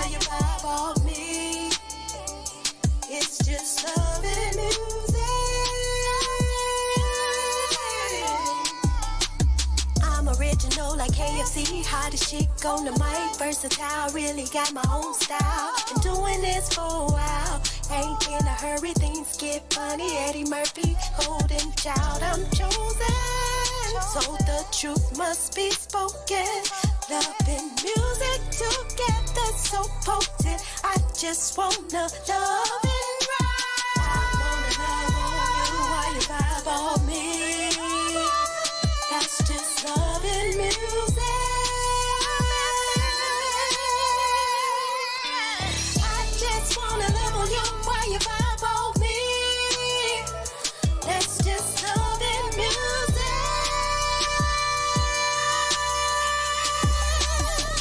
why you vibe off me. It's just love and music. I'm original like KFC, hottest chick on the mic, versatile, really got my own style. Been doing this for a while, ain't in a hurry, things get funny. Eddie Murphy, golden child, I'm chosen, so the truth must be spoken. Love and music together so potent, I just wanna love and ride. I wanna love on you while you vibe on me. That's just love and music. I just wanna love on you while you vibe on me. That's just love and music.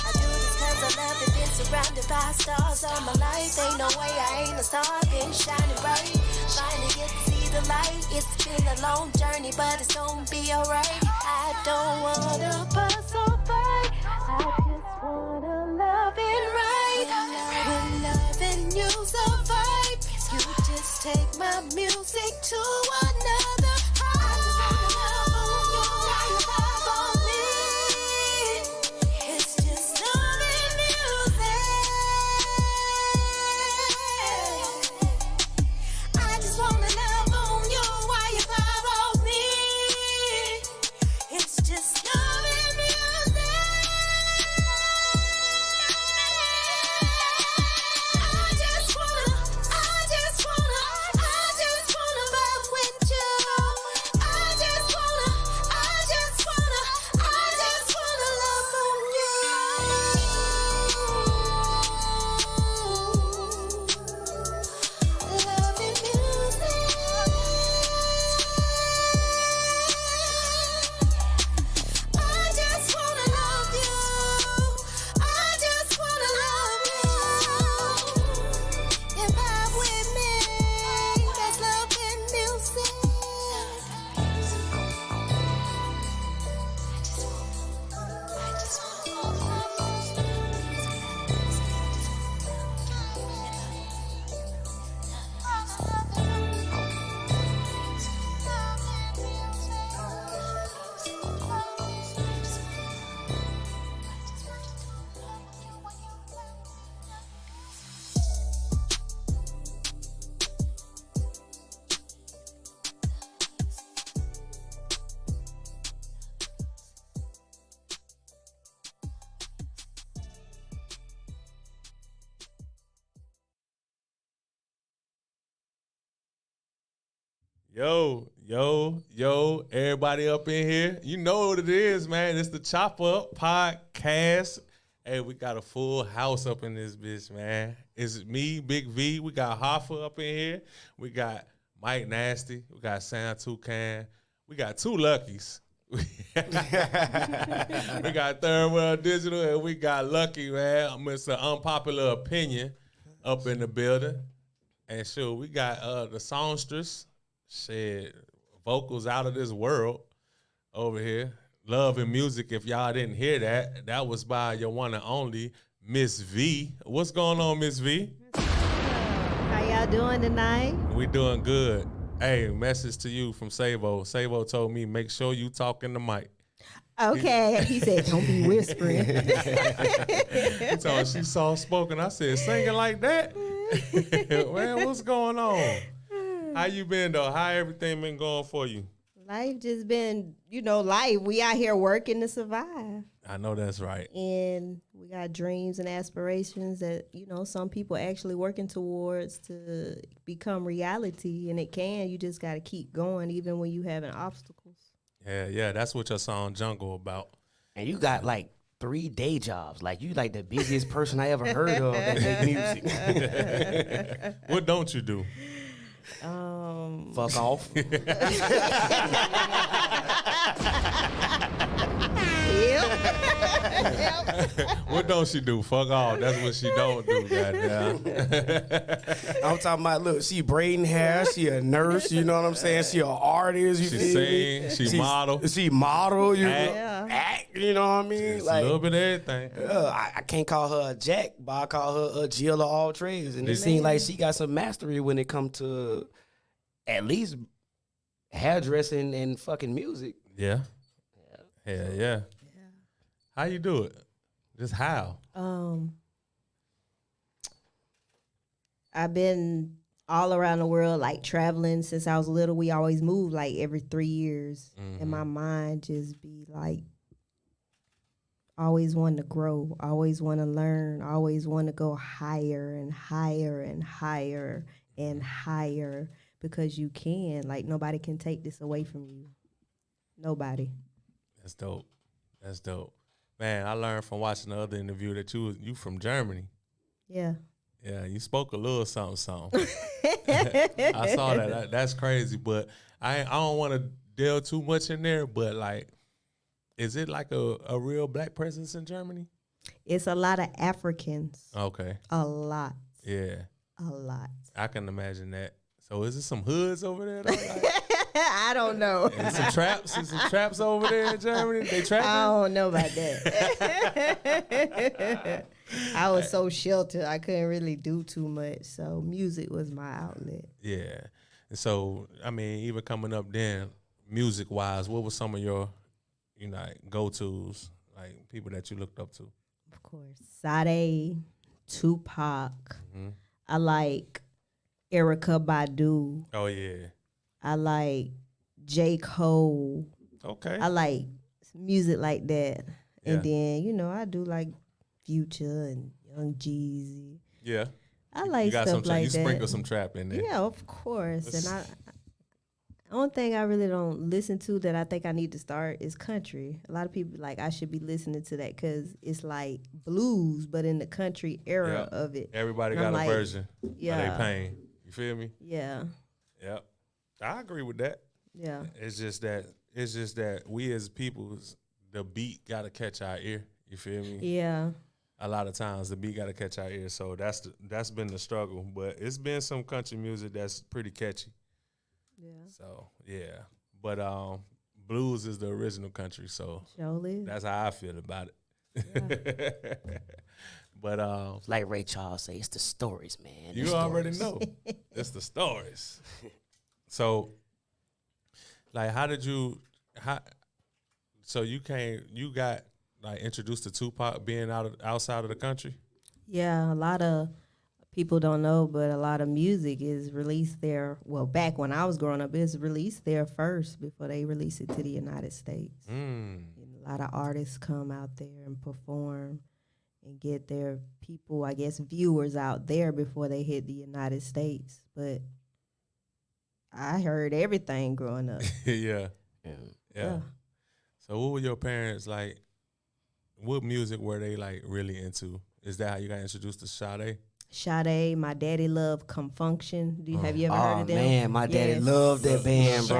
I do this 'cause I love it, been surrounded by stars all my life. Ain't no way I ain't a star, been shining bright. Finally get to see the light. It's been a long journey, but it's gonna be alright. I don't wanna fuss or fight, I just wanna love it right. When loving you's a vibe, you just take my music to another height. I just wanna love on you while you vibe on me. It's just love and music. I just wanna love on you while you vibe on me. It's just love and music. I just wanna vibe with you. I just wanna love on you. Love and music. I just wanna love you. I just wanna love you. And vibe with me. That's love and music. Yo, everybody up in here. You know what it is, man. It's the Chop Up Podcast. Hey, we got a full house up in this bitch, man. It's me, Big V. We got Hoffa up in here. We got Mike Nasty. We got Sam Toucan. We got two Luckies. We got Third World Digital, and we got Lucky, man. Mr. Unpopular Opinion up in the building. And sure, we got the songstress. Shit, vocals out of this world over here. Love and music. If y'all didn't hear that, that was by your one and only Mizz V. What's going on, Mizz V? How y'all doing tonight? We doing good. Hey, message to you from Savo. Savo told me make sure you talk in the mic. Okay, he said don't be whispering. He told me she's soft spoken. I said singing like that. Man, what's going on? How you been though? How everything been going for you? Life just been, life. We out here working to survive. I know that's right. And we got dreams and aspirations that, some people actually working towards to become reality. And it can. You just got to keep going even when you having obstacles. Yeah. That's what your song Jungle about. And you got like 3 day jobs. Like you like the busiest person I ever heard of that make music. What don't you do? Fuck off. What don't she do? Fuck off. That's what she don't do, goddamn. I'm talking about, look, she braiding hair. She a nurse, you know what I'm saying? She an artist, you She feel me? sing, she model. She model, you know, Yeah. act, you know what I mean? It's a little bit of everything. I can't call her a Jack, but I call her a Jill of all trades. And it seems like she got some mastery when it comes to at least hairdressing and fucking music. Yeah. Hell yeah. How you do it? Just how? I've been all around the world, like traveling since I was little. We always move like every 3 years. And my mind just be like, always want to grow, always want to learn, always want to go higher and higher and higher and higher, because you can. Like, nobody can take this away from you. Nobody. That's dope. That's dope. Man, I learned from watching the other interview that you from Germany. Yeah. Yeah, you spoke a little something. I saw that. That's crazy, but I don't want to delve too much in there, but like, is it like a real black presence in Germany? It's a lot of Africans. Okay. A lot. Yeah. A lot. I can imagine that. So is it some hoods over there though? Like, I don't know. and some traps? Is some traps over there in Germany? They trapping? I don't know about that. I was so sheltered. I couldn't really do too much. So music was my outlet. Yeah. And so, I mean, even coming up then, music-wise, what was some of your, like, go-tos, like people that you looked up to? Of course. Sade, Tupac. I like Erykah Badu. Oh, yeah. I like J. Cole. Okay. I like music like that. And Yeah. then, I do like Future and Young Jeezy. Yeah. I like You got stuff some like you that. sprinkle some trap in there. Yeah, of course. And the only thing I really don't listen to that I think I need to start is country. A lot of people like I should be listening to that because it's like blues, but in the country era of it. Everybody And got I'm a like, version yeah. of their pain. You feel me? Yeah, Yep. I agree with that. yeah. It's just that we as people, the beat got to catch our ear. You feel me? Yeah. A lot of times the beat got to catch our ear. So that's been the struggle. But it's been some country music that's pretty catchy. Yeah. So, yeah. But blues is the original country. So Surely. that's how I feel about it. But Like Ray Charles say, it's the stories, man. you already know. It's the stories. So, like, so you got like introduced to Tupac being outside of the country? Yeah, a lot of people don't know, but a lot of music is released there. Well, back when I was growing up, it's released there first before they release it to the United States. And a lot of artists come out there and perform and get their people, I guess, viewers out there before they hit the United States. But I heard everything growing up. Yeah. Yeah. So what were your parents like? What music were they like really into? Is that how you got introduced to Sade? Sade, my daddy loved Confunction. Have you ever heard of them? Man, my daddy loved that band, bro.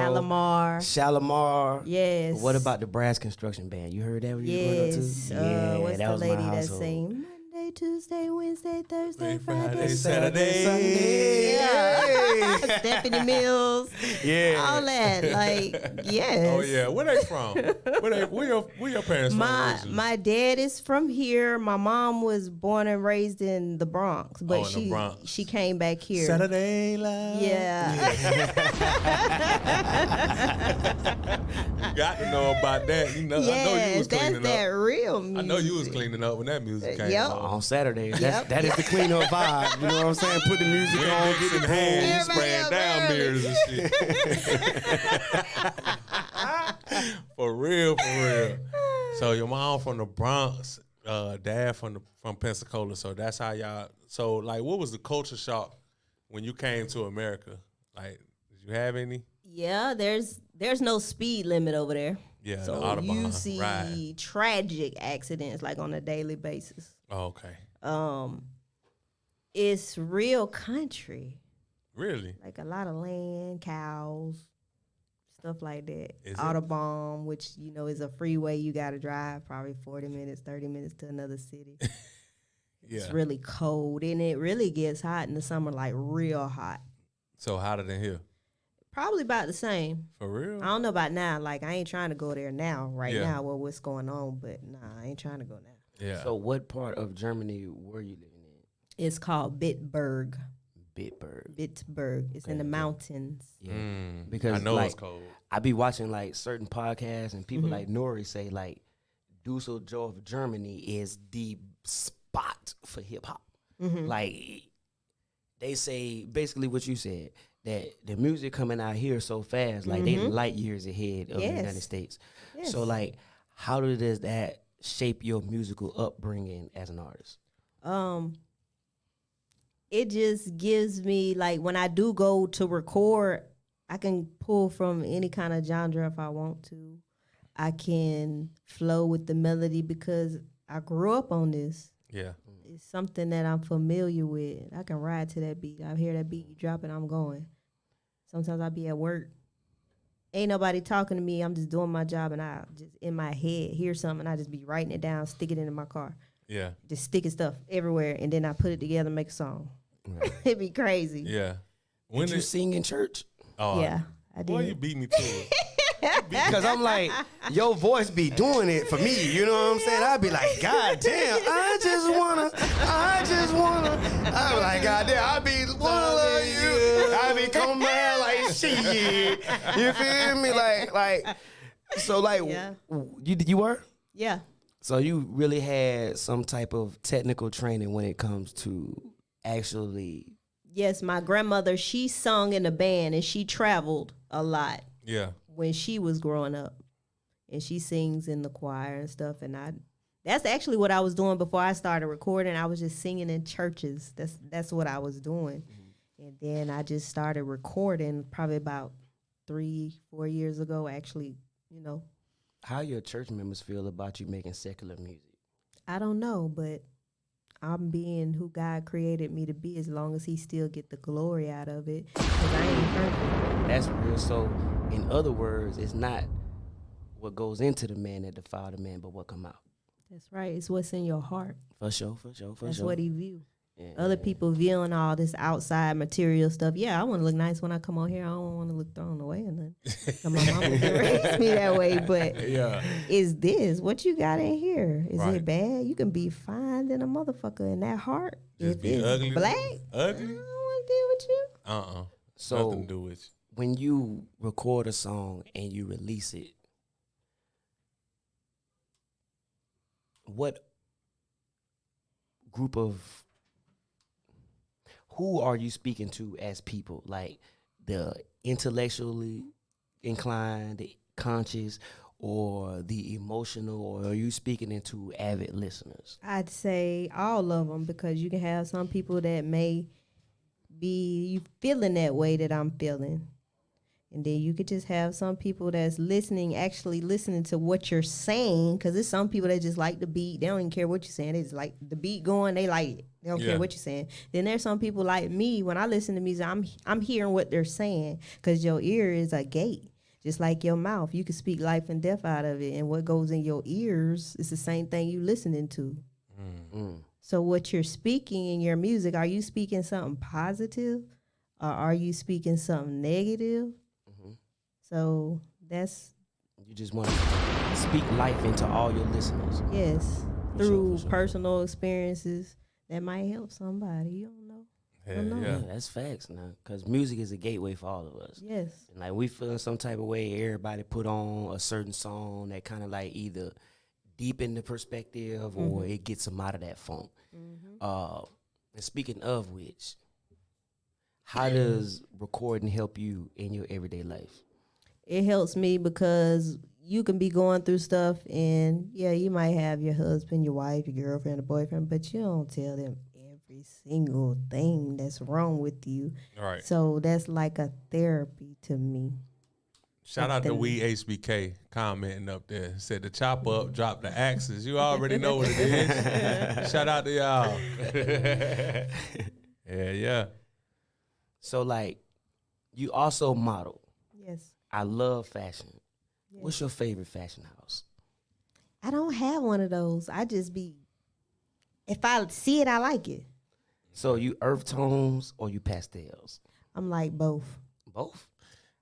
Shalimar. Yes. What about the Brass Construction Band? You heard that when you were growing up too? Yeah. What's that the was lady my that household. sing Monday, Tuesday, Wednesday, Thursday, Friday, Saturday. Sunday. Yeah. Stephanie Mills. Yeah. All that. Like, yes. Oh yeah, where they from? Where your parents from? originally? My dad is from here. My mom was born and raised in the Bronx, but in the Bronx. she came back here. Saturday Live. Yeah. You got to know about that. You know, I know you Yes, was that's cleaning that up. real music. I know you was cleaning up when that music came Yep. on. On Saturday. Yep. That is the cleanup vibe. You know what I'm saying? Put the music on, get Fixing the hands, Everybody spraying up down early. mirrors and shit. For real. So your mom from the Bronx, dad from Pensacola. So that's how y'all. So like, what was the culture shock when you came to America? Like, did you have any? Yeah, there's no speed limit over there. Yeah, the So Audubon, you see right. tragic accidents like on a daily basis. Oh, okay. It's real country. Really? Like a lot of land, cows, stuff like that. Is it? Autobahn, which is a freeway you got to drive probably 40 minutes, 30 minutes to another city. It's really cold, and it really gets hot in the summer, like real hot. So hotter than here? Probably about the same. For real? I don't know about now. Like, I ain't trying to go there now, now, with what's going on. But, nah, I ain't trying to go now. Yeah. So what part of Germany were you living in? It's called Bitburg. Bitburg. It's in the mountains. Yeah. Because I know like, it's cold. I be watching like certain podcasts and people like Nori say like Dusseldorf, Germany is the spot for hip hop. Like they say basically what you said, that the music coming out here so fast, like they light years ahead of the United States. Yes. So like how does that shape your musical upbringing as an artist? It just gives me, like, when I do go to record, I can pull from any kind of genre if I want to. I can flow with the melody because I grew up on this. Yeah. It's something that I'm familiar with. I can ride to that beat. I hear that beat, you drop it, I'm going. Sometimes I be at work. Ain't nobody talking to me. I'm just doing my job, and I just, in my head, hear something, and I just be writing it down, stick it into my car. Yeah. Just sticking stuff everywhere, and then I put it together and make a song. It'd be crazy. Yeah. Did you sing in church? Oh, Yeah, I did. Boy, you beat me to it. Because I'm like, your voice be doing it for me. You know what I'm saying? I'd be like, God damn, I just wanna. I'm like, God damn, I be wanna love you. I be coming back like shit. You feel me? Like, so like, Yeah. you were? Yeah. So you really had some type of technical training when it comes to actually. Yes, my grandmother, she sung in a band, and she traveled a lot Yeah. when she was growing up. And she sings in the choir and stuff. And that's actually what I was doing before I started recording. I was just singing in churches. That's what I was doing. And then I just started recording probably about 3-4 years ago, actually, How your church members feel about you making secular music? I don't know, but I'm being who God created me to be, as long as he still get the glory out of it, because I ain't perfect. That's real. So, in other words, it's not what goes into the man that defile the man, but what come out. That's right. It's what's in your heart. For sure. That's what he view. Yeah. Other people viewing all this outside material stuff. Yeah, I want to look nice when I come on here. I don't want to look thrown away or nothing. So my mama didn't raise me that way. But is this what you got in here? Is it bad? You can be fine than a motherfucker in that heart. Just if be it's ugly. black, Ugly? I don't want to deal with you. So nothing to do with you. when you record a song and you release it, what group of who are you speaking to as people? Like the intellectually inclined, the conscious, or the emotional, or are you speaking into avid listeners? I'd say all of them, because you can have some people that may be you feeling that way that I'm feeling. And then you could just have some people that's actually listening to what you're saying, because there's some people that just like the beat. They don't even care what you're saying. They just like the beat going. They like it. They don't care what you're saying. Then there's some people like me. When I listen to music, I'm hearing what they're saying, because your ear is a gate. Just like your mouth, you can speak life and death out of it. And what goes in your ears is the same thing you listening to. So what you're speaking in your music, are you speaking something positive, or are you speaking something negative? So that's... You just want to speak life into all your listeners. Yes. For Through sure. personal experiences that might help somebody. You don't know. Yeah, that's facts now. Because music is a gateway for all of us. Yes. And like we feel in some type of way, everybody put on a certain song that kind of like either deepen the perspective or it gets them out of that funk. And speaking of which, how does recording help you in your everyday life? It helps me because you can be going through stuff, and yeah, you might have your husband, your wife, your girlfriend, or boyfriend, but you don't tell them every single thing that's wrong with you. Right. So that's like a therapy to me. Shout out to We HBK commenting up there. Said the chop up, drop the axes. You already know what it is. Shout out to y'all. Yeah. So like, you also model. Yes. I love fashion. What's your favorite fashion house? I don't have one of those. I just be, if I see it, I like it. So you earth tones or you pastels? I'm like both. Both.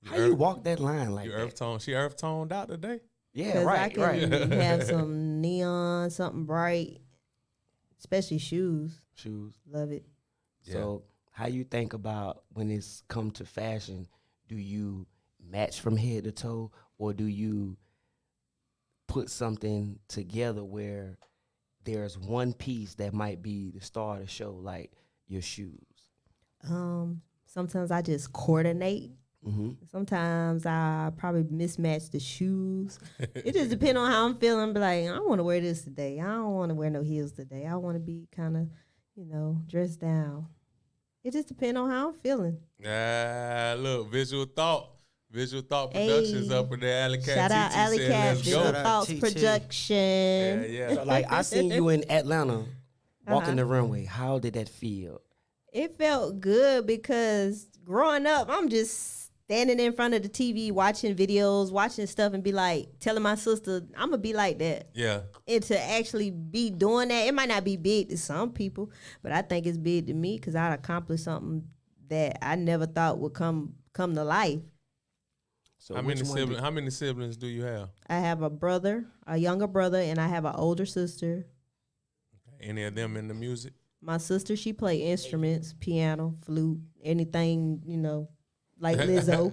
How you walk that line like You that? earth tone. She earth toned out today. Yeah, 'Cause right, I can right. have some neon, something bright, especially shoes. Shoes. Love it. So how you think about when it's come to fashion? Do you match from head to toe, or do you put something together where there's one piece that might be the star of the show, like your shoes? Sometimes I just coordinate. Mm-hmm. Sometimes I probably mismatch the shoes. It just depends on how I'm feeling. Be like, I want to wear this today. I don't want to wear no heels today. I want to be kind of, dressed down. It just depends on how I'm feeling. Look, Visual Thought Productions Hey. up in there. Alley Cat Shout out TT Alley said, Cat, let's Visual go. Shout out Thoughts TT. Production. Yeah. So, like, I seen you in Atlanta walking Uh-huh. the runway. How did that feel? It felt good because growing up, I'm just standing in front of the TV, watching videos, watching stuff, and be like, telling my sister, I'm gonna be like that. Yeah. And to actually be doing that, it might not be big to some people, but I think it's big to me because I'd accomplished something that I never thought would come to life. So How which many one siblings? How many siblings do you have? I have a brother, a younger brother, and I have an older sister. Any of them in the music? My sister, she play instruments, piano, flute, anything, like Lizzo.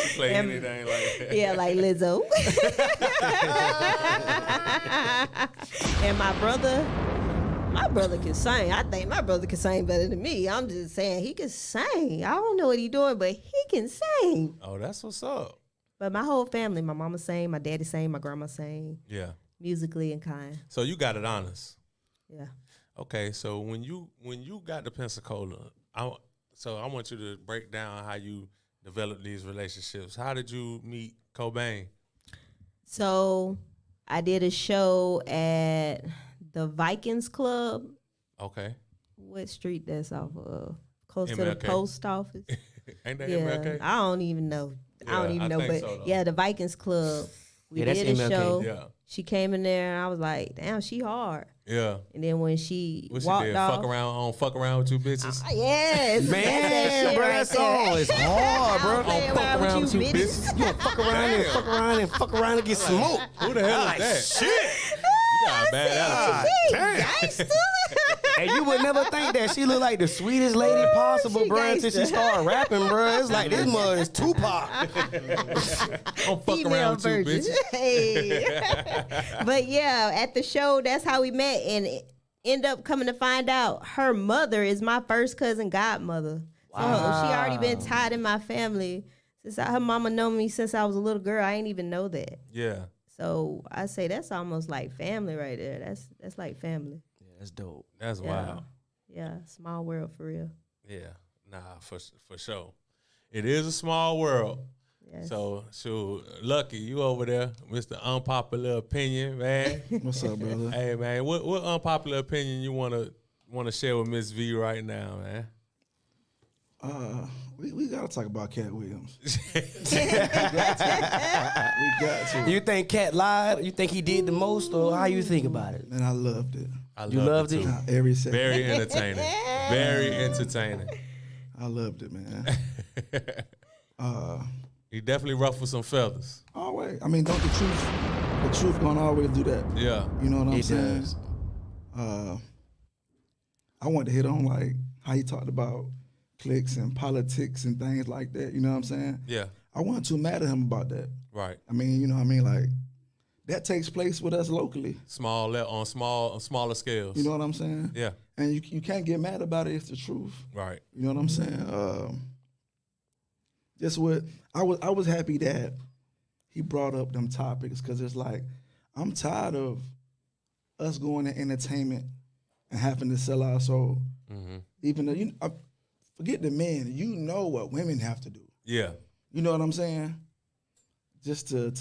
She play anything like that? Yeah, like Lizzo. And my brother can sing. I think my brother can sing better than me. I'm just saying he can sing. I don't know what he doing, but he can sing. Oh, that's what's up. But my whole family, my mama sang, my daddy sang, my grandma sang, Yeah. musically inclined. So you got it honest. Yeah. Okay, so when you got to Pensacola, I want you to break down how you developed these relationships. How did you meet Cobain? So I did a show at the Vikings Club. Okay. What street that's off of? Close to the MLK. post office. Ain't that Yeah, MLK? I don't even know. Yeah, I don't even I know, think but so, though. yeah, the Vikings Club. We Yeah, that's did a MLK. show. Yeah. She came in there, and I was like, "Damn, she hard." Yeah. And then when she What she walked did? off, Fuck around with you bitches? yes, Man, that's bro, that that shit right song there. is hard, bro. I don't play around with you bitches. You gonna fuck around and fuck around and fuck around and get smoked. Who the hell is that? Shit. You got a bad attitude. Gangsta. And you would never think that she looked like the sweetest lady possible, She bro, until she gangsta. started rapping, bro. It's like this mother is Tupac. Don't fuck Female around with you version. bitches. Hey. But yeah, at the show, that's how we met, and it end up coming to find out her mother is my first cousin godmother. So she already been tied in my family since her mama known me since I was a little girl. I ain't even know that. Yeah. So I say that's almost like family right there. That's like family. Yeah, that's dope. That's Yeah. wild. Yeah, small world for real. Yeah. Nah, for sure. It is a small world. Yes. So, shoot, Lucky, you over there, Mr. Unpopular Opinion, man. What's up, brother? Hey, man, what unpopular opinion you wanna share with Mizz V right now, man? We gotta talk about Cat Williams. we got to. You think Cat lied? You think he did the most, or how you think about it? And I loved it. I You loved it? too. Every second. Very entertaining. Very entertaining. I loved it, man. He definitely ruffled some feathers. Always. I mean, don't the truth gonna always do that. Yeah. You know what I'm It saying? does. I wanted to hit on like how he talked about cliques and politics and things like that. You know what I'm saying? Yeah. I wasn't too mad at him about that. Right. I mean, you know what I mean? Like, that takes place with us locally. On smaller scales. You know what I'm saying? Yeah. And you can't get mad about it. It's the truth. Right. You know what I'm saying? Just what I was happy that he brought up them topics because it's like I'm tired of us going to entertainment and having to sell our soul. Mm-hmm. Even though forget the men, you know what women have to do. Yeah. You know what I'm saying? Just to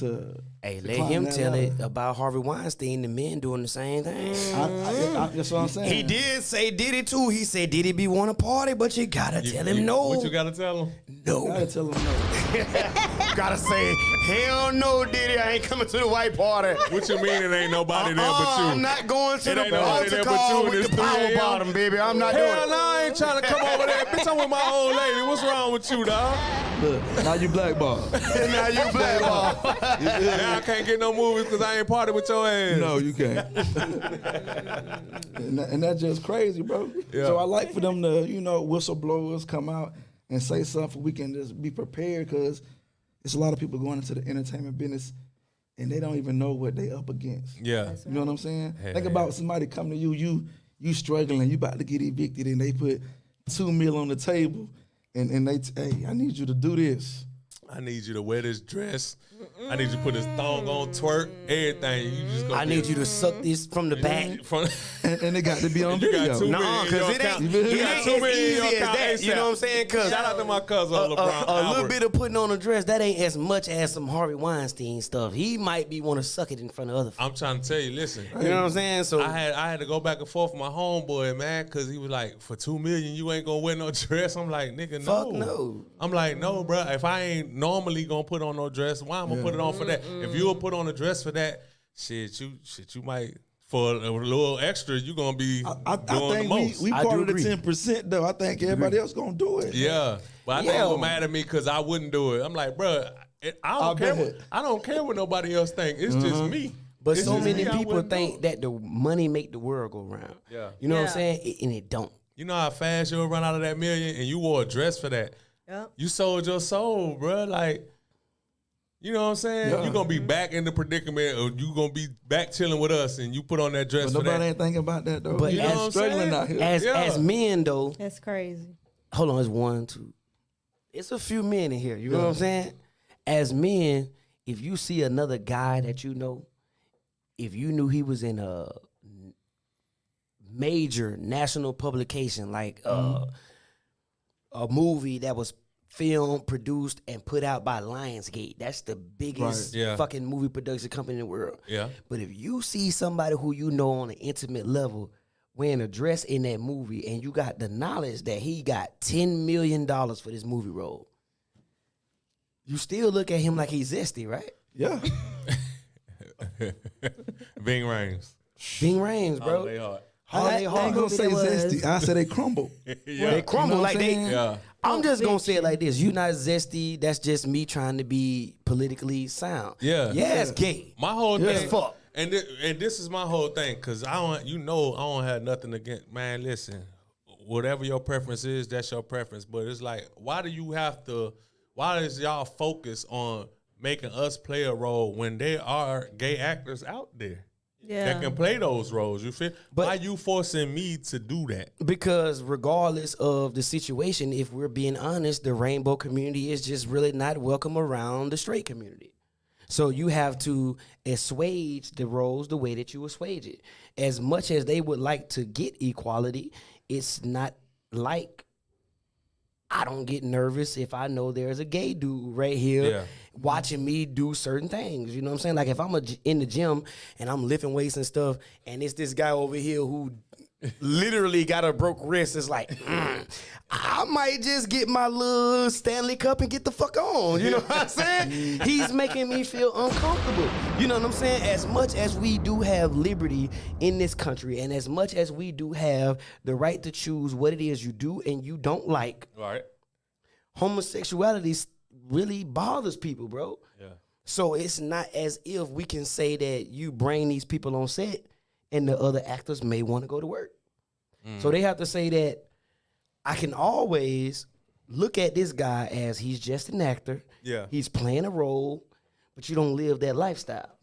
Hey, to let climb him that tell ladder. it about Harvey Weinstein, the men doing the same thing. That's what I'm saying. He did say Diddy too. He said Diddy be want to party, but you gotta tell him no. What you gotta tell him? no. Gotta tell them no. Gotta say, hell no, Diddy, I ain't coming to the white party. What you mean it ain't nobody there but you? I'm not going to It ain't the nobody altar there but call you and with it's the 3 power a.m. bottom, baby. I'm not doing Hell it. no, I ain't trying to come over there. Bitch, I'm with my old lady. What's wrong with you, dog? Look, now you blackball. Now you blackball. Now I can't get no movies because I ain't party with your ass. No, you can't. and that's just crazy, bro. Yeah. So I like for them to, whistleblowers come out and say something. We can just be prepared because it's a lot of people going into the entertainment business and they don't even know what they up against. Yeah. You know what I'm saying? Hell Think about somebody coming to you struggling, you about to get evicted, and they put $2 million on the table, and they, hey, I need you to do this. I need you to wear this dress. I need you to put this thong on, twerk, everything. You just gonna I need you to suck this from the back. From, And it got to be on you video. got 2 million Nuh-uh, in 'cause your it ain't- account. it You ain't got as 2 million in easy your as account. that, you know what I'm saying? 'Cause shout out to my cousin LeBron. a little Albert. bit of putting on a dress, that ain't as much as some Harvey Weinstein stuff. He might be want to suck it in front of other folks. I'm trying to tell you, listen. You know what I'm saying? So I had to go back and forth with my homeboy, man, because he was like, for $2 million, you ain't gonna wear no dress. I'm like, nigga, no. Fuck no. I'm like, no, bro. If I ain't normally gonna put on no dress, why am I gonna put it on for that? If you'll put on a dress for that, shit, you might for a little extra, you gonna be I doing the think most. we I part do of the agree. 10% though. I think everybody else gonna do it. Yeah, but I think Yeah. they were mad at me because I wouldn't do it. I'm like, bro, I don't care what nobody else think. It's just me. But It's so just many me. I people wouldn't do think it. that the money make the world go round. Yeah. You know what Yeah. I'm saying? And it don't. You know how fast you'll run out of that million, and you wore a dress for that. Yep. You sold your soul, bro. Like, you know what I'm saying? Yeah. You're gonna be back in the predicament, or you gonna be back chilling with us, and you put on that dress But for nobody that. ain't thinking about that though. But You as- know what I'm struggling saying? out here. Yeah. As men though, That's crazy. hold on, it's 1, 2. It's a few men in here. You know what I'm saying? As men, if you see another guy that you know, if you knew he was in a major national publication like a movie that was filmed, produced, and put out by Lionsgate, that's the biggest Right. Yeah. fucking movie production company in the world. Yeah. But if you see somebody who you know on an intimate level wearing a dress in that movie, and you got the knowledge that he got $10 million for this movie role, you still look at him like he's zesty, right? Yeah. Ving Rhames. Bing Rames, bro. Holiday Heart. Holiday I ain't Heart. gonna say It was. zesty. I say they crumble. Yeah. They crumble You know what like I'm they. saying? Yeah. I'm just gonna say it Fiction. like this: you not zesty. That's just me trying to be politically sound. Yeah. Yeah, it's gay. My whole Yeah. thing, As fuck. and this is my whole thing, cause I don't have nothing against. Man, listen, whatever your preference is, that's your preference. But it's like, why does y'all focus on making us play a role when there are gay actors out there Yeah. that can play those roles? You feel? But- why you forcing me to do that? Because regardless of the situation, if we're being honest, the rainbow community is just really not welcome around the straight community. So you have to assuage the roles the way that you assuage it. As much as they would like to get equality, it's not like I don't get nervous if I know there's a gay dude right here Yeah. watching me do certain things. You know what I'm saying? Like if I'm in the gym and I'm lifting weights and stuff, and it's this guy over here who literally got a broke wrist, it's like, I might just get my little Stanley Cup and get the fuck on. You know what I'm saying? He's making me feel uncomfortable. You know what I'm saying? As much as we do have liberty in this country, and as much as we do have the right to choose what it is you do and you don't like, All right. homosexuality really bothers people, bro. Yeah. So it's not as if we can say that you bring these people on set and the other actors may want to go to work. So they have to say that I can always look at this guy as he's just an actor. Yeah. He's playing a role, but you don't live that lifestyle.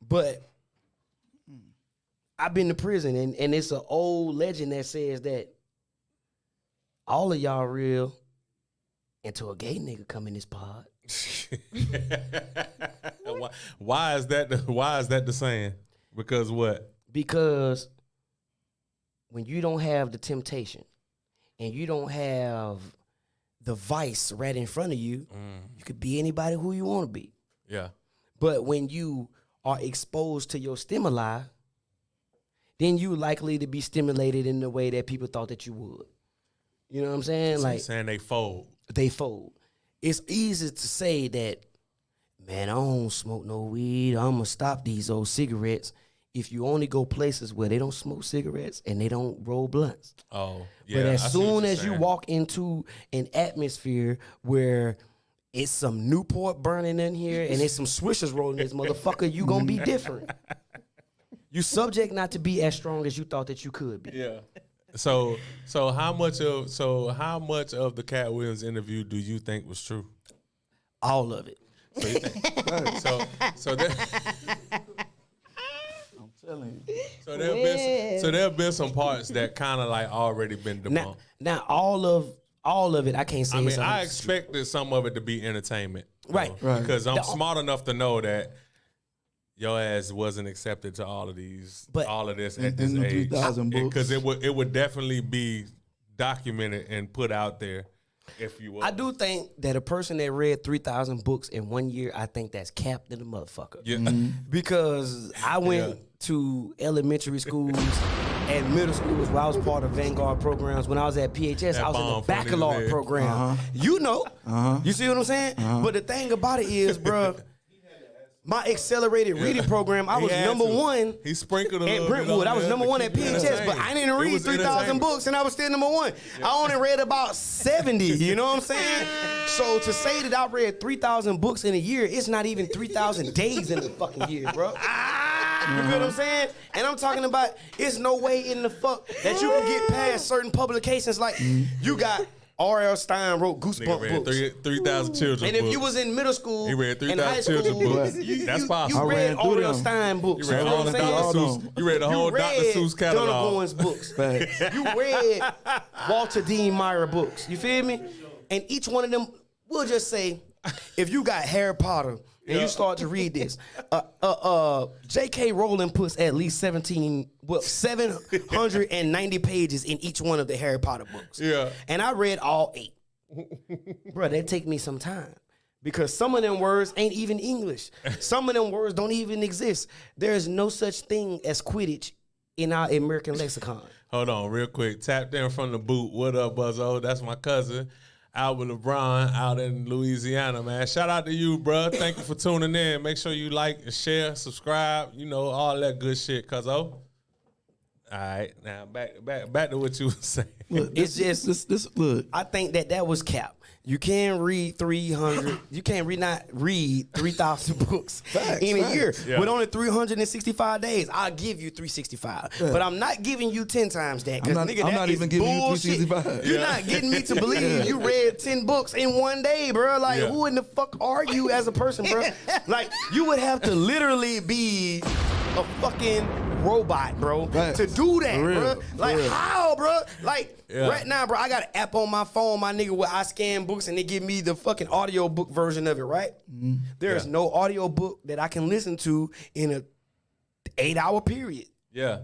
But I've been to prison, and it's an old legend that says that all of y'all real until a gay nigga come in this pod. Why is that the saying? Because what? Because when you don't have the temptation and you don't have the vice right in front of you, you could be anybody who you want to be. Yeah. But when you are exposed to your stimuli, then you likely to be stimulated in the way that people thought that you would. You know what I'm saying? So Like you're saying they fold. they fold. it's easy to say that, man, I don't smoke no weed. I'm going to stop these old cigarettes. If you only go places where they don't smoke cigarettes and they don't roll blunts. Oh, yeah. But I as see what soon you're as you saying. walk into an atmosphere where it's some Newport burning in here and it's some Swishers rolling this motherfucker, you gonna be different. You subject not to be as strong as you thought that you could be. Yeah. So how much of the Cat Williams interview do you think was true? All of it. So you think, so that, I'm telling you. so there have been some parts that kind of like already been debunked. Now all of it, I can't say. I mean, it's I 100% expected some of it to be entertainment, Right. Right. Because I'm The- smart enough to know that your ass wasn't accepted to all of this at this in the age, 2000 books. because it would definitely be documented and put out there if you. I do think that a person that read 3,000 books in 1 year, I think that's capped in the motherfucker. Yeah. Because I went to elementary schools and middle schools where I was part of Vanguard programs. When I was at PHS, That I was in bomb the funny as baccalaureate hell. program. You know. You see what I'm saying? But the thing about it is, bro, my accelerated reading program, I He was had number to. one. He sprinkled a At little Brentwood, bit I on was there number to one at keep you PHS, but entertained. I didn't It read was 3,000 entertainment. books, and I was still number one. I only read about 70. You know what I'm saying? So to say that I read 3,000 books in a year, it's not even 3,000 days in the fucking year, bro. You feel what I'm saying? And I'm talking about it's no way in the fuck that you can get past certain publications. Like you got R.L. Stein wrote Nigga Goosebump read books. 3,000 children And if books. you was in middle school He read and high 3,000 school, children's books. That's possible. I You ran read through R.L. them. Stein books. You read You know all what the I'm saying? Dr. all Seuss. You read the whole You Dr. read Seuss Jonah catalog. Goins books. Facts. You read Walter Dean Meyer books. You feel me? And each one of them, we'll just say, if you got Harry Potter and you start to read this, J.K. Rowling puts at least 790 pages in each one of the Harry Potter books. Yeah. And I read all 8. Bro, that take me some time. Because some of them words ain't even English. Some of them words don't even exist. There is no such thing as Quidditch in our American lexicon. Hold on, real quick. Tapped in from the boot. What up, Buzzo? That's my cousin, Albert LeBron, out in Louisiana, man. Shout out to you, bro. Thank you for tuning in. Make sure you like and share, subscribe, all that good shit, cuzzo. All right, now back to what you were saying. Look, It's just- this. Look, I think that was cap. You can't read 300. You can't read 3,000 books in a year Yeah. with only 365 days. I'll give you 365, but I'm not giving you 10 times that. I'm Because not- nigga, I'm that not is even giving you bullshit. 365. You're not getting me to believe you read 10 books in one day, bro. Like, Yeah. who in the fuck are you as a person, bro? Like, you would have to literally be a fucking robot, bro, Facts. to do that, For real. bro. For Like, real. how, bro? Like, Yeah. right now, bro, I got an app on my phone, my nigga, where I scan books and they give me the fucking audio book version of it, right? There is no audio book that I can listen to in a 8-hour period. Yeah.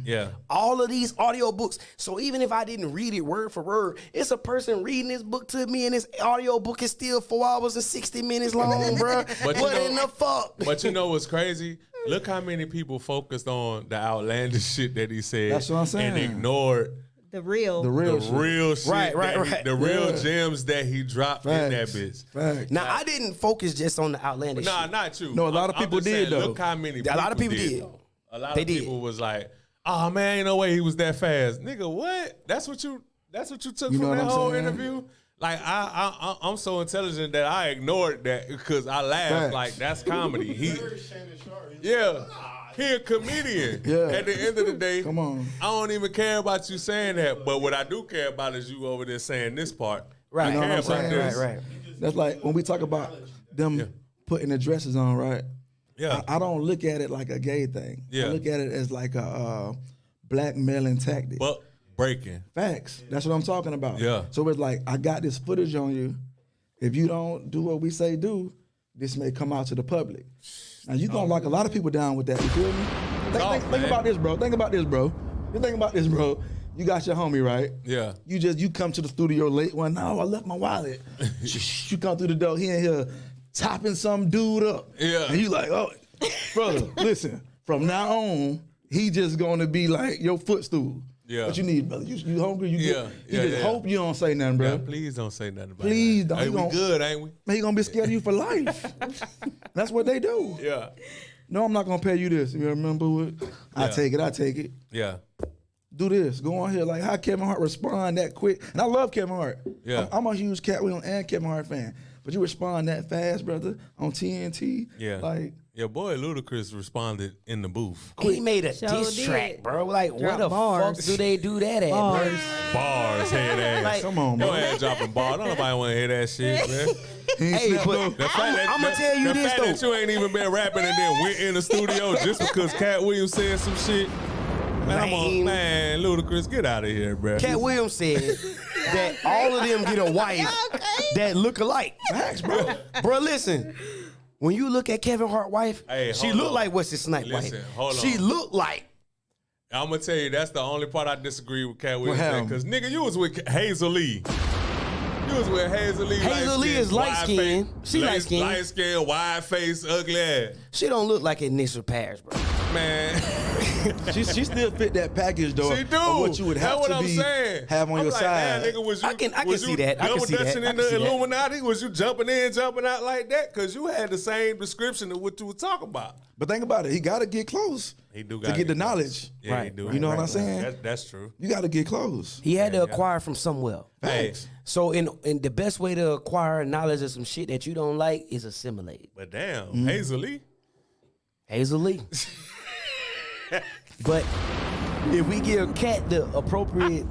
Yeah. All of these audio books. So even if I didn't read it word for word, it's a person reading this book to me, and this audio book is still 4 hours and 60 minutes long, bro. But you What know- in the fuck? But you know what's crazy? Look how many people focused on the outlandish shit that he said. That's what I'm saying. And ignored The real. the real the shit. real shit. Right, right, that he- right. The real Yeah. gems that he dropped in that Facts. bitch. Facts. Now, I didn't focus just on the outlandish Nah, shit. not you. No, a lot of I'm people just did, saying, though. Look how many A lot of people did. though. A lot They of did. people was like, oh man, ain't no way he was that fast. Nigga, what? That's what you took You know from what that I'm whole saying? interview? Like I'm so intelligent that I ignored that because I laughed Facts. like that's comedy. Yeah. He a comedian. Yeah. At the end of the day, Come on. I don't even care about you saying that. But what I do care about is you over there saying this part. Right, I You know care what I'm about saying? this. right. That's like when we talk about them putting the dresses on, right? Yeah. I don't look at it like a gay thing. Yeah. I look at it as like a blackmailing tactic. But breaking. Facts. That's what I'm talking about. Yeah. So it's like, I got this footage on you. If you don't do what we say do, this may come out to the public. Now, you going to lock a lot of people down with that. You feel me? Think man. about this, bro. Think about this, bro. You think about this, bro. You got your homie, right? Yeah. You come to the studio late one. No, I left my wallet. You come through the door. He in here topping some dude up. Yeah. And you like, oh, brother, listen. From now on, he just gonna be like your footstool. Yeah. What you need, brother? You hungry? You Yeah, just hope you don't say nothing, bro. Yeah, please don't say nothing about Please it. don't. Hey, He we gon- good, ain't we? Man, he gonna be scared of you for life. That's what they do. Yeah. No, I'm not gonna pay you this. You remember what? I take it. Yeah. Do this. Go on here. Like how Kevin Hart respond that quick. And I love Kevin Hart. Yeah. I'm a huge Cat Williams and Kevin Hart fan. But you respond that fast, brother, on TNT. Yeah. Like, your boy Ludacris responded in the booth. He made a Sure diss did. track, bro. Like, where Drop the bars. fuck do they do that at, Bars. bro? Bars, head ass. Like, come on, Your bro. ass dropping bars. Nobody want to hear that shit, man. Hey, but The fact that, I'm gonna tell you the this fact that though. you ain't even been rapping and then went in the studio just because Cat Williams said some shit. Man, Ludacris, get out of here, bro. Cat Williams said that all of them get a wife that look alike. Facts, bro. Bro, listen. When you look at Kevin Hart's wife, Hey, she hold look on. like Wesley Snipes' wife. Listen, hold She on. look like. I'm gonna tell you that's the only part I disagree with Cat Williams happened? because nigga, you was with Hazel Lee. You was with Hazel Lee. Hazel Lee is light-skinned. She light-skinned. Light skin, wide face, ugly ass. She don't look like initial Paris, bro. Man, she still fit that package though. she do. Of what you would That's have what to I'm be saying. have on I'm your like, side. Man, nigga, was you, I can was see you that. I can double see that. dutching I in can see the that. Illuminati? Was you jumping in, jumping out like that? Because you had the same description of what you were talking about. But think about it. He got to get close. He do to gotta get the get close. knowledge. Yeah, Right. he do. You know what I'm saying? That's true. You got to get close. He had to acquire from somewhere. Hey, Facts. So in the best way to acquire knowledge of some shit that you don't like is assimilate. but damn, Mm-hmm. Hazel Lee. Hazel Lee. But if we give Cat the appropriate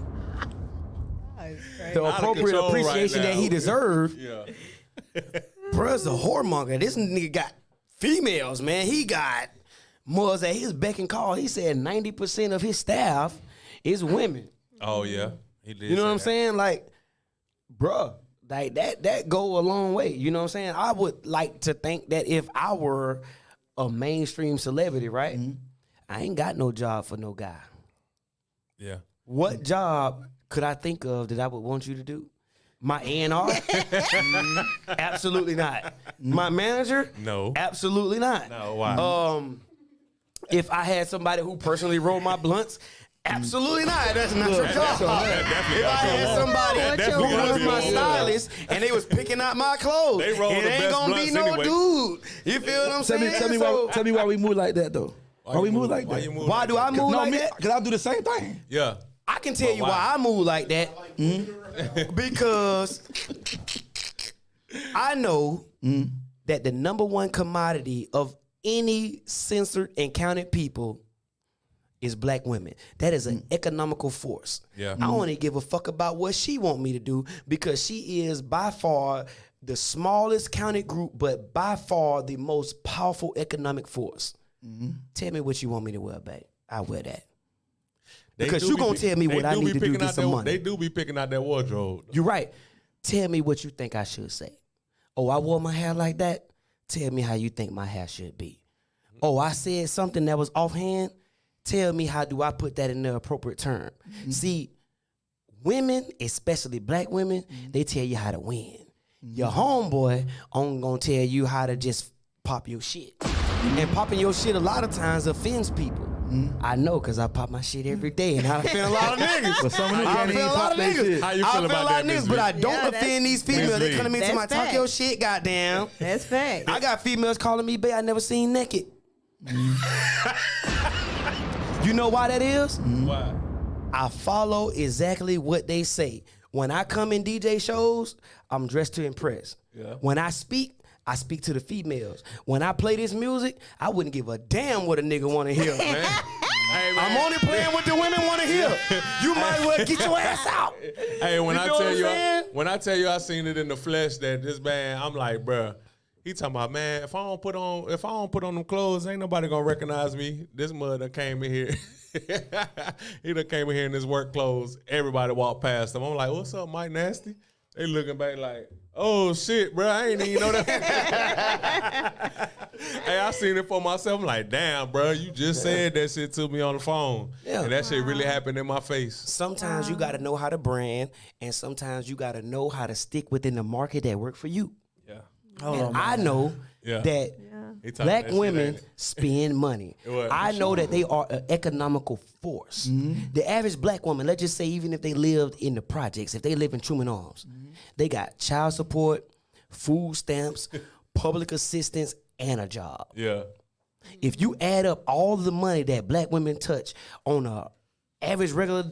Out of control appreciation right that he now. deserved, Yeah. bruh's a whoremonger. This nigga got females, man. He got more at his beck and call. He said 90% of his staff is women. Oh yeah, he did. You know say what I'm that. saying? Like, bruh, like that go a long way. You know what I'm saying? I would like to think that if I were a mainstream celebrity, right? I ain't got no job for no guy. Yeah. What job could I think of that I would want you to do? My A&R? Absolutely not. My manager? No. Absolutely not. No, why? If I had somebody who personally rolled my blunts, absolutely not. That's not your job. That definitely If I gotta be had a somebody That definitely who gotta was be my a stylist and they was picking out my clothes, They roll it the ain't best gonna be blunts no anyway. dude. You feel what I'm saying? Tell me why we move like that though. Why we move like Why that? you move Why like do I that? move No, like me, that? because I do the same thing. Yeah. I can tell you why? why I move like that. Because I know that the number one commodity of any censored and counted people is black women. That is an economical force. Yeah. I don't even give a fuck about what she want me to do because she is by far the smallest counted group, but by far the most powerful economic force. Tell me what you want me to wear, babe. I wear that. They Because do you be gonna pick- tell me they what I do need be to do to picking get out some that- money. They do be picking out that wardrobe. You're right. Tell me what you think I should say. Oh, I wore my hair like that? Tell me how you think my hair should be. Oh, I said something that was offhand? Tell me how do I put that in the appropriate term. See, women, especially black women, they tell you how to win. Your homeboy only gonna tell you how to just pop your shit. And popping your shit a lot of times offends people. I know, because I pop my shit every day, and I offend a lot of niggas. But some of them I can't offend even a lot pop of their niggas. shit. How you I feel offend about a lot that, of Mizz niggas, but Vee? I don't Yeah, that's- offend these females. Mizz They Vee. come to me and tell me, That's talk fact. your shit, goddamn. That's fact. I got females calling me, babe, I never seen naked. You know why that is? Why? I follow exactly what they say. When I come in DJ shows, I'm dressed to impress. Yeah. When I speak to the females. When I play this music, I wouldn't give a damn what a nigga want to hear, man. Hey, man. I'm only playing what the women want to hear. You might well get your ass out. Hey, when You I feel what tell I'm you, saying? when I tell you, I seen it in the flesh that this man, I'm like, bruh, he talking about, man, if I don't put on them clothes, ain't nobody gonna recognize me. This mother done came in here. He done came in here in his work clothes. Everybody walked past him. I'm like, what's up, Mike Nasty? They looking back like, oh shit, bro, I ain't even know that. Hey, I seen it for myself. I'm like, damn, bro, you just said that shit to me on the phone. Yeah. And that shit really happened in my face. Sometimes you got to know how to brand, and sometimes you got to know how to stick within the market that work for you. Yeah. And I know Yeah. that He talking Black that shit, women ain't it? spend money. Well, I know that they are an economical force. The average black woman, let's just say even if they lived in the projects, if they live in Truman Arms, they got child support, food stamps, public assistance, and a job. Yeah. If you add up all the money that black women touch on a average regular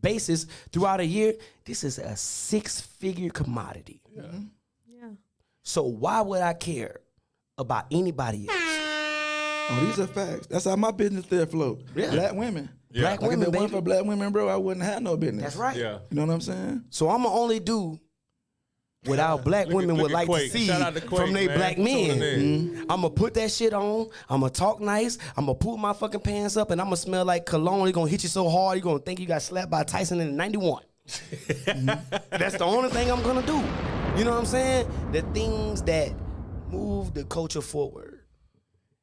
basis throughout a year, this is a 6-figure commodity. Yeah. Yeah. So why would I care about anybody else? Oh, these are facts. That's how my business there float. Yeah. Black women. Yeah. Black Like if women, it weren't baby. for black women, bro, I wouldn't have no business. That's right. Yeah. You know what I'm saying? So I'm gonna only do what our black Look at- women look would at like Quake. to see Shout out to Quake, from their man. black men. Tuning in. I'm gonna put that shit on. I'm gonna talk nice. I'm gonna pull my fucking pants up, and I'm gonna smell like cologne. It's gonna hit you so hard, you're gonna think you got slapped by Tyson in '91. That's the only thing I'm gonna do. You know what I'm saying? The things that move the culture forward.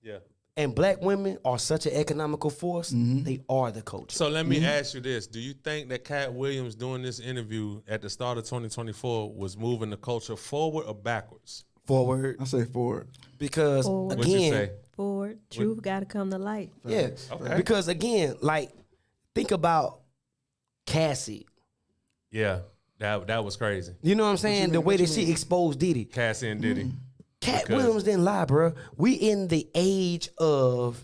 Yeah. And black women are such an economical force. They are the culture. So let me ask you this. Do you think that Cat Williams doing this interview at the start of 2024 was moving the culture forward or backwards? Forward. I say forward. Because Forward. What'd you again, say? Forward. Truth got to come to light. yeah. Okay. Because again, like, think about Cassie. Yeah. That was crazy. You know what I'm saying? The way What that you she mean? exposed Diddy. Cassie and Diddy. Cat Because- Williams didn't lie, bro. We in the age of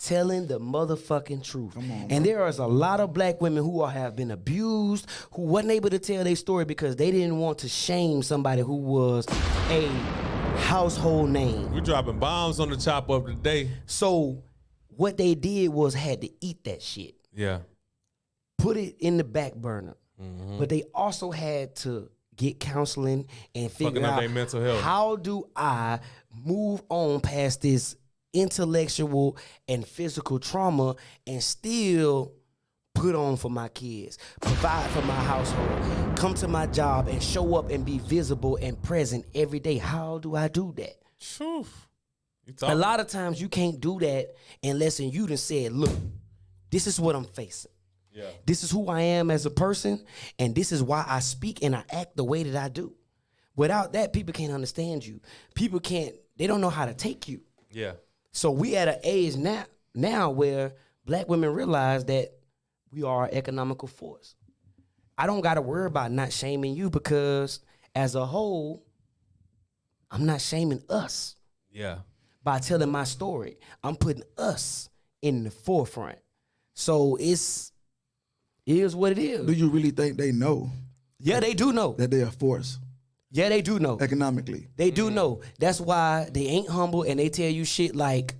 telling the motherfucking truth. And there is a lot of black women who have been abused, who wasn't able to tell their story because they didn't want to shame somebody who was a household name. We dropping bombs on the chop up today. So what they did was had to eat that shit. Yeah. Put it in the back burner. But they also had to get counseling and figure Fucking up out their mental health. how do I move on past this intellectual and physical trauma and still put on for my kids, provide for my household, come to my job and show up and be visible and present every day. How do I do that? Phew. You A talking. lot of times you can't do that unless you done said, look, this is what I'm facing. Yeah. This is who I am as a person, and this is why I speak and I act the way that I do. Without that, people can't understand you. People can't, they don't know how to take you. Yeah. So we at an age now where black women realize that we are an economical force. I don't got to worry about not shaming you because as a whole, I'm not shaming us Yeah. by telling my story. I'm putting us in the forefront. So it is what it is. Do you really think they know Yeah, they do know. that they are forced Yeah, they do know. economically? They do know. That's why they ain't humble and they tell you shit like,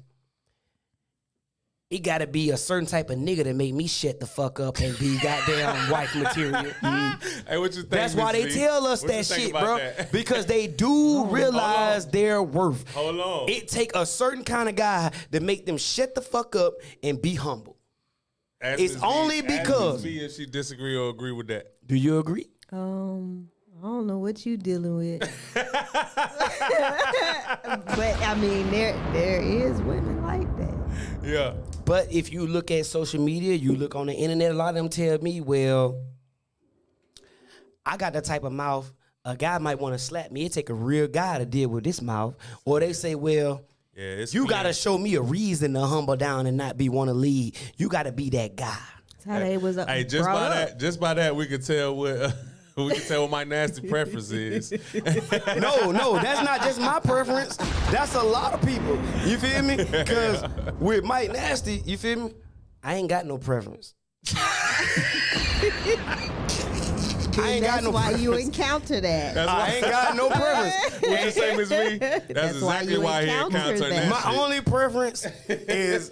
it gotta be a certain type of nigga that make me shut the fuck up and be goddamn wife material. Hey, what you think? That's why they Mizz Vee? tell us What you that think shit, about bro. that? Because they do realize their worth. Hold on. It take a certain kind of guy to make them shut the fuck up and be humble. Ask it's Mizz only Vee- ask because- Mizz Vee if she disagree or agree with that. Do you agree? I don't know what you dealing with. But I mean, there is women like that. Yeah. But if you look at social media, you look on the internet, a lot of them tell me, well, I got the type of mouth, a guy might want to slap me. It take a real guy to deal with this mouth. Or they say, well, Yeah. It's you clean. got to show me a reason to humble down and not be want to lead. You got to be that guy. That's how they was Hey, just brought by up. that, we could tell what we can tell what my nasty preference is. No, that's not just my preference. That's a lot of people. You feel me? Because with Mike Nasty, you feel me? I ain't got no preference. I ain't got That's no why you preference. encounter that. That's I why ain't got no preference. What you say, Miss V? That's why exactly you why he encounter encountered that. that. My shit. only preference is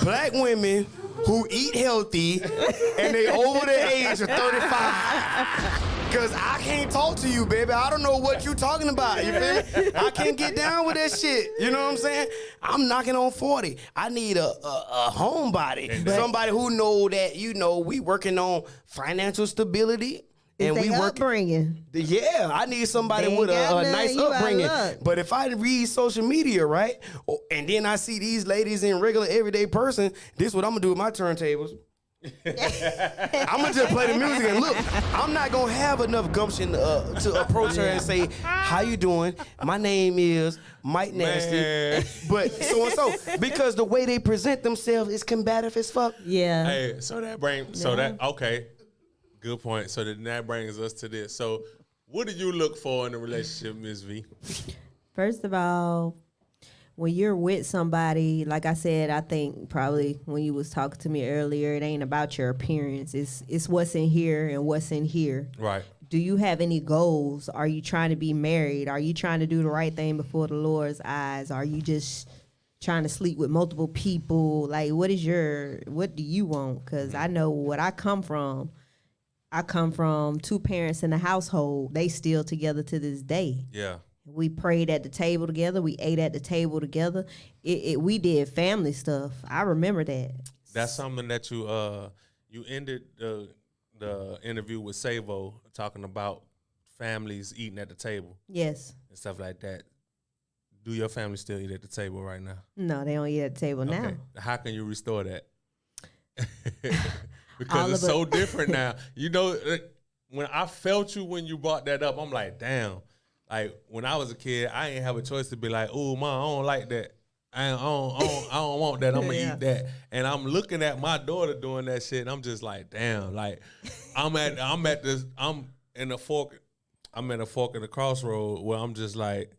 black women who eat healthy and they over the age of 35. Cause I can't talk to you, baby. I don't know what you talking about. You feel me? I can't get down with that shit. You know what I'm saying? I'm knocking on 40. I need a homebody, somebody who know that we working on financial stability. And It's we they work. upbringing. Yeah, I need somebody They with ain't got a none, nice you out of upbringing. luck. But if I read social media, right, and then I see these ladies in regular everyday person, this is what I'm gonna do with my turntables. I'm gonna just play the music and look. I'm not gonna have enough gumption to approach her and say, "How you doing? My name is Mike Nasty." Man. But so and so, because the way they present themselves is combative as fuck. Yeah. Hey, okay, good point. So that brings us to this. So, what do you look for in a relationship, Mizz V? First of all, when you're with somebody, like I said, I think probably when you was talking to me earlier, it ain't about your appearance. It's what's in here and what's in here. Right. Do you have any goals? Are you trying to be married? Are you trying to do the right thing before the Lord's eyes? Are you just trying to sleep with multiple people? Like, what do you want? Because I know what I come from. I come from two parents in the household. They still together to this day. Yeah. We prayed at the table together. We ate at the table together. We did family stuff. I remember that. That's something that you ended the interview with Savo talking about families eating at the table. Yes. And stuff like that. Do your family still eat at the table right now? No, they don't eat at the table now. Okay. How can you restore that? Because it's so different now. You know, when I felt you when you brought that up, I'm like, damn. Like, when I was a kid, I ain't have a choice to be like, oh, Mom, I don't like that. I don't want that. I'm going to eat that. And I'm looking at my daughter doing that shit, and I'm just like, damn. Like, I'm at a fork in the crossroad where I'm just like,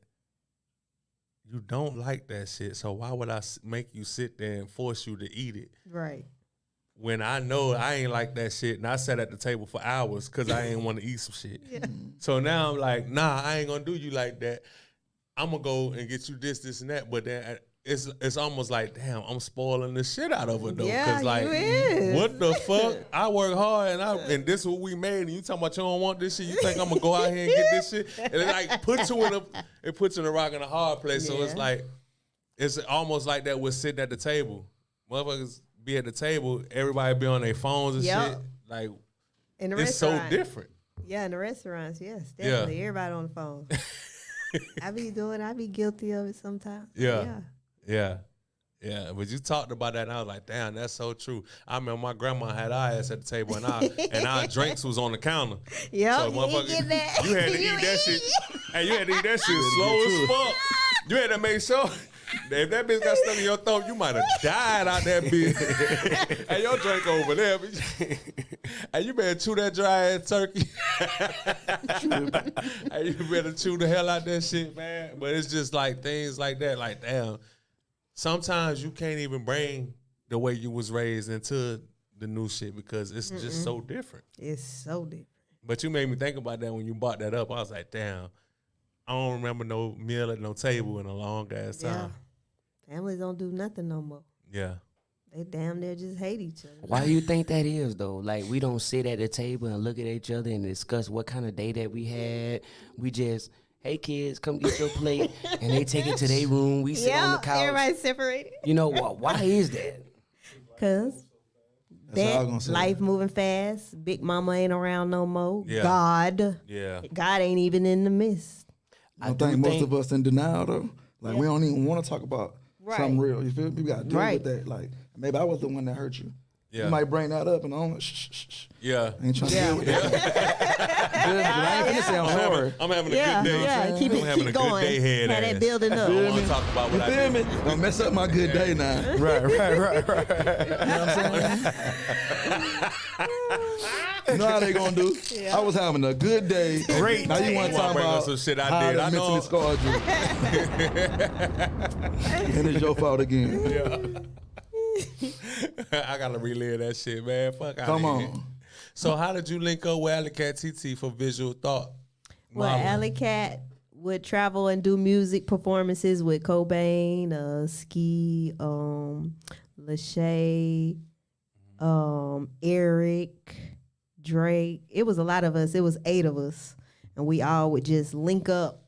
you don't like that shit, so why would I make you sit there and force you to eat it? Right. When I know I ain't like that shit, and I sat at the table for hours because I ain't want to eat some shit. Yeah. So now I'm like, nah, I ain't gonna do you like that. I'm gonna go and get you this, and that. But then it's almost like, damn, I'm spoiling the shit out of her though. Yeah, like, you is. what the fuck? I work hard and this is what we made, and you talking about you don't want this shit. You think I'm gonna go out here and get this shit? And it like puts you in a rock and a hard place. So it's like, it's almost like that. We're sitting at the table, motherfuckers be at the table, everybody be on their phones and shit. Like, in the it's so restaurant. different. Yeah, in the restaurants, yes, definitely. Everybody on the phone. I be guilty of it sometimes. Yeah. But you talked about that, and I was like, damn, that's so true. I remember my grandma had our ass at the table, and our drinks was on the counter. Yeah, So, motherfucker, you had to eat that shit. And you had to eat that shit slow as fuck. You had to make sure. If that bitch got stuck in your throat, you might have died out that bitch. Hey, your drink over there. Hey, you better chew that dry ass turkey. Hey, you better chew the hell out that shit, man. But it's just like things like that. Like, damn, sometimes you can't even bring the way you was raised into the new shit because it's just so different. It's so different. But you made me think about that when you brought that up. I was like, damn, I don't remember no meal at no table in a long ass time. Yeah. Families don't do nothing no more. Yeah. They damn near just hate each other. Why do you think that is, though? Like, we don't sit at the table and look at each other and discuss what kind of day that we had. We just, hey, kids, come get your plate. And they take it to their room. We sit on the couch. Everybody's separated. You know, why is that? Because life moving fast. Big mama ain't around no more. Yeah. God ain't even in the midst. I think most of us in denial, though. Like, we don't even want to talk about something real. You feel me? We got to deal with that. Like, maybe I was the one that hurt you. Yeah. You might bring that up and I'm shh. Yeah. I ain't trying to deal with that. I ain't finna say I'm sorry. I'm having a good day. Yeah, keep having going. a good day head Have ass. that building up. I want to talk about what I did. You feel me? Don't mess up my good day now. Right. You know what I'm saying? You know how they gonna do? I was having a good day. Great. Now you want to talk bring up about some shit I how did. I mentally scarred you. And it's your fault again. Yeah. I gotta relive that shit, man. Fuck out Come here. on. So how did you link up with Alley Cat TT for Visual Thought? Well, Alley Cat would travel and do music performances with Cobain, Ski, Lachey, Eric, Drake. It was a lot of us. It was 8 of us. And we all would just link up.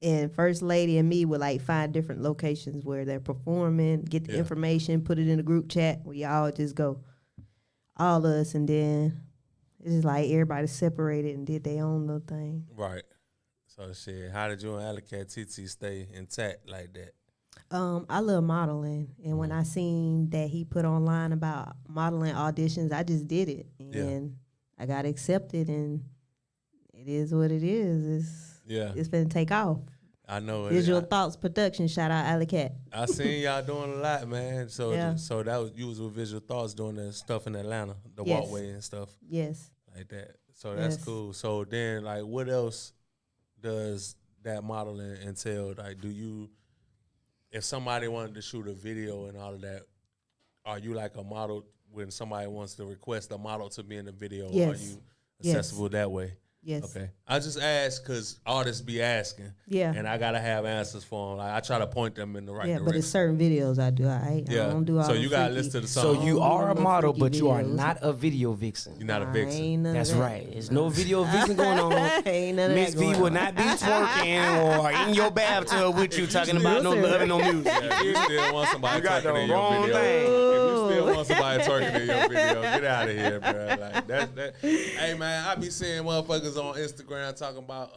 And First Lady and me would like find different locations where they're performing, get the information, put it in a group chat. We all just go, all of us, and then it's just like everybody separated and did their own little thing. Right. So shit, how did you and Alley Cat TT stay intact like that? I love modeling, and when I seen that he put online about modeling auditions, I just did it, and I got accepted, and it is what it is. It's been take off. I know it. Visual Thoughts Production. Shout out Alley Cat. I seen y'all doing a lot, man. So that was you was with Visual Thoughts doing the stuff in Atlanta, the walkway and stuff. Yes. Like that. So that's cool. So then, like, what else does that modeling entail? Like, do you, if somebody wanted to shoot a video and all of that, are you like a model when somebody wants to request a model to be in the video? Yes. Are you accessible that way? Yes. Okay. I just ask because artists be asking. Yeah. And I gotta have answers for them. Like I try to point them in the right direction. But it's certain videos I do. I don't do all so you gotta freaky. listen to the song. So you are a model, freaky but you are videos. not a video vixen. You're not a vixen. That's right. There's no video vixen going on. Ain't none of Mizz that V going will on. not be twerking or in your bathtub with you talking about no love and no music. Yeah, if you still want somebody You got twerking the in your wrong video, thing. if you still want somebody twerking in your video, get out of here, bro. Like that. Hey man, I be seeing motherfuckers on Instagram talking about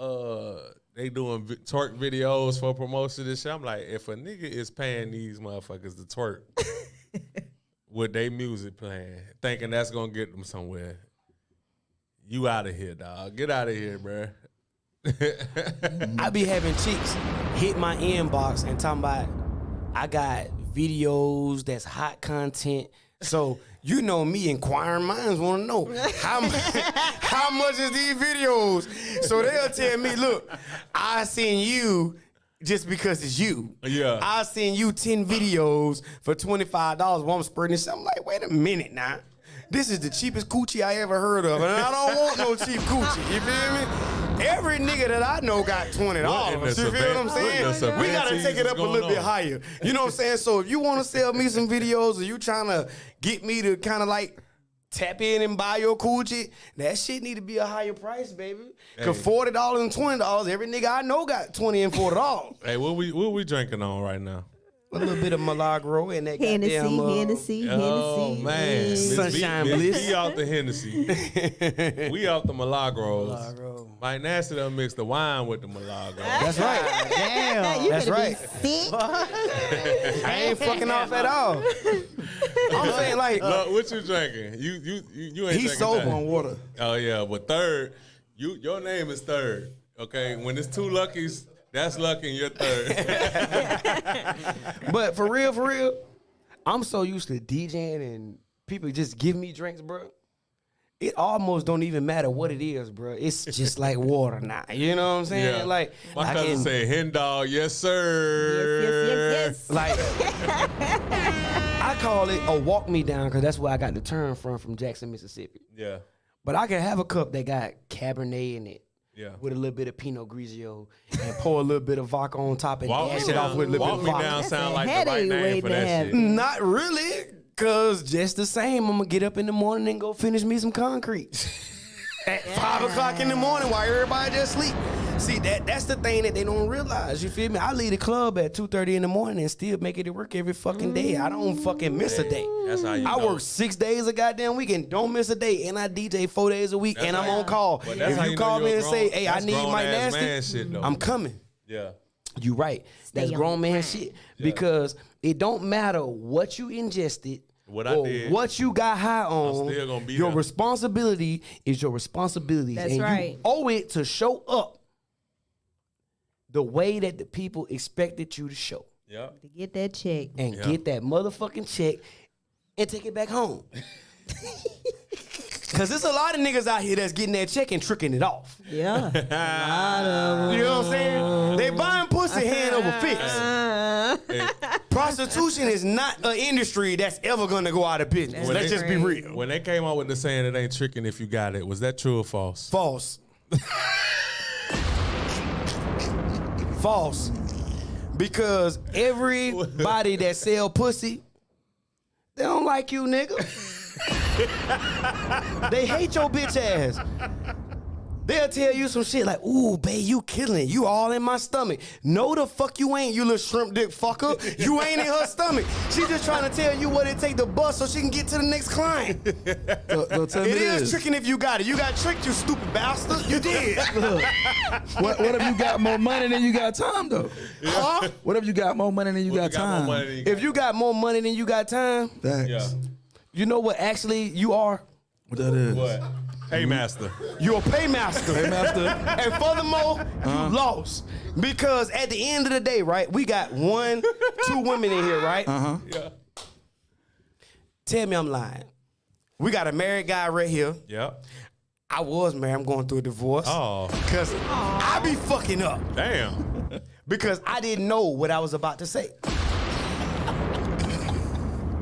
they doing twerk videos for promotion and shit. I'm like, if a nigga is paying these motherfuckers to twerk with their music playing, thinking that's gonna get them somewhere, you out of here, dog. Get out of here, bro. I be having chicks hit my inbox and talking about I got videos that's hot content. So you know me, inquiring minds want to know how much is these videos. So they'll tell me, look, I send you just because it's you. Yeah. I send you 10 videos for $25 while I'm spreading this. I'm like, wait a minute now. This is the cheapest coochie I ever heard of, and I don't want no cheap coochie. You feel me? Every nigga that I know got $20. You feel what I'm saying? We gotta take it up a little bit higher. You know what I'm saying? So if you want to sell me some videos, or you trying to get me to kind of like tap in and buy your coochie, that shit need to be a higher price, baby. Cause $40 and $20, every nigga I know got $20 and $40. Hey, what we drinking on right now? A little bit of Milagro and that Hennessy. Oh man, Mizz Sunshine V, Bliss. We out the Hennessy. We out the Milagros. Mike Nasty done mixed the wine with the Milagro. That's right. You That's better right. be sick. I ain't fucking off at all. I'm saying like Look, what you drinking? You ain't He's drinking sober nothing. on water. Oh yeah, but third, your name is third. Okay, when it's two Luckies, that's Lucky and you're third. But for real, I'm so used to DJing and people just give me drinks, bro. It almost don't even matter what it is, bro. It's just like water now. You know what I'm saying? Yeah. Like My I cousin can, say hen dog, yes sir. Yes. like I call it a walk me down because that's where I got the term from Jackson, Mississippi. Yeah, But I can have a cup that got Cabernet in it. yeah. With a little bit of Pinot Grigio and pour a little bit of vodka on top and Walk dash me it off down. with a little Walk bit me of vodka. down sound a like the right headache name for waiting that to shit. happen. Not really, cause just the same, I'm gonna get up in the morning and go finish me some concrete at 5 o'clock in the morning while everybody just sleep. See that's the thing that they don't realize. You feel me? I leave the club at 2:30 in the morning and still make it to work every fucking day. I don't fucking miss a day. That's how you I know. work 6 days a goddamn week and don't miss a day, and I DJ 4 days a week, That's and I'm how- on call. But that's If how you you call know me you're and say, grown- "Hey, I that's need my grown-ass man nasty," shit, though. I'm coming. Yeah. You right. That's on grown the man grind. shit. Because it don't matter what you ingested What I or did. what you got high on. still gonna be your there. responsibility is your responsibility. That's and right. you owe it to show up the way that the people expected you to show. Yeah. To get that check. And Yeah. get that motherfucking check and take it back home. Cause there's a lot of niggas out here that's getting that check and tricking it off. Yeah. A lot of You know what I'm saying? They buying pussy hand over fist. Prostitution is not an industry that's ever gonna go out of business. When Let's they- just be real. When they came out with the saying it ain't tricking if you got it, was that true or false? False. False. Because everybody that sell pussy, they don't like you, nigga. They hate your bitch ass. They'll tell you some shit like, ooh, babe, you killing it. You all in my stomach. No, the fuck you ain't, you little shrimp dick fucker. You ain't in her stomach. She just trying to tell you what it take to bust so she can get to the next client. So tell me It is this. tricking if you got it. You got tricked, you stupid bastard. You did. Look, what if you got more money than you got time, though? Huh? What if you got more money than you got time? If you got more money than you got time, Facts. Yeah. you know what actually you are? What that is? What? Paymaster. You're a paymaster. Paymaster. And furthermore, you lost. Because at the end of the day, right, we got 1, 2 women in here, right? Yeah. Tell me I'm lying. We got a married guy right here. Yeah. I was married. I'm going through a divorce. Oh. Because I be fucking up. Damn. Because I didn't know what I was about to say.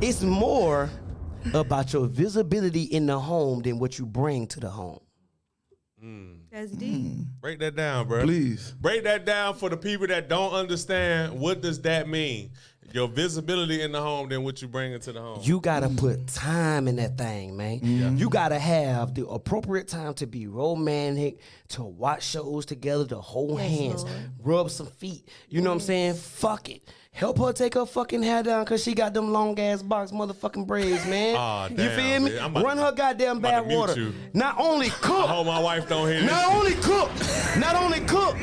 It's more about your visibility in the home than what you bring to the home. That's deep. Break that down, bro. Please. Break that down for the people that don't understand. What does that mean? Your visibility in the home than what you bring into the home. You gotta put time in that thing, man. You gotta have the appropriate time to be romantic, to watch shows together, to hold hands, Lord. rub some feet. You know what I'm saying? Fuck it. Help her take her fucking hair down because she got them long ass box motherfucking braids, man. Aw, you damn, feel me? man. I'm about Run to- her goddamn I'm about to bad mute water. you. Not only I cook, hope my wife don't hear this. not only cook,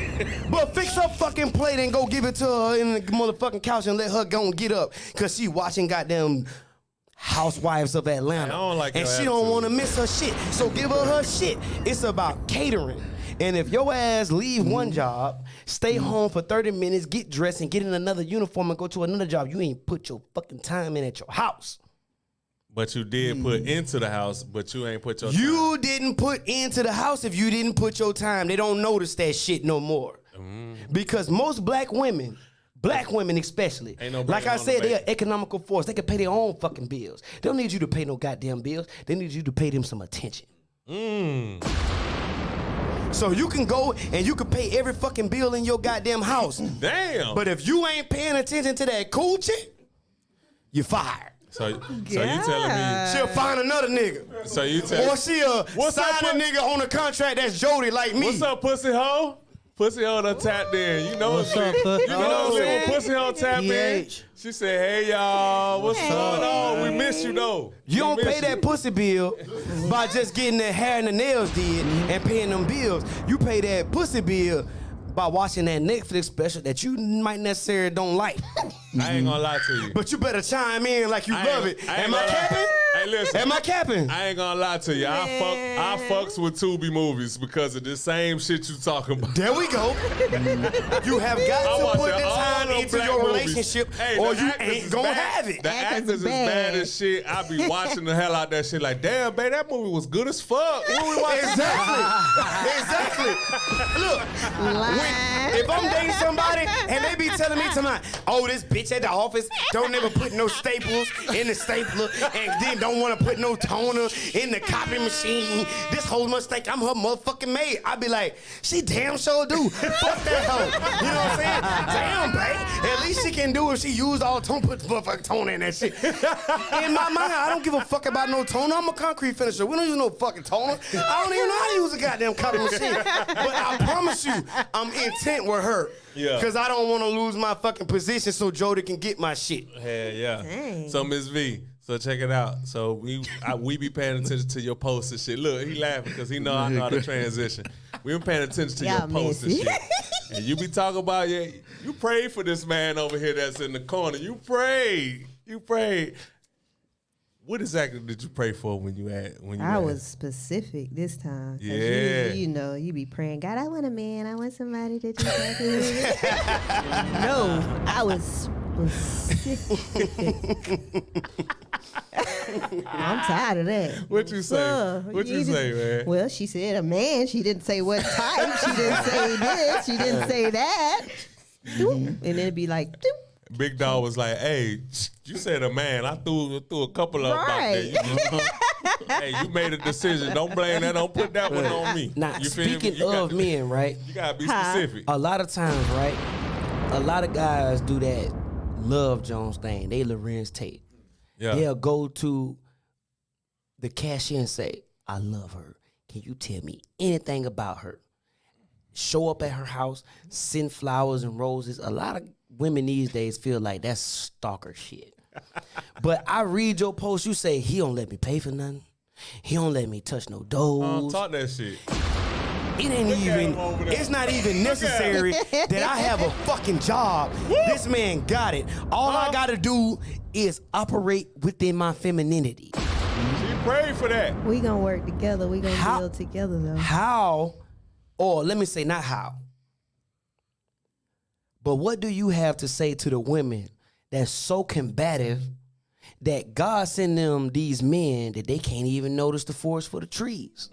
but fix her fucking plate and go give it to her in the motherfucking couch and let her go and get up. Cause she watching goddamn Housewives of Atlanta. I don't like and your she don't attitude. want to miss her shit. So give her shit. It's about catering. And if your ass leave one job, stay home for 30 minutes, get dressed and get in another uniform and go to another job, you ain't put your fucking time in at your house. But you did put into the house, but you ain't put your You didn't put into the house if you didn't put your time. They don't notice that shit no more. Because most black women especially, Ain't no like bringing I on the said, they're an baby. economical force. They can pay their own fucking bills. They don't need you to pay no goddamn bills. They need you to pay them some attention. So you can go and you can pay every fucking bill in your goddamn house. Damn. But if you ain't paying attention to that coochie, you're fired. So you telling me? She'll find another nigga. So you Or tell? she'll What's sign up, a nigga on a contract that's Jody like me. What's up, pussy hoe? Pussy hoe done tapped in. You know What's what I'm up, saying? pussy? You know what I'm saying? When pussy hoe tapped in. PH. She said, "Hey y'all, what's going on? We miss you though. You We don't miss pay that pussy bill by just getting the hair and the nails did and paying them bills. You pay that pussy bill by watching that Netflix special that you might necessarily don't like. I ain't gonna lie to you. But you better chime in like you love it. I ain't Am I gonna lie. capping? Hey, listen. Am I capping? I ain't gonna lie to you. I fucks with Tubi movies because of the same shit you talking about. There we go. You have I got to watch put the all time them into black your movies. relationship Hey, or the you actors ain't is gonna bad. have it. The actors is bad as shit. I be watching the hell out that shit. Like, damn, babe, that movie was good as fuck. What we watching? Exactly. Look, if I'm dating somebody and they be telling me tonight, oh, this bitch at the office don't never put no staples in the stapler and then don't want to put no toner in the copy machine. This whole mistake, I'm her motherfucking maid. I be like, she damn sure do. Fuck that hoe. You know what I'm saying? Damn, babe. At least she can do if she used all tone, put motherfucking toner in that shit. In my mind, I don't give a fuck about no toner. I'm a concrete finisher. We don't use no fucking toner. I don't even know how to use a goddamn copy machine. But I promise you, I'm intent with her. Yeah. Because I don't want to lose my fucking position so Jody can get my shit. Hell yeah. Dang. So Mizz V, so check it out. So we be paying attention to your posts and shit. Look, he laughing because he know I know how to transition. We been paying attention to your Y'all posts and messy. shit. And you be talking about you prayed for this man over here that's in the corner. You prayed. What exactly did you pray for when you I was specific this time. 'Cause Yeah. usually, you be praying, God, I want a man. I want somebody to do that. No, I was specific. I'm tired of that. What you say? What you say, man? Well, she said a man. She didn't say what type. She didn't say this. She didn't say that. Doop. And then it'd be like, doop. Big Dog was like, "Hey, you said a man. I threw a couple of them out there. Right. Hey, you made a decision. Don't blame that. Don't put that one on me. Now, You feel me? speaking You got of to- men, right? you gotta be specific. A lot of times, right? A lot of guys do that Love Jones thing. They Lorenz Tate. Yeah. They'll go to the cashier and say, I love her. can you tell me anything about her? Show up at her house, send flowers and roses. A lot of women these days feel like that's stalker shit. But I read your post, you say, he don't let me pay for nothing. He don't let me touch no doors. Talk that shit. It ain't it's not even necessary that I have a fucking job. This man got it. All I gotta do is operate within my femininity. She prayed for that. We gonna work together. We gonna build together though. How, or let me say not how, but what do you have to say to the women that's so combative that God send them these men that they can't even notice the forest for the trees?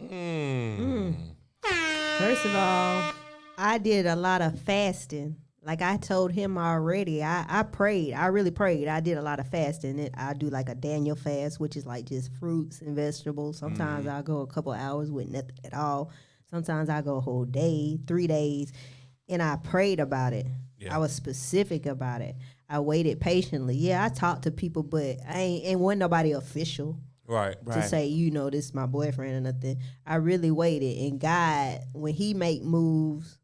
First of all, I did a lot of fasting. Like I told him already, I prayed. I really prayed. I did a lot of fasting. I do like a Daniel fast, which is like just fruits and vegetables. Sometimes I'll go a couple hours with nothing at all. Sometimes I go a whole day, 3 days. And I prayed about it. Yeah. I was specific about it. I waited patiently. Yeah, I talked to people, but ain't wasn't nobody official. Right. To say, this is my boyfriend or nothing. I really waited. And God, when he make moves,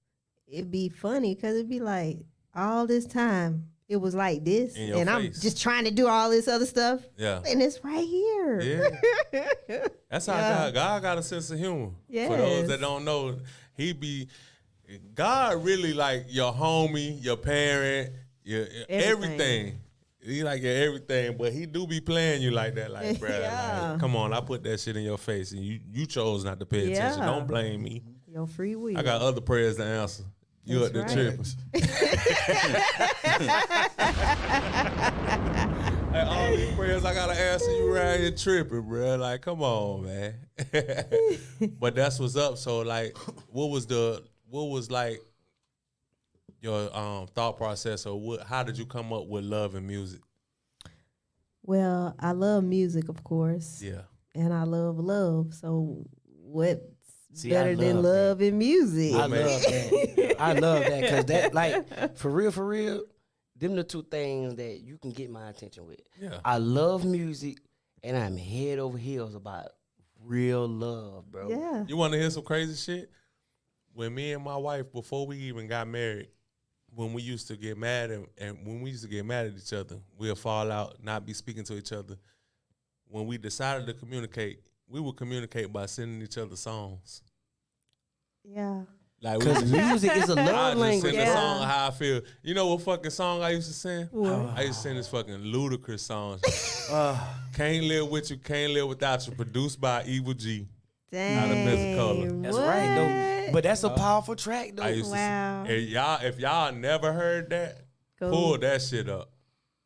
it'd be funny because it'd be like, all this time, it was like this. And I'm just trying to do all this other stuff. Yeah. And it's right here. Yeah. That's how God got a sense of humor. Yes. For those that don't know, God really like your homie, your parent, your everything. He like your everything, but he do be playing you like that, like, bro. Like, come on, I put that shit in your face, and you chose not to pay attention. Don't blame me. Your free will. I got other prayers to answer. You up the trippers. Like, all these prayers I gotta answer, you around here tripping, bro. Like, come on, man. But that's what's up. So, like, what was like your thought process, or how did you come up with love and music? Well, I love music, of course. Yeah. And I love love. So what's better than love and music? I love that. I love that because that, like, for real, them the two things that you can get my attention with. Yeah. I love music, and I'm head over heels about real love, bro. Yeah. You want to hear some crazy shit? When me and my wife, before we even got married, when we used to get mad and when we used to get mad at each other, we'll fall out, not be speaking to each other. When we decided to communicate, we would communicate by sending each other songs. Yeah. Like, because music is a love language. I just send a song how I feel. You know what fucking song I used to sing? I used to sing this fucking ludicrous song. Can't Live With You, Can't Live Without You, produced by Evil G. Dang. Out of Pensacola. That's right, though. But that's a powerful track, though. Wow. If y'all never heard that, pull that shit up.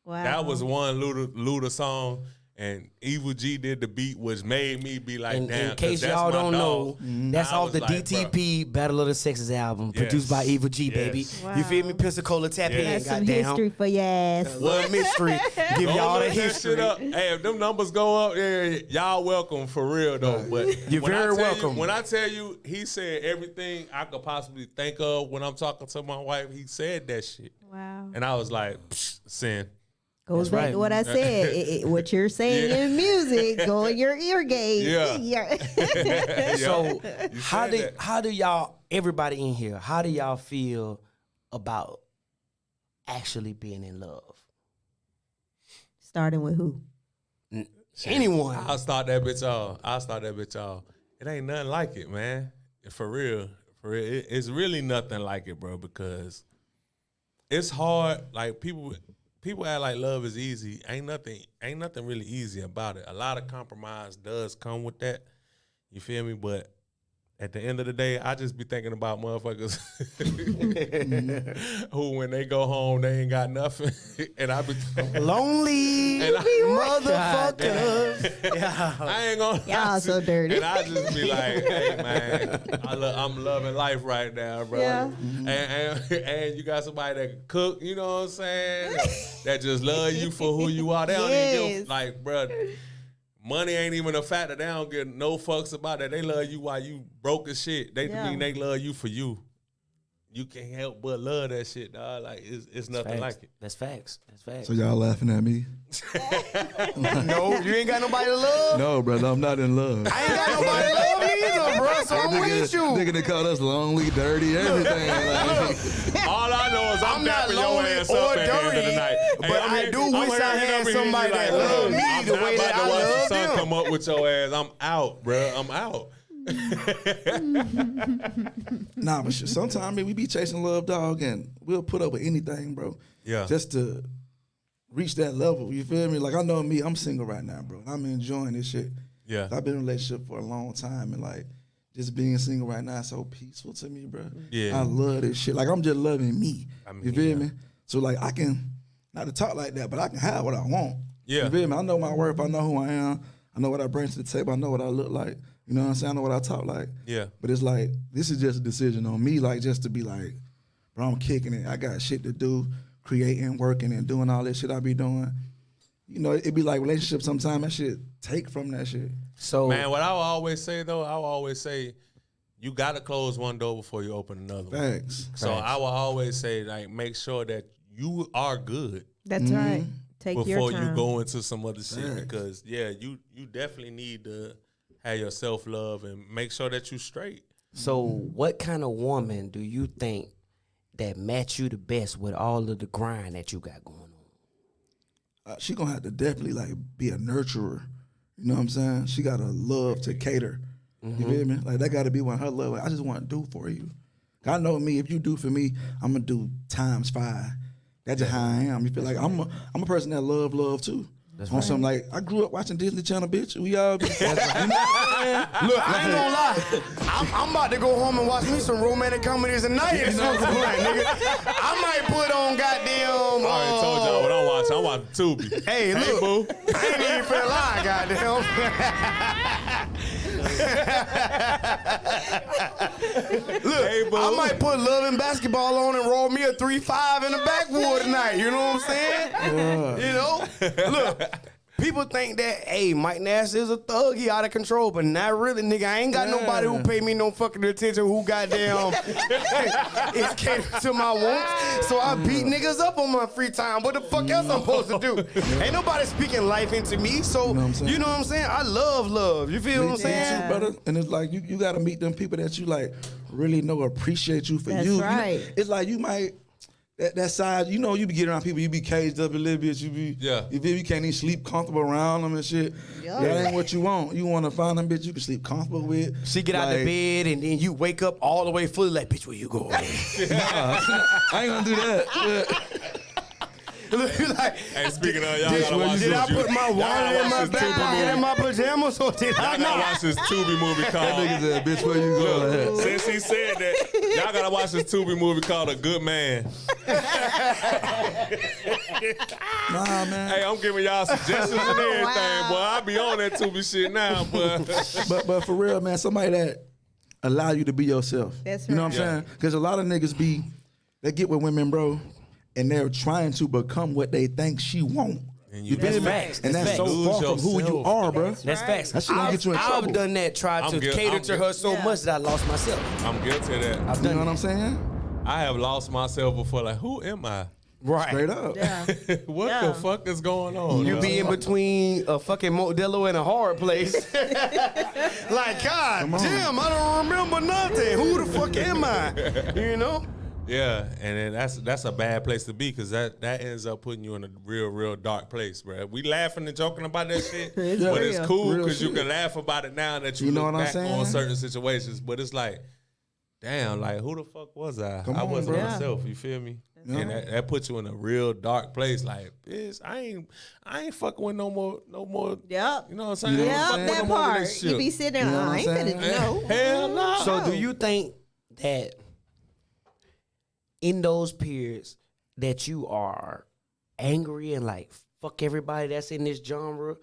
Wow. That was one Luda song, and Evil G did the beat, which made me be like, damn. In case y'all don't know, that's off the DTP Battle of the Sexes album, produced by Evil G, baby. Wow. You feel me? Pensacola, tap in, that's some history for your ass. What mystery? Give y'all the history. Hey, if them numbers go up, y'all welcome for real, though. But you're very welcome. When I tell you, he said everything I could possibly think of when I'm talking to my wife, he said that shit. Wow. And I was like, sin. Goes back to what I said. What you're saying in music, go in your ear gate. Yeah. So how do y'all, everybody in here, how do y'all feel about actually being in love? Starting with who? Anyone. I'll start that bitch off. It ain't nothing like it, man. For real. It's really nothing like it, bro, because it's hard. Like, people act like love is easy. Ain't nothing really easy about it. A lot of compromise does come with that. You feel me? But at the end of the day, I just be thinking about motherfuckers who, when they go home, they ain't got nothing, and I be lonely motherfuckers. I ain't gonna. Y'all so dirty. And I just be like, hey man, I'm loving life right now, bro. Yeah. And you got somebody that can cook. You know what I'm saying? That just love you for who you are. They don't even give, like, bro. Money ain't even a factor. They don't give no fucks about that. They love you while you broke as shit. They mean they love you for you. you can't help but love that shit, dog. Like it's nothing like it. That's facts. That's facts. So y'all laughing at me? No, you ain't got nobody to love. No, brother, I'm not in love. I ain't got nobody to love either, bro. So I'm with you. Nigga, they called us lonely, dirty, everything. Like, All I know is I'm not dapping your lonely ass or up at the end of dirty, the night. but I do wish I had somebody that look, loved me I'm the not way about that to I watch love the sun them. come up with your ass. I'm out, bro. I'm out. nah, but shit, sometimes we be chasing love, dog, and we'll put up with anything, bro. Yeah. Just to reach that level. You feel me? Like, I know me, I'm single right now, bro. I'm enjoying this shit. Yeah. I've been in a relationship for a long time, and like, just being single right now is so peaceful to me, bro. Yeah. I love this shit. Like, I'm just loving me. You feel me? So like, I can, not to talk like that, but I can have what I want. Yeah. You feel me? I know my worth. I know who I am. I know what I bring to the table. I know what I look like. You know what I'm saying? I know what I talk like. Yeah. But it's like, this is just a decision on me, like, just to be like, bro, I'm kicking it. I got shit to do, creating, working, and doing all this shit I be doing. You know, it be like relationships sometimes, that shit take from that shit. So, Man, what I will always say, though, I will always say, you got to close one door before you open another one. Facts. So I will always say, like, make sure that you are good That's right. Take your before time. you go into some other shit. Facts. Because, yeah, you definitely need to have your self-love and make sure that you straight. so what kind of woman do you think that match you the best with all of the grind that you got going on? She gonna have to definitely like be a nurturer. You know what I'm saying? She gotta love to cater. You feel me? Like that gotta be one her love. Like, I just want to do for you. I know me. If you do for me, I'm gonna do times 5. That's just how I am. You feel like I'm a person that love too. That's on right. something like I grew up watching Disney Channel, bitch. We all be, Look, I ain't gonna lie. I'm about to go home and watch me some romantic comedies tonight. It's no complaint, nigga. I might put on goddamn. I already told y'all what I'm watching. I'm watching Tubi. Hey, look. boo. I ain't even feel lie, goddamn. Look, Hey, boo. I might put Love and Basketball on and roll me a 3-5 in the backwood tonight. You know what I'm saying? You know? Look, people think that, hey, Mike Nash is a thug, he out of control, but not really, nigga. I ain't got nobody who pay me no fucking attention who goddamn is catered to my wants. So I beat niggas up on my free time. What the fuck else I'm supposed to do? Ain't nobody speaking life into me, so you know what I'm saying? I love. You feel what I'm saying? too, brother. And it's like you got to meet them people that you like really know appreciate you for That's you. right. It's like you might that side. You know, you be getting around people. You be caged up a little bit. You be You feel you can't even sleep comfortable around them and shit. Yeah. That ain't what you want. You want to find them bitch you can sleep comfortable with. She get out the bed and then you wake up all the way fully like, bitch, where you going? I ain't gonna do that. Like, Hey, speaking of, y'all gotta watch did this. I put my wallet in my this back Tubi pocket in movie. my pajamas or did I Y'all gotta not? watch this Tubi movie That called. nigga said, bitch, where you going? Since he said that, y'all gotta watch this Tubi movie called A Good Man. Nah, man. Hey, I'm giving y'all suggestions and everything, Wow. boy. I be on that Tubi shit now, boy. But for real, man, somebody that allow you to be yourself. That's You know what I'm right. saying? Because a lot of niggas they get with women, bro, and they're trying to become what they think she want. And You feel That's me? facts. And That's that's so facts. far from who you Lose are, bro. That's facts. That shit gonna get you in trouble. I've done that, tried I'm to guilty. cater I'm to her so Yeah. much that I lost myself. I'm guilty of that. I've You done know what that. I'm saying? I have lost myself before. Like, who am I? Right. Straight up. Yeah. What Yeah. the fuck is going on? You dog? be in between a fucking Modelo and a hard place. Like, God on. damn, I don't remember nothing. Who the fuck am I? You know? Yeah, and then that's a bad place to be because that ends up putting you in a real dark place, bro. We laughing and joking about that shit, It's but it's real. cool Real because you shit. can laugh about it now that you You know look what I'm back saying? on certain situations. But it's like, damn, like who the fuck was I? Come I on, wasn't bro. myself. You feel me? Yeah. And that puts you in a real dark place. Like, bitch, I ain't fucking with no more. Yep. You know what I'm saying? You know Yep, what I'm saying? that No more part. relationship. You be sitting there, You know what I I'm ain't saying? finna know. Hell no. So do you think that in those periods that you are angry and like fuck everybody that's in this genre,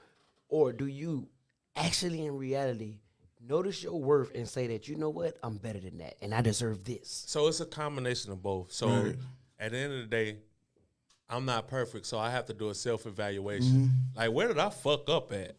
or do you actually in reality notice your worth and say that, you know what, I'm better than that and I deserve this? So it's a combination of both. So Right. at the end of the day, I'm not perfect, so I have to do a self-evaluation. Mm-hmm. Like, where did I fuck up at?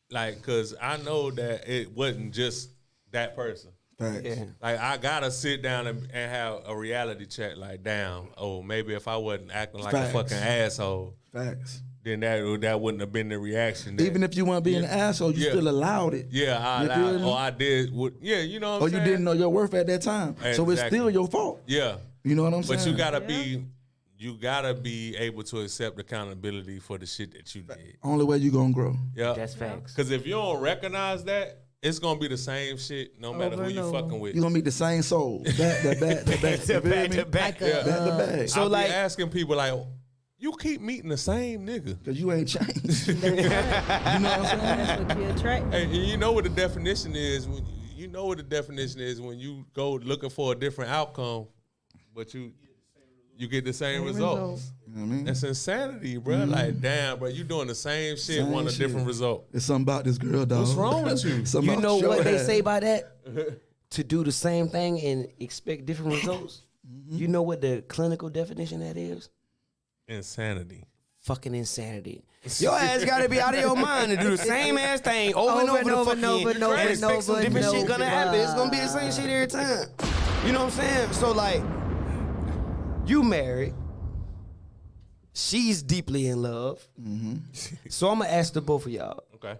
Like, because I know that it wasn't just that person. Facts. Yeah. Like I gotta sit down and have a reality check. Like, damn, oh, maybe if I wasn't acting like Facts. a fucking asshole, Facts. then that wouldn't have been the reaction. That, Even if you weren't being an asshole, you still allowed it. yeah, I You feel allowed, me? or I did. Yeah, you know what Or I'm you saying? didn't know your worth at that time. So it's Exactly. still your fault. Yeah, You know what I'm saying? but you gotta be able to accept accountability for the shit that you did. Only way you gonna grow. Yeah, That's facts. Because if you don't recognize that, it's gonna be the same shit no matter Over who and you over. fucking with. You gonna meet the same soul. Back to back. You feel me? Back to back. Like Back to back. So I like- be asking people like, you keep meeting the same nigga. Cause you ain't changed. That's right. You know what I'm saying? That's what you attract. Hey, and you know what the definition is when you go looking for a different outcome, but you get the same results. You know what I mean? That's insanity, bro. Like, damn, bro, you doing the same shit, Same want a shit. different result. It's something about this girl, dog. What's wrong with you? Something You about know your what they ass. say by that? To do the same thing and expect different results. You know what the clinical definition that is? Insanity. Fucking insanity. Your ass gotta be out of your mind to do the same ass thing over and over the fucking year. And expect some different shit gonna happen. It's gonna be the same shit every time. You know what I'm saying? So like, you married. She's deeply in love. So I'm gonna ask the both of y'all. Okay.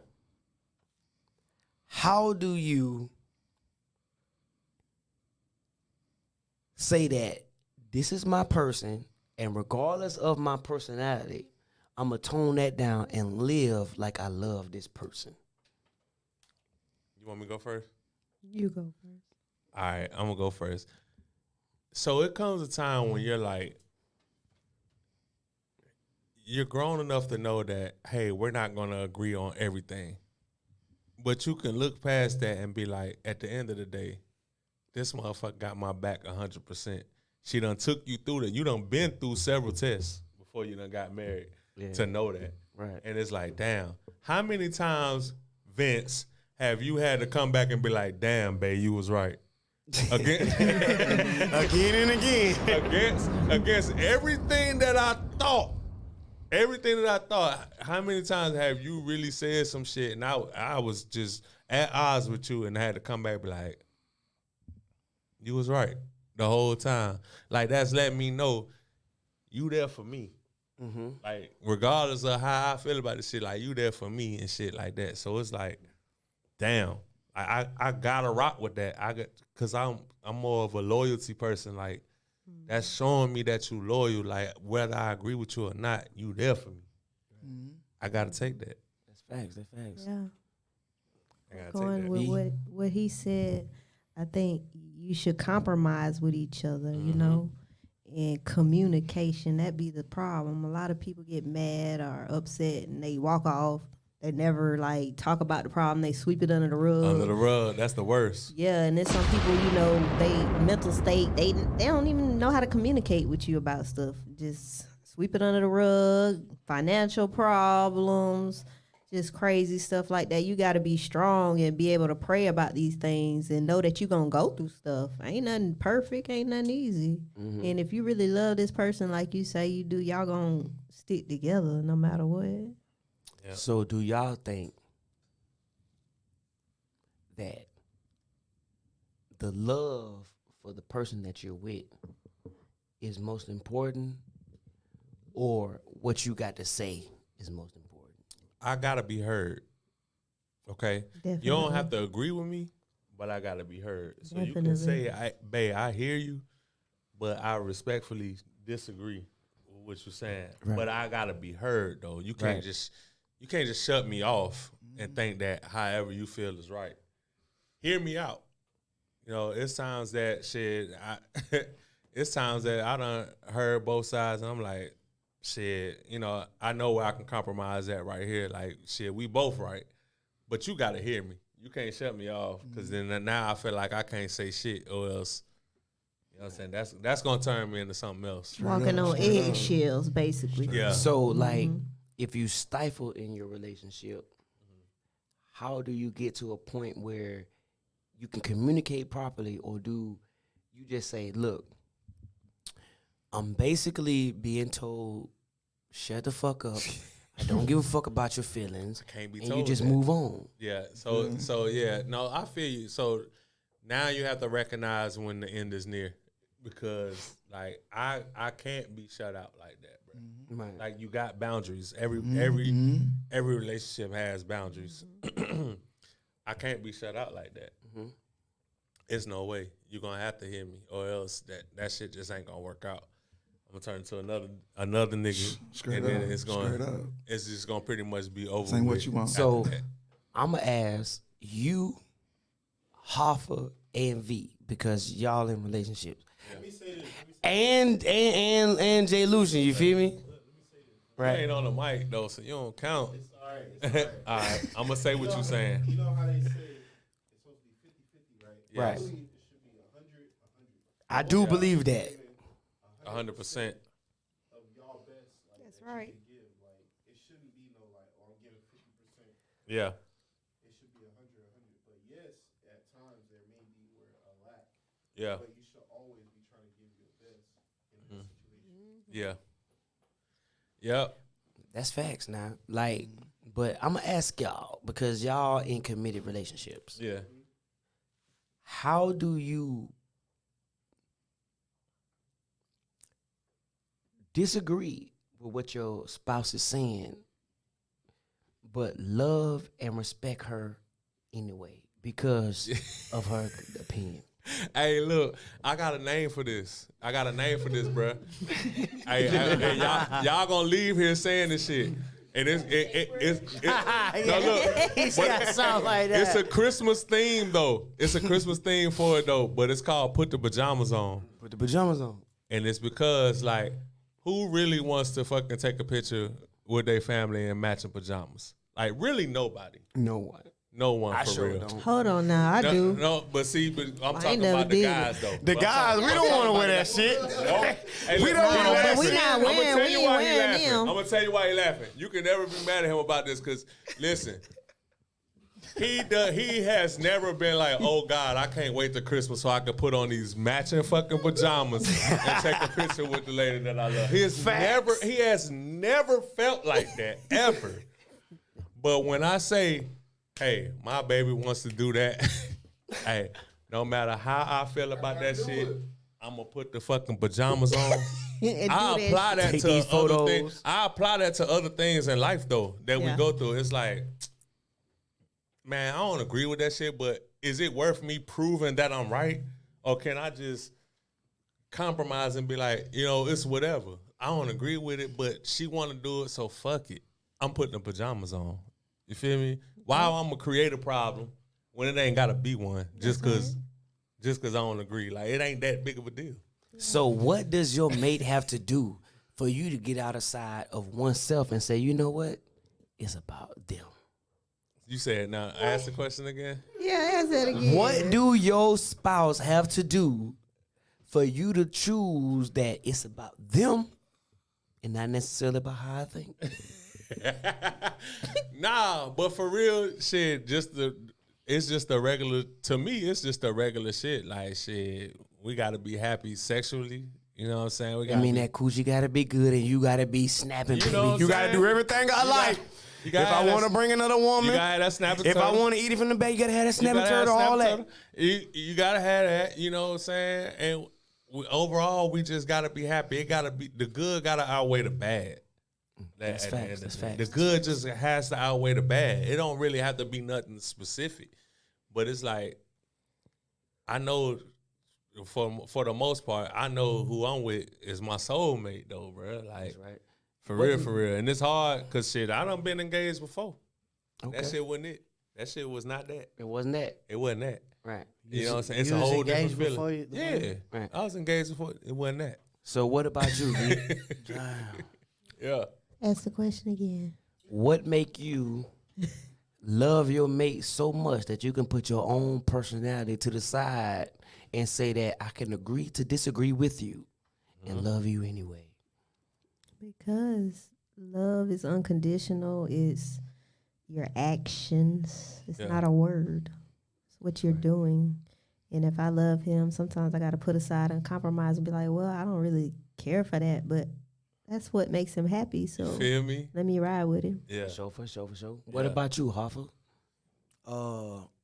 How do you say that this is my person, and regardless of my personality, I'm gonna tone that down and live like I love this person? You want me to go first? You go first. All right, I'm gonna go first. So it comes a time when you're like, you're grown enough to know that, hey, we're not gonna agree on everything. But you can look past that and be like, at the end of the day, this motherfucker got my back 100%. She done took you through that. You done been through several tests before you done got married to know that. Right. And it's like, damn, how many times, Vince, have you had to come back and be like, damn, babe, you was right? Again, Again and again. against everything that I thought. Everything that I thought. How many times have you really said some shit and I was just at odds with you and I had to come back and be like, you was right the whole time. Like, that's letting me know you there for me. Like, regardless of how I feel about this shit, like, you there for me and shit like that. So it's like, damn, I gotta rock with that. Cause I'm more of a loyalty person. Like, that's showing me that you loyal. Like, whether I agree with you or not, you there for me. I gotta take that. That's facts. That's facts. Yeah. I gotta Going take with that. what he said, I think you should compromise with each other, you know, and communication. That be the problem. A lot of people get mad or upset and they walk off. They never like talk about the problem. They sweep it under the rug. Under the rug, that's the worst. Yeah, and there's some people, you know, they mental state, they don't even know how to communicate with you about stuff. Just sweep it under the rug, financial problems, just crazy stuff like that. You got to be strong and be able to pray about these things and know that you're going to go through stuff. Ain't nothing perfect, ain't nothing easy. And if you really love this person like you say you do, y'all going to stick together no matter what. Yeah. So do y'all think that the love for the person that you're with is most important, or what you got to say is most important? I gotta be heard. Okay? You don't have to agree with me, but I gotta be heard. So you can say, babe, I hear you, but I respectfully disagree with what you're saying. Right. But I gotta be heard though. You can't just shut me off and think that however you feel is right. Hear me out. You know, it's times that it's times that I done heard both sides and I'm like, shit, you know, I know where I can compromise at right here. Like, shit, we both right. But you gotta hear me. You can't shut me off. Cause then now I feel like I can't say shit or else, you know what I'm saying? That's gonna turn me into something else. Walking on eggshells, basically. Yeah. So, like, if you stifle in your relationship, how do you get to a point where you can communicate properly, or do you just say, look, I'm basically being told, shut the fuck up. I don't give a fuck about your feelings. Can't be and told you just that. move on. Yeah. So yeah. No, I feel you. So now you have to recognize when the end is near, because like I can't be shut out like that, bro. Right. Like you got boundaries. Every relationship has boundaries. I can't be shut out like that. It's no way. You're gonna have to hear me, or else that shit just ain't gonna work out. I'm gonna turn into another nigga, Straight and up. then it's Straight gonna up. it's just gonna pretty much be over. This ain't what with you want. So after that. I'm gonna ask you, Hoffa and V, because y'all in relationships. And Jay Lucian, you feel me? You ain't on the mic though, so you don't count. All right, I'm gonna say what you saying. You know how they say it's supposed to be 50-50, right? Yes. Right. It should be 100. I do believe that. 100%. Of y'all best. Like, That's that you right. can give. Like, it shouldn't be no like, oh, I'm giving 50%. Yeah. It should be 100. But yes, at times there may be where a lack. Yeah. But you should always be trying to give your best in that situation. Yeah. Yep. That's facts now. Like, but I'm gonna ask y'all, because y'all in committed relationships. Yeah. How do you disagree with what your spouse is saying, but love and respect her anyway because of her opinion? Hey, look, I got a name for this. Bruh. hey, y'all gonna leave here saying this shit. And it's no, look. He's gotta sound like that. It's a Christmas theme though. It's a Christmas theme for it though, but it's called Put the Pajamas On. Put the pajamas on. And it's because like, who really wants to fucking take a picture with their family in matching pajamas? Like really nobody. No one. No one I for sure real. don't. Hold on now, I do. No, but I'm talking never about the did. guys though. The guys, we don't want to wear that shit. Hey, We look, don't wanna wear but we shit. not I'm gonna wearing, tell we you ain't why he wearing laughing. them. I'm gonna tell you why he laughing. You can never be mad at him about this, because listen, he has never been like, oh God, I can't wait to Christmas so I can put on these matching fucking pajamas and take a picture with the lady that I love. He has never felt like that ever. But when I say, hey, my baby wants to do that, hey, no matter how I feel about that shit, I'm gonna put the fucking pajamas on. And I do that apply shit. that Take to these other photos. things. I apply that to other things in life though that we Yeah. go through. It's like, man, I don't agree with that shit, but is it worth me proving that I'm right? Or can I just compromise and be like, it's whatever. I don't agree with it, but she want to do it, so fuck it. I'm putting the pajamas on. You feel me? Why I'm gonna create a problem when it ain't gotta be one just cause I don't agree. Like it ain't that big of a deal. So what does your mate have to do for you to get outside of oneself and say, you know what? It's about them. You said now ask the question again. Yeah, ask that again. What do your spouse have to do for you to choose that it's about them and not necessarily about how I think? Nah, but for real, shit, it's just a regular, to me, it's just a regular shit. Like, shit, we gotta be happy sexually. You know what I'm saying? We I gotta mean, be, that coochie gotta be good and you gotta be snapping, You baby. know what I'm You gotta saying? do everything I like. you If gotta I have want to that- bring another you woman, gotta have that snapping if I turtle. want to eat it from the back, you gotta have that You snapping gotta have turtle, all snap that. turtle. You gotta have that, you know what I'm saying? And overall, we just gotta be happy. It gotta be, the good gotta outweigh the bad. That's At the facts, end of that's the day. facts. The good just has to outweigh the bad. It don't really have to be nothing specific. But it's like, I know for the most part, I know who I'm with is my soulmate though, bro. Like, right. for real. And it's hard because shit, I done been engaged before. Okay. That shit wasn't it. That shit was not that. It wasn't that. It wasn't that. Right. You know what I'm saying? It's you a was whole different engaged before feeling. you- Yeah. Right. I was engaged before. It wasn't that. So what about you, V? Yeah. Ask the question again. What make you love your mate so much that you can put your own personality to the side and say that I can agree to disagree with you and love you anyway? Because love is unconditional. It's your actions. It's Yeah. not a word. It's what you're doing. And if I love him, sometimes I got to put aside and compromise and be like, well, I don't really care for that, but that's what makes him happy. So Feel me? let me ride with him. Yeah. For sure. What Yeah. about you, Hoffa?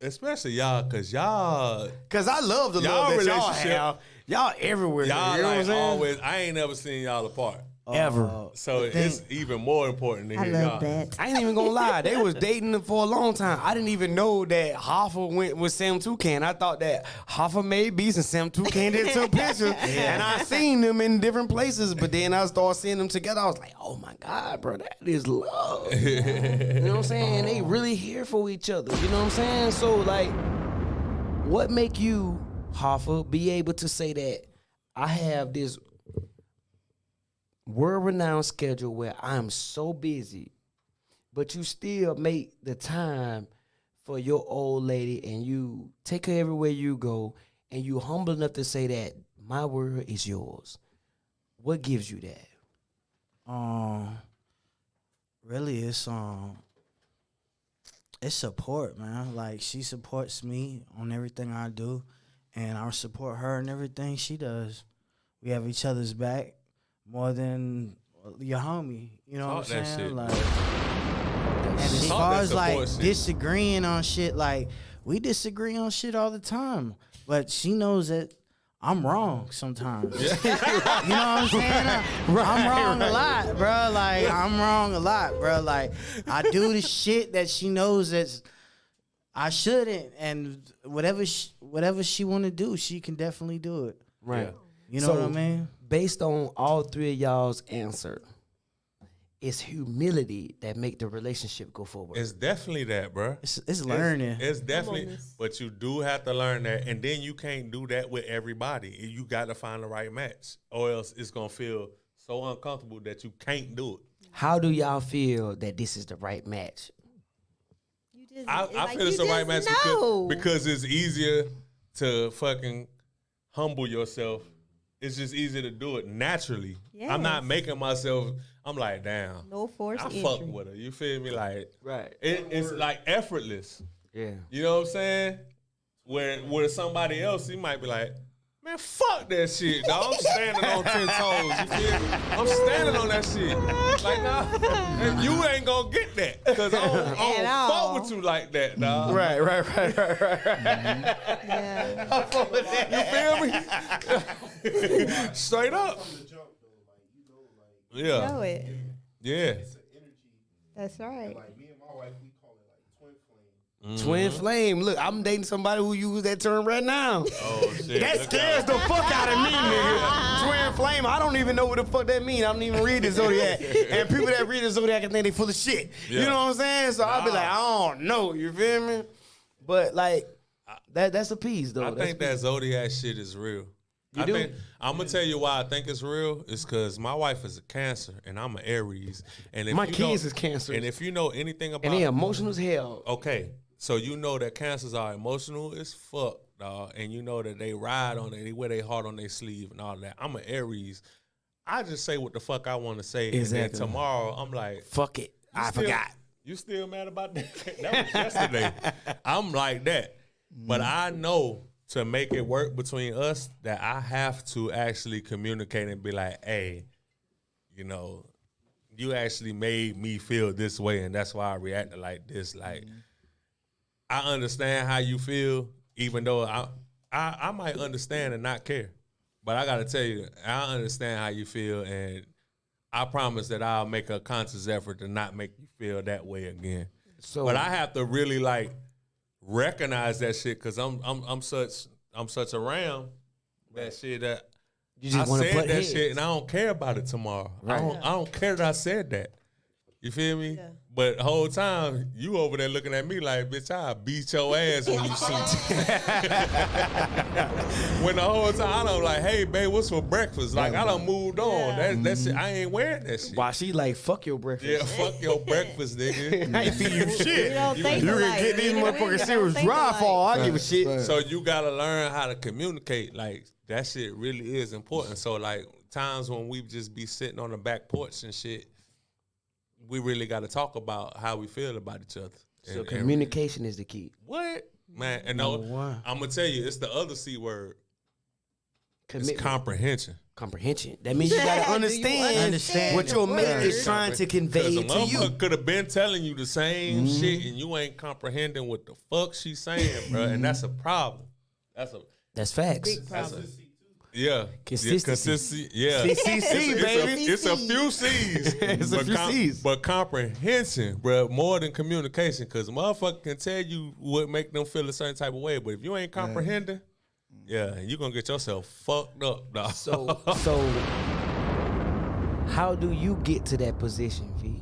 Especially y'all, cause y'all I love the y'all love that y'all relationship- have. Y'all everywhere. y'all you know what I'm like saying? always. I ain't never seen y'all apart. Ever. So it's even more important to I hear love y'all. that. I ain't even gonna lie. They was dating for a long time. I didn't even know that Hoffa went with Sam Toucan. I thought that Hoffa made beats and Sam Toucan did some pictures. And I seen them in different places. But then I started seeing them together. I was like, oh my God, bro, that is love. You know what I'm saying? They really here for each other. You know what I'm saying? So like, what make you, Hoffa, be able to say that I have this world-renowned schedule where I'm so busy, but you still make the time for your old lady and you take her everywhere you go and you humble enough to say that my word is yours. What gives you that? Really, it's support, man. Like, she supports me on everything I do, and I support her in everything she does. We have each other's back more than your homie. You know what I'm Talk that saying? shit, Like, bro. and as Talk far that as like support shit. disagreeing on shit, like, we disagree on shit all the time, but she knows that I'm wrong sometimes. You know what I'm saying? I'm wrong a lot, bro. Like, I'm wrong a lot, bro. Like, I do the shit that she knows that I shouldn't, and whatever she want to do, she can definitely do it. Right. You know what I mean? Based on all three of y'all's answer, it's humility that make the relationship go forward. It's definitely that, bro. It's learning. It's definitely, but you do have to learn that, and then you can't do that with everybody. You got to find the right match, or else it's gonna feel so uncomfortable that you can't do it. How do y'all feel that this is the right match? You just, I feel it's the right match because it's easier to fucking humble yourself. It's just easier to do it naturally. I'm not Yes. making myself. I'm like, damn. no forced I entry. fuck with her. You feel me? Like, Right. it's like effortless. Yeah. You know what I'm saying? Where somebody else, he might be like, man, fuck that shit, dog. I'm standing on 10 toes. You feel me? I'm standing on that shit. Like, nah, and you ain't gonna get that. Because I don't fuck with you like that, dog. Right. Yeah. You feel me? Straight up. From the jump though, like you know Yeah. Know it. Yeah. it's an energy. That's right. Like me and my wife, we call it like twin flame. Twin flame. Look, I'm dating somebody who uses that term right now. Oh, shit. That Look scares out. the fuck out of me, nigga. Twin flame. I don't even know what the fuck that mean. I don't even read the Zodiac. And people that read the Zodiac think they full of shit. Yeah. You know what I'm saying? So I'll be like, I don't know. You feel me? But like, that's a piece though. I think that Zodiac shit is real. You do? I'm gonna tell you why I think it's real. It's because my wife is a Cancer and I'm an Aries. And if My you kids know- is Cancers. And if you know anything about and they emotional as hell. okay, so you know that Cancers are emotional as fuck, dog, and you know that they ride on it, they wear their heart on their sleeve and all that. I'm an Aries. I just say what the fuck I want to say, Exactly. and then tomorrow I'm like, Fuck it. I forgot. You still mad about that? That was yesterday. I'm like that. But I know to make it work between us that I have to actually communicate and be like, hey, you know, you actually made me feel this way and that's why I reacted like this. Like, I understand how you feel, even though I might understand and not care. But I gotta tell you, I understand how you feel, and I promise that I'll make a conscious effort to not make you feel that way again. So, But I have to really like recognize that shit because I'm such around that shit that you I just want to said put that heads. shit and I don't care about it tomorrow. Right. I don't care that I said that. You feel me? Yeah. But the whole time you over there looking at me like, bitch, I'll beat your ass when you see me. When the whole time I don't like, hey babe, what's for breakfast? Like I done moved on. Yeah. That shit, I ain't wearing that shit. Why she like, fuck your breakfast. Yeah, fuck your breakfast, nigga. I ain't feed you shit. You don't think You can alike. get these You don't motherfucking think cereals dry alike. for all I give a shit. Right. So you gotta learn how to communicate. Like that shit really is important. So like times when we just be sitting on the back porch and shit, we really gotta talk about how we feel about each other. So And communication is the key. what? Man, and no, Number one. I'm gonna tell you, it's the other C word. It's Commitment. comprehension. comprehension. That means you gotta understand what your mate is trying to convey Because a to you. motherfucker could have been telling you the same shit, and you ain't comprehending what the fuck she's saying, bro. And that's a problem. That's facts. Big problem. Yeah. Consistency. Yeah. CCC, baby. It's a few C's. It's a few C's. But comprehension, bro, more than communication. Because a motherfucker can tell you what make them feel a certain type of way. But if you ain't comprehending, you're going to get yourself fucked up, dog. So how do you get to that position, V?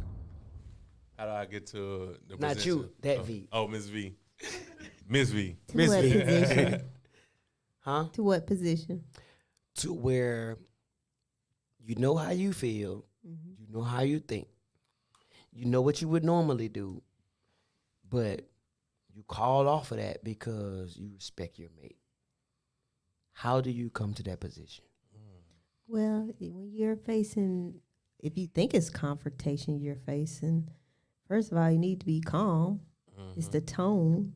How do I get to the Not position? you, that V. Oh, Mizz V. Mizz V. To what position? Huh? To what position? To where you know how you feel, you know how you think, you know what you would normally do, but you call off of that because you respect your mate. How do you come to that position? Well, when you're facing, if you think it's confrontation you're facing, first of all, you need to be calm. It's the tone,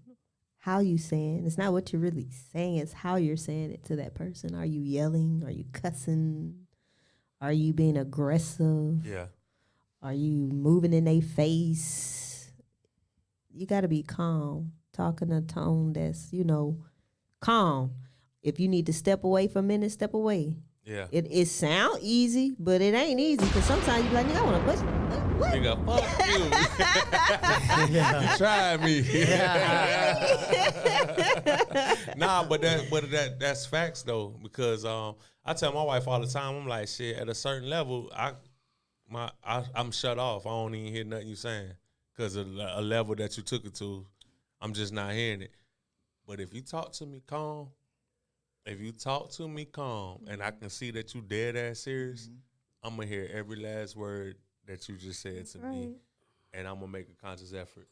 how you saying. It's not what you're really saying, it's how you're saying it to that person. Are you yelling? Are you cussing? Are you being aggressive? Yeah. Are you moving in their face? You got to be calm, talking a tone that's, calm. If you need to step away for a minute, step away. Yeah. It sound easy, but it ain't easy because sometimes you be like, nigga, I want to push you. What? Nigga, fuck you. You tried me. Nah, but that's facts though, because I tell my wife all the time, I'm like, shit, at a certain level, I'm shut off. I don't even hear nothing you saying because of a level that you took it to. I'm just not hearing it. But if you talk to me calm, and I can see that you dead ass serious, I'm gonna hear every last word that you just said to me, and I'm gonna make a conscious effort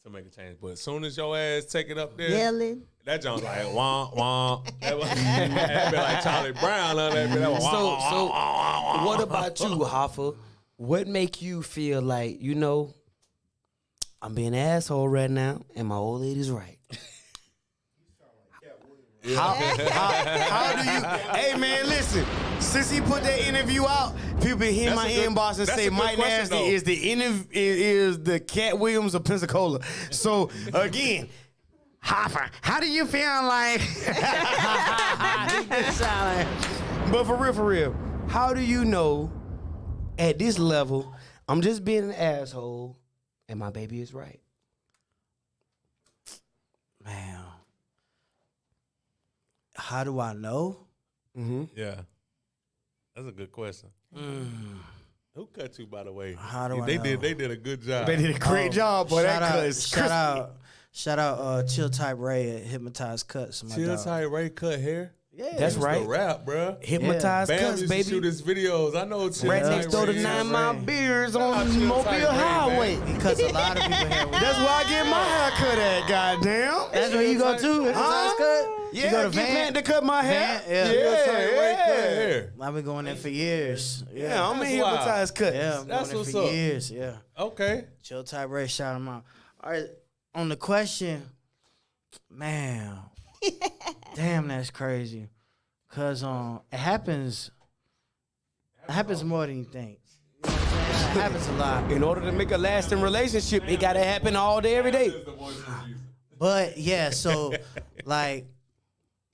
to make a change. But as soon as your ass take it up there, Yelling. that joint's like wah wah. That be like Charlie Brown on that. That So what about you, Hoffa? What make you feel like, I'm being an asshole right now, and my old lady's right? How do you? Hey man, listen. Since he put that interview out, people been hitting my inbox and say Mike Nasty is the Cat Williams of Pensacola. So again, Hoffa, how do you feel like? But for real, how do you know at this level I'm just being an asshole and my baby is right? Man. How do I know? Yeah, that's a good question. Who cut you, by the way? How do I they know? They did a good job. They did a great job, boy. That cut is Shout out, Chill Type Ray at Hypnotized Cuts. Chill Type Ray cut hair. Yeah, that's right. The rap, bro. Hypnotized Bam Cuts, used to baby. shoot his videos. I know Chill Right Type next door to Ray. 9 Mile Beers on Chill Mobile Type Ray, Highway. man. Because a lot of people have. That's where I get my hair cut at, goddamn. That's where you go to. Hypnotized Cut. Yeah, You go to get Van Van to cut my hair. Yeah. Chill Type Ray cut hair. I've been going there for years. Yeah, I'm in That's wild. Hypnotized Cuts. Yeah, I'm That's going what's there for up. years. Yeah. Okay. Chill Type Ray, shout him out. All right, on the question, man, damn, that's crazy. Cause it happens more than you think. You know what I'm saying? It happens a lot. In order to make a lasting relationship, it gotta happen all day, every day. But yeah, so like,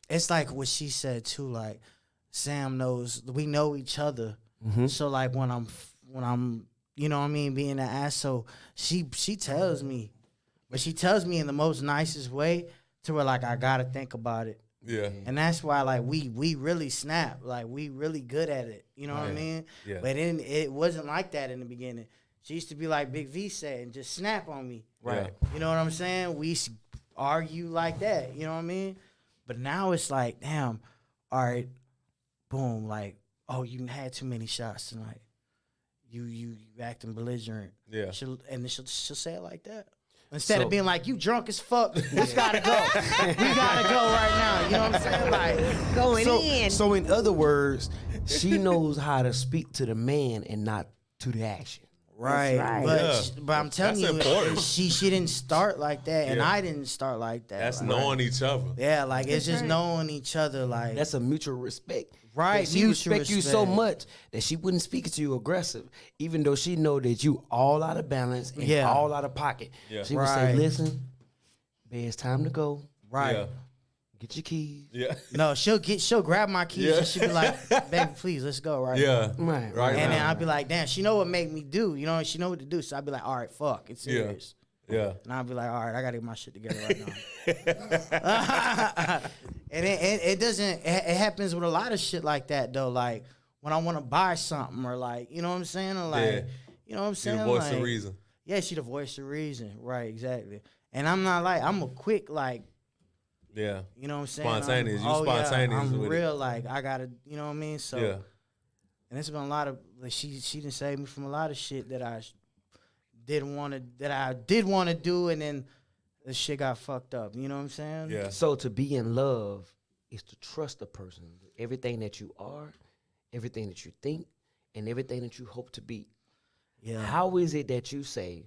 it's like what she said too. Like, Sam knows we know each other. So like when I'm, you know what I mean, being an asshole, she tells me, but she tells me in the most nicest way to where like I gotta think about it. Yeah. And that's why like we really snap, like we really good at it. You know what I mean? Yeah. But then it wasn't like that in the beginning. She used to be like Big V said and just snap on me. Right. You know what I'm saying? We argue like that. You know what I mean? But now it's like, damn, all right, boom, like, oh, you had too many shots tonight. You acting belligerent. Yeah. She'll say it like that. Instead of being like, you drunk as fuck, we gotta go. We gotta go right now. You know what I'm saying? Like, Going in. So in other words, she knows how to speak to the man and not to the action. Right, right. but Yeah. but I'm telling That's you, important. she didn't start like that, and Yeah. I didn't start like that. That's like, knowing each other. Yeah, like it's just knowing each other. Like That's a mutual respect. Right, That she mutual respect you so respect. much that she wouldn't speak to you aggressive, even though she know that you all out of balance and Yeah. all out of pocket. Yeah. She would say, Right. "Listen, babe, it's time to go. right. Yeah. Get your keys." Yeah. No, she'll grab my keys Yeah. and she'll be like, "Baby, please, let's go." Right. Yeah. Right, Right. And then now. I'll be like, "Damn, she know what make me do. You know, she know what to do." So I'll be like, "All right, fuck, it's Yeah. serious." Yeah. And I'll be like, "All right, I gotta get my shit together right now." And it doesn't. It happens with a lot of shit like that though. Like when I want to buy something or like, you know what I'm saying, or like, Yeah. you know what I'm She saying, the voice like, of reason. yeah, she the voice of reason, right? Exactly. And I'm not like I'm a quick like. Yeah. You know what I'm saying? Spontaneous. You Yeah, spontaneous I'm with it. real. Like I gotta, you know what I mean? So, Yeah. and it's been a lot of like she done saved me from a lot of shit that I didn't want to that I did want to do, and then the shit got fucked up. You know what I'm saying? Yeah. So to be in love is to trust a person with everything that you are, everything that you think, and everything that you hope to be. Yeah. How is it that you say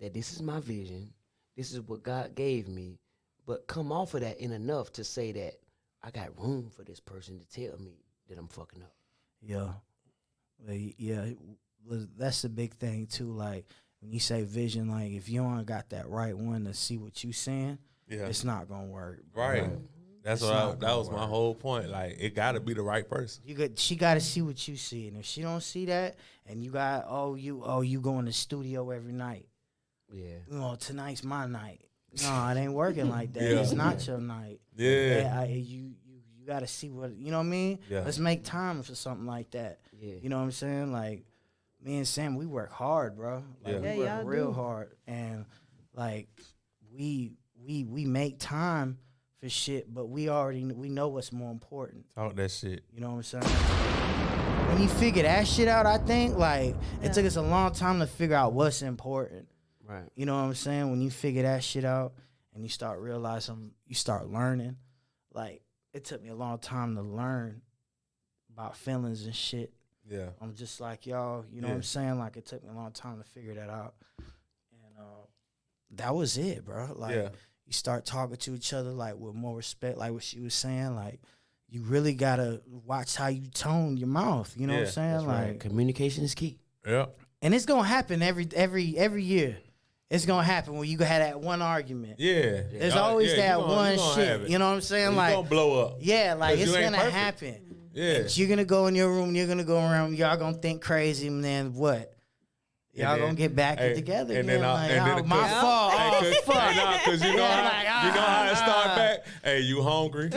that this is my vision, this is what God gave me, but come off of that in enough to say that I got room for this person to tell me that I'm fucking up? Yeah. Like, yeah. That's the big thing too. Like when you say vision, like if you don't got that right one to see what you saying, Yeah. it's not gonna work. Right. That's It's what not that gonna was my work. whole point. Like it gotta be the right person. She got to see what you see, and if she don't see that, and you got you go in the studio every night. Yeah. You know, tonight's my night. No, it ain't working like that. Yeah. It's not your night. Yeah. You got to see what you know what I mean. Yeah. Let's make time for something like that. Yeah. You know what I'm saying? Like me and Sam, we work hard, bro. Like Yeah. Yeah, we work y'all real do. hard, and like we make time for shit, but we know what's more important. Talk that shit. You know what I'm saying? When you figure that shit out, I think like it took us a long time to figure out what's important. Right. You know what I'm saying? When you figure that shit out and you start realizing, you start learning. Like it took me a long time to learn about feelings and shit. Yeah. I'm just like y'all. You know what I'm saying? Like it took me a long time to figure that out, and that was it, bro. Like Yeah. you start talking to each other like with more respect, like what she was saying. Like you really gotta watch how you tone your mouth. You know what I'm Yeah, saying? that's Like, right. Communication is key. Yeah. and it's gonna happen every year. It's gonna happen when you have that one argument. Yeah. There's always that one shit. You know what I'm saying? It's Like, gonna blow up. yeah, like 'Cause it's you ain't gonna perfect. happen. Yeah. You're gonna go in your room. You're gonna go around. Y'all gonna think crazy, and then what? Y'all then- gonna get back hey, together. and again. then Like, and then oh, the my cook- fault. Hey, Oh, 'cause- fuck. hey, nah, 'cause you know Yeah, how you know how it start back. Hey, you hungry?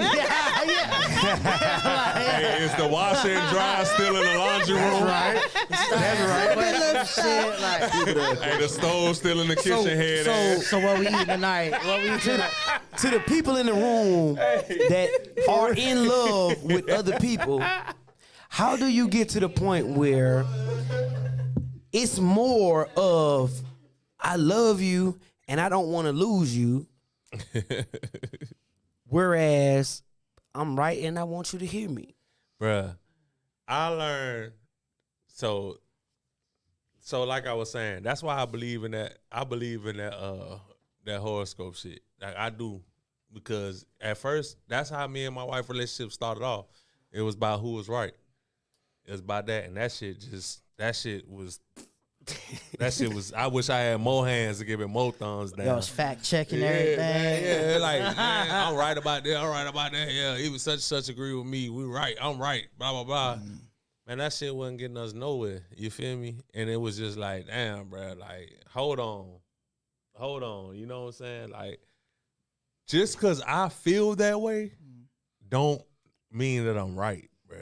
Hey, is the washer and dryer still in the laundry room? That's right. Shit, like, Hey, the stove still in the kitchen head. ass. so what we eating tonight? What we eating tonight? To the people in the room that are in love with other people, how do you get to the point where it's more of I love you and I don't want to lose you, whereas I'm right and I want you to hear me? Bruh, I learned so like I was saying, that's why I believe in that. I believe in that horoscope shit. Like I do. Because at first, that's how me and my wife relationship started off. It was about who was right. It was about that. And that shit was I wish I had more hands to give it more thumbs down. Yo, it's fact checking Yeah, everything. man, yeah, like, man, I'm right about that. I'm right about that. Yeah, even such agree with me. We right. I'm right. Blah blah blah. Man, that shit wasn't getting us nowhere. You feel me? And it was just like, damn, bro. Like, hold on. You know what I'm saying? Like, just because I feel that way, don't mean that I'm right, bro.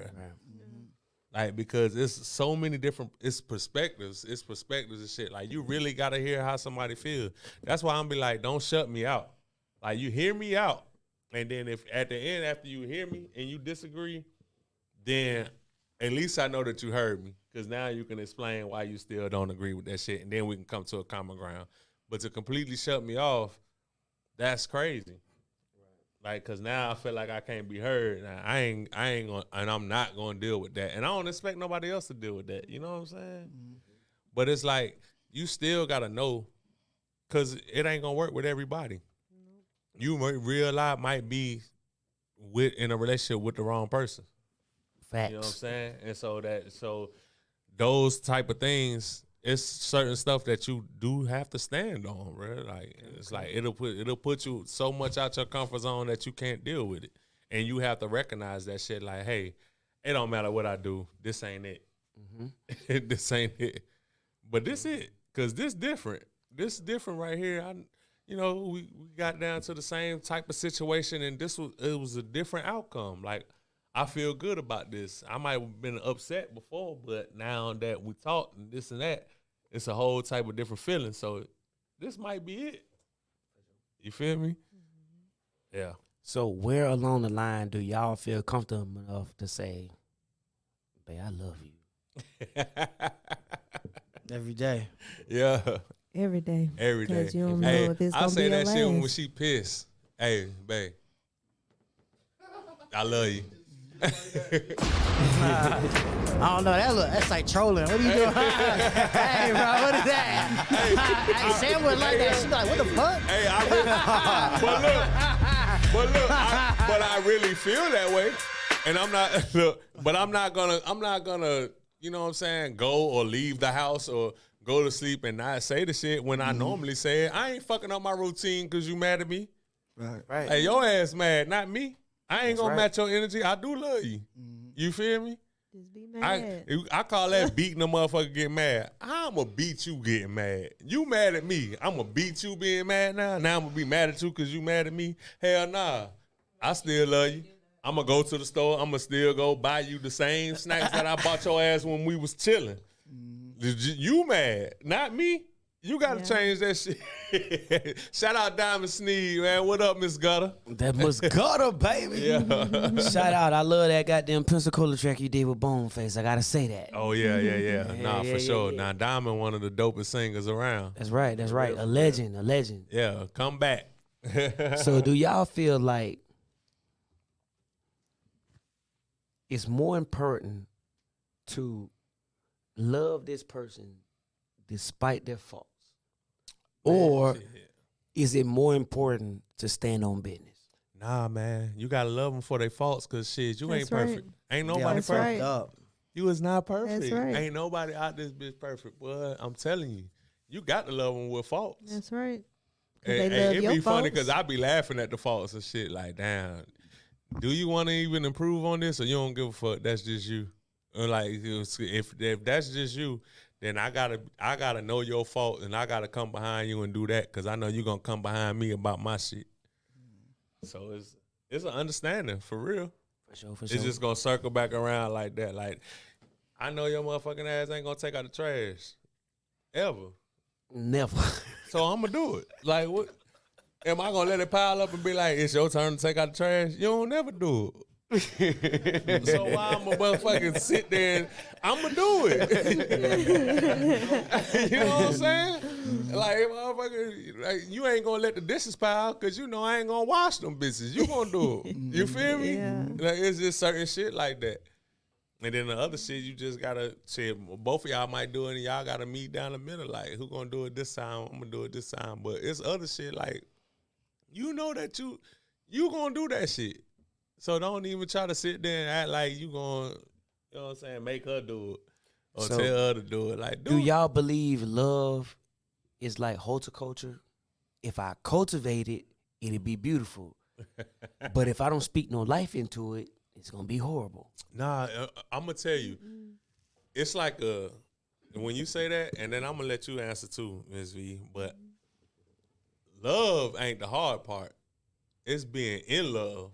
Like, because it's so many different, it's perspectives and shit. Like, you really got to hear how somebody feels. That's why I'm be like, don't shut me out. Like, you hear me out. And then if at the end, after you hear me and you disagree, then at least I know that you heard me. Because now you can explain why you still don't agree with that shit. And then we can come to a common ground. But to completely shut me off, that's crazy. Like, cause now I feel like I can't be heard. Now, I ain't gonna, and I'm not gonna deal with that. And I don't expect nobody else to deal with that. You know what I'm saying? But it's like you still gotta know, cause it ain't gonna work with everybody. You real life might be in a relationship with the wrong person. Facts. You know what I'm saying? And so those type of things, it's certain stuff that you do have to stand on, bro. Like it's like it'll put you so much out your comfort zone that you can't deal with it, and you have to recognize that shit. Like, hey, it don't matter what I do, this ain't it. This ain't it. But this it, cause this different. This different right here. We got down to the same type of situation, and it was a different outcome. Like, I feel good about this. I might have been upset before, but now that we talked and this and that, it's a whole type of different feeling. So this might be it. You feel me? Yeah. So where along the line do y'all feel comfortable enough to say, babe, I love you? Every day. Yeah. Every day. Every day. 'Cause you don't Hey, know if it's I gonna say be that your shit when last. she pissed. Hey, babe. I love you. I don't know. That's like trolling. What are you doing? Hey, bro, what is that? Hey, Sam would like that. She's like, what the fuck? Hey, but I really feel that way, and I'm not gonna, you know what I'm saying, go or leave the house or go to sleep and not say the shit when I normally say it. I ain't fucking up my routine because you mad at me. Right. Hey, your ass mad, not me. I ain't gonna right. match your energy. I do love you. You feel me? Just be mad. I call that beating a motherfucker get mad. I'ma beat you getting mad. You mad at me. I'ma beat you being mad now. Now I'm gonna be mad at you because you mad at me. Hell nah. I still love you. I'ma go to the store. I'ma still go buy you the same snacks that I bought your ass when we was chilling. You mad, not me. You gotta change that shit. Shout out Diamond Sneed, man. What up, Miss Gutter? That must gutter, baby. Yeah. Shout out. I love that goddamn Pensacola track you did with Boneface. I gotta say that. Oh yeah. Nah, yeah, for sure. yeah. Now Diamond, one of the dopest singers around. That's right. A legend. Yeah, come back. So do y'all feel like it's more important to love this person despite their faults? Or is it more important to stand on business? Nah, man. You gotta love them for their faults, cause shit, you ain't That's right. perfect. Ain't nobody That's perfect. right. Up. You is not perfect. That's right. Ain't nobody out this bitch perfect. Boy, I'm telling you, you got to love them with faults. That's right. 'Cause And, they and love it your be funny faults. because I be laughing at the faults and shit. Like, damn, do you want to even improve on this, or you don't give a fuck? That's just you. Or like, if that's just you, then I gotta know your fault, and I gotta come behind you and do that, because I know you gonna come behind me about my shit. So it's an understanding for real. For sure. It's just gonna circle back around like that. Like, I know your motherfucking ass ain't gonna take out the trash ever, Never. so I'm gonna do it. Like, what? Am I gonna let it pile up and be like, it's your turn to take out the trash? You don't never do it. So why I'm gonna motherfucking sit there and I'm gonna do it? You know what I'm saying? Like, motherfucker, like, you ain't gonna let the dishes pile because you know I ain't gonna wash them bitches. You gonna do it. You feel me? Yeah. Like, it's just certain shit like that. And then the other shit, you just gotta say, both of y'all might do it, and y'all gotta meet down the middle. Like, who gonna do it this time? I'm gonna do it this time. But it's other shit, like, you know that you gonna do that shit. So don't even try to sit there and act like you gonna, you know what I'm saying, make her do it or So, tell her to do it. Like, Do y'all believe love is like horticulture? If I cultivate it, it'll be beautiful. But if I don't speak no life into it, it's gonna be horrible. Nah, I'm gonna tell you, it's like when you say that, and then I'm gonna let you answer too, Ms. V. But love ain't the hard part. It's being in love.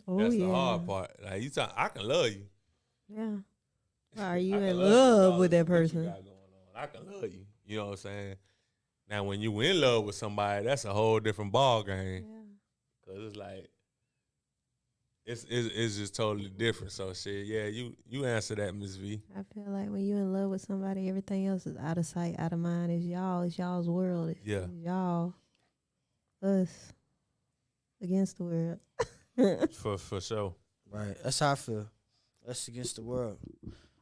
Oh, That's yeah. the hard part. Like, I can love you. Yeah. Are you I can in love you love with that regardless of what person? you got going on. I can love you. You know what I'm saying? Now, when you in love with somebody, that's a whole different ball game. Yeah. Cause it's like it's just totally different. So shit, yeah, you answer that, Ms. V. I feel like when you in love with somebody, everything else is out of sight, out of mind. It's y'all. It's y'all's world. It's Yeah. y'all. Us. Against the world. For sure. Right. That's how I feel. Us against the world.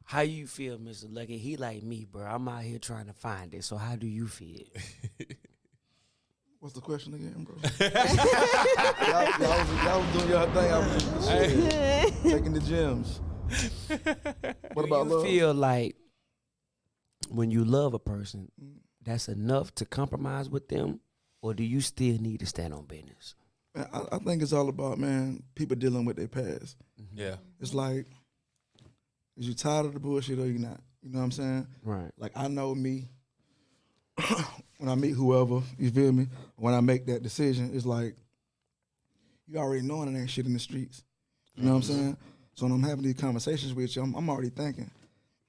How you feel, Mr. Lucky? He like me, bro. I'm out here trying to find it. So how do you feel? What's the question again, bro? y'all was doing your thing. I was just taking the gems. What about Do you love? feel like when you love a person, that's enough to compromise with them, or do you still need to stand on business? Man, I think it's all about, man, people dealing with their past. Yeah. It's like, is you tired of the bullshit or you not? You know what I'm saying? Right. Like, I know me, when I meet whoever, you feel me? When I make that decision, it's like, you already knowing it ain't shit in the streets. You know what I'm saying? So when I'm having these conversations with you, I'm already thinking,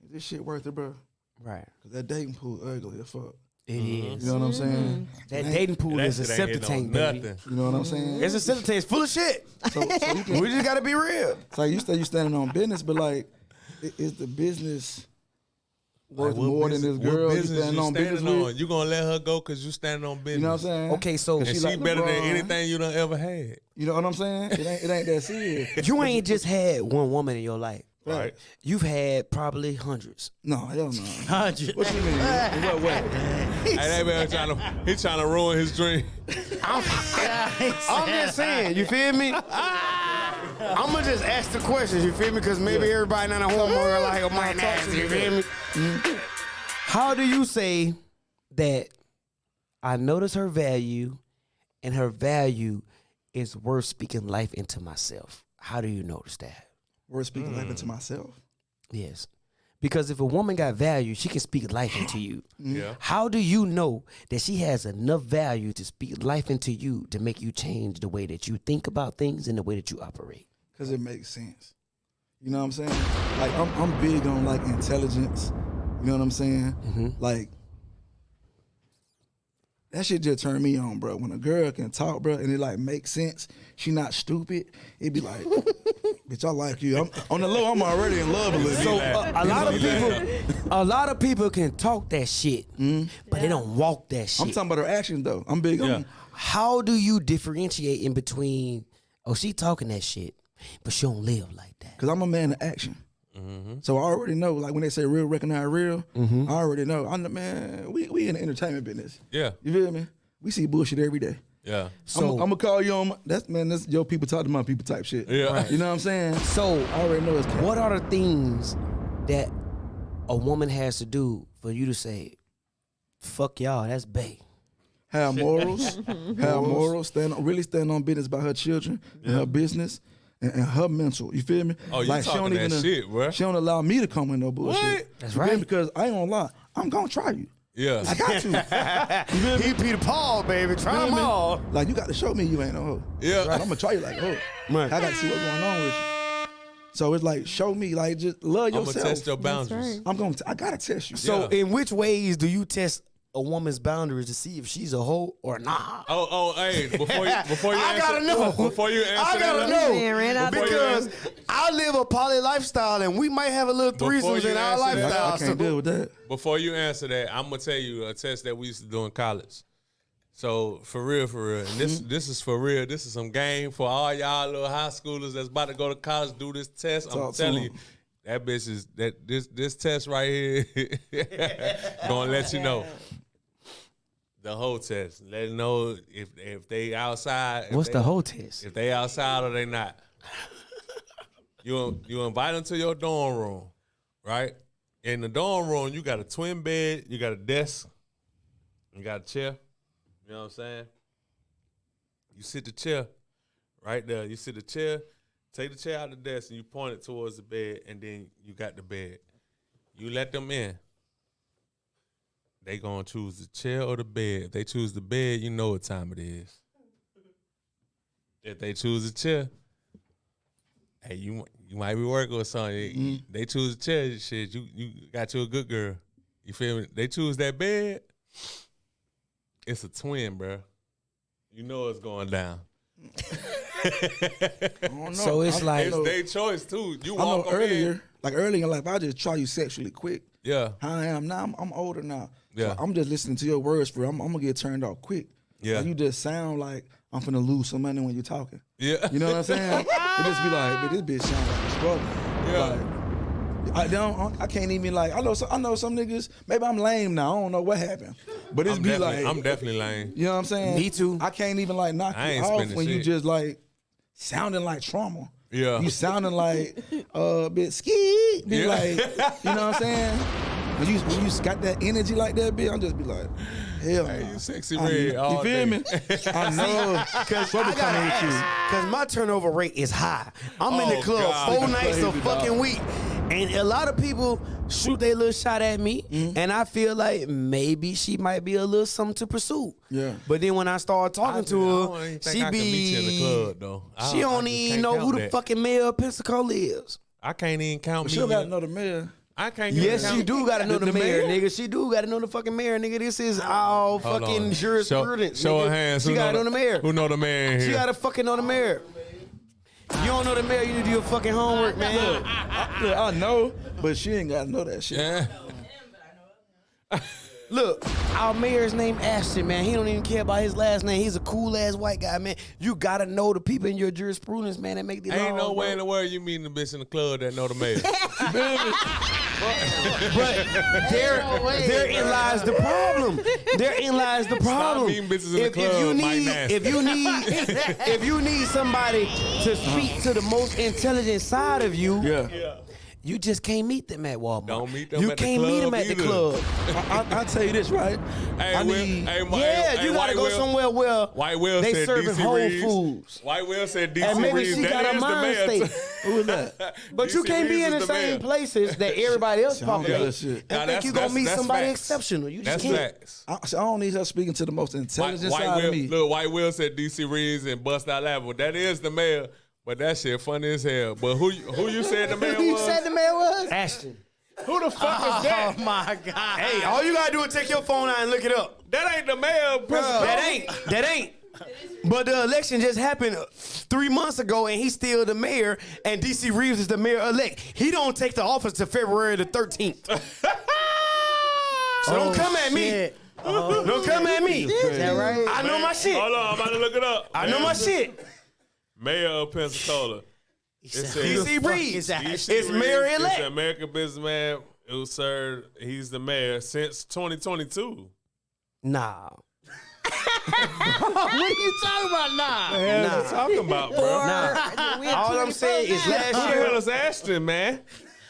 is this shit worth it, bro? Right. Because that dating pool ugly as fuck. It is. You know what I'm saying? That dating pool That is a shit ain't septic hitting on tank, baby. nothing. You know what I'm saying? It's a septic tank. It's full of shit. So you can, We just gotta be real. it's like you say you standing on business, but like, is the business worth Like, what more business- than this what girl you business standing you on business standing with? on? You gonna let her go because you standing on business? You know what I'm saying? Okay, so And She she like better than LeBron. anything you done ever had. You know what I'm saying? It ain't that serious. you ain't just had one woman in your life. Right. You've had probably hundreds. No, hell no. 100. What you mean? In what way? Hey, that man trying to ruin his dream. I'm just saying, you feel me? I'm gonna just ask the questions, you feel me? Because maybe everybody not a homeowner like a might ask, you feel me? How do you say that I notice her value and her value is worth speaking life into myself? How do you notice that? Word speaking life into myself. Yes. Because if a woman got value, she can speak life into you. Yeah. How do you know that she has enough value to speak life into you to make you change the way that you think about things and the way that you operate? Because it makes sense. You know what I'm saying? Like, I'm big on, like, intelligence. You know what I'm saying? Like, that shit just turned me on, bro. When a girl can talk, bro, and it, like, makes sense, she not stupid, it be like, bitch, I like you. I'm, on the low, I'm already in love a little So bit. a lot of people can talk that shit, but they don't walk that shit. I'm talking about her actions, though. I'm big on How do you differentiate in between, oh, she talking that shit, but she don't live like that? because I'm a man of action. So I already know, like when they say real recognize real, I already know. I'm the man. We in the entertainment business. Yeah. You feel me? We see bullshit every day. Yeah. So I'm gonna call you on that's your people talk to my people type shit. Yeah. Right. You know what I'm saying? So I already know it's cap. what are the things that a woman has to do for you to say, fuck y'all, that's bae? Have morals, really stand on business by her children and her business and her mental. You feel me? Oh, you talking that shit, bruh. She don't allow me to come with no bullshit. What? That's You feel me? right. Because I ain't gonna lie, I'm gonna try you. Yeah. I got to. You feel me? He Peter Paul, baby. Try You know them what I mean? all. Like, you got to show me you ain't no hoe. Yeah. Right? I'm gonna try you like a hoe. Right. I got to see what's going on with you. So it's like, show me, like, just love I'm yourself. gonna test your boundaries. I gotta test you. So Yeah. in which ways do you test a woman's boundaries to see if she's a hoe or not? Oh, hey, before you I gotta know. Before you answer I gotta that, Man, ran out Before you because I live a poly lifestyle and we might have a little Before threesomes you in our answer that, lifestyle. I can't deal with that. Before you answer that, I'm gonna tell you a test that we used to do in college. So for real, and this is for real. This is some game for all y'all little high schoolers that's about to go to college. Do this test. I'm Talk to telling you, them. that bitch is that this test right here gonna let you know. The whole test. Let them know if they outside. What's the whole test? If they outside or they not. You invite them to your dorm room, right? In the dorm room, you got a twin bed, you got a desk, you got a chair. You know what I'm saying? You sit the chair right there. You sit the chair, take the chair out of the desk, and you point it towards the bed, and then you got the bed. You let them in. They gonna choose the chair or the bed. If they choose the bed, you know what time it is. If they choose the chair, hey, you might be working with something. They choose the chair, shit. You got you a good girl. You feel me? They choose that bed. It's a twin, bro. You know it's going down. I don't know. So it's like- It's their choice too. You I know walk 'em in. earlier in life, I just try you sexually quick. Yeah, How I am now, I'm older now. Yeah. So I'm just listening to your words for I'm gonna get turned off quick. Yeah. Like, you just sound like I'm finna lose some money when you're talking. yeah. You know what I'm saying? It just be like, but this bitch sound like a struggle. Yeah. Like, I can't even like. I know some niggas. Maybe I'm lame now. I don't know what happened, but it's I'm definitely lame. You know what I'm saying? Me too. I can't even like knock I you ain't off spending when you shit. just like sounding like Trauma. Yeah. You sounding like a bit ski. Be Yeah. like, you know what I'm saying? When you got that energy like that, bitch, I'm just be like, hell Hey, nah. you sexy red all You feel day. me? I know. Cause What I we gotta coming with you? ask, cause my turnover rate is high. I'm in the Oh, club God. 4 nights a Crazy, fucking dog. week, and a lot of people shoot their little shot at me, and I feel like maybe she might be a little something to pursue. Yeah. But then when I start talking to I her, don't even think she I can meet you in the be club though. she don't just even can't know count who the that. fucking mayor of Pensacola is. I can't even count But me. she don't got to know the mayor. I can't even Yes, count. she do gotta know the, The mayor, mayor? nigga. She do gotta know the fucking mayor, nigga. This is all Hold fucking on. jurisprudence. Show nigga. her hands. She Who gotta know the mayor. Who know the mayor in here? She gotta fucking know the mayor. You don't know the mayor, you need to do your fucking homework, man. I know, but she ain't got to know that shit. Yeah. Look, our mayor's name Ashton, man. He don't even care about his last name. He's a cool ass white guy, man. You gotta know the people in your jurisprudence, man, that make the laws. Ain't no way bro. in the world you meeting the bitch in the club that know the mayor. But therein lies the problem. Therein lies the problem. meeting bitches in the club, Mike Nasty. if you need somebody to speak to the most intelligent side of you, Yeah. you just can't meet them at Walmart. Don't meet them you at the can't meet club them at the either. club. I'll tell you this, right? Hey, I Will, need. hey, Mike, Yeah, hey, you gotta White go Will- somewhere where White Will they said serving DC Whole Reeves. Foods. White Will said DC And maybe Reeves. she That got a is the mind mayor. state. Who is that? But you DC can't be Reeves in the is the same mayor. places that everybody else I don't populate. know that shit. Nah, I think you're gonna meet that's somebody facts. exceptional. You just That's can't. facts. I don't need her speaking to the most intelligent side Will, of me. look, White Will said DC Reeves and bust out laughing. But that is the mayor. But that shit funny as hell. But who you said the mayor You was? said the mayor was? Ashton. Who the fuck is that? Oh my God. Hey, all you gotta do is take your phone out and look it up. That ain't the mayor of Pensacola. That ain't. But the election just happened 3 months ago, and he's still the mayor, and DC Reeves is the mayor-elect. He don't take the office to February the 13th. So don't come at me. Shit. Don't come at me. Is that right? I know my shit. Hold on, I'm about to look it up. I know my shit. Mayor of Pensacola. It says DC Reeves. DC It's Reeves mayor-elect. is an American businessman who served. He's the mayor since 2022. Nah. What are you talking about now? What the hell is he talking about, bro? Nah. All I'm saying is last Who the year. hell is Ashton, man?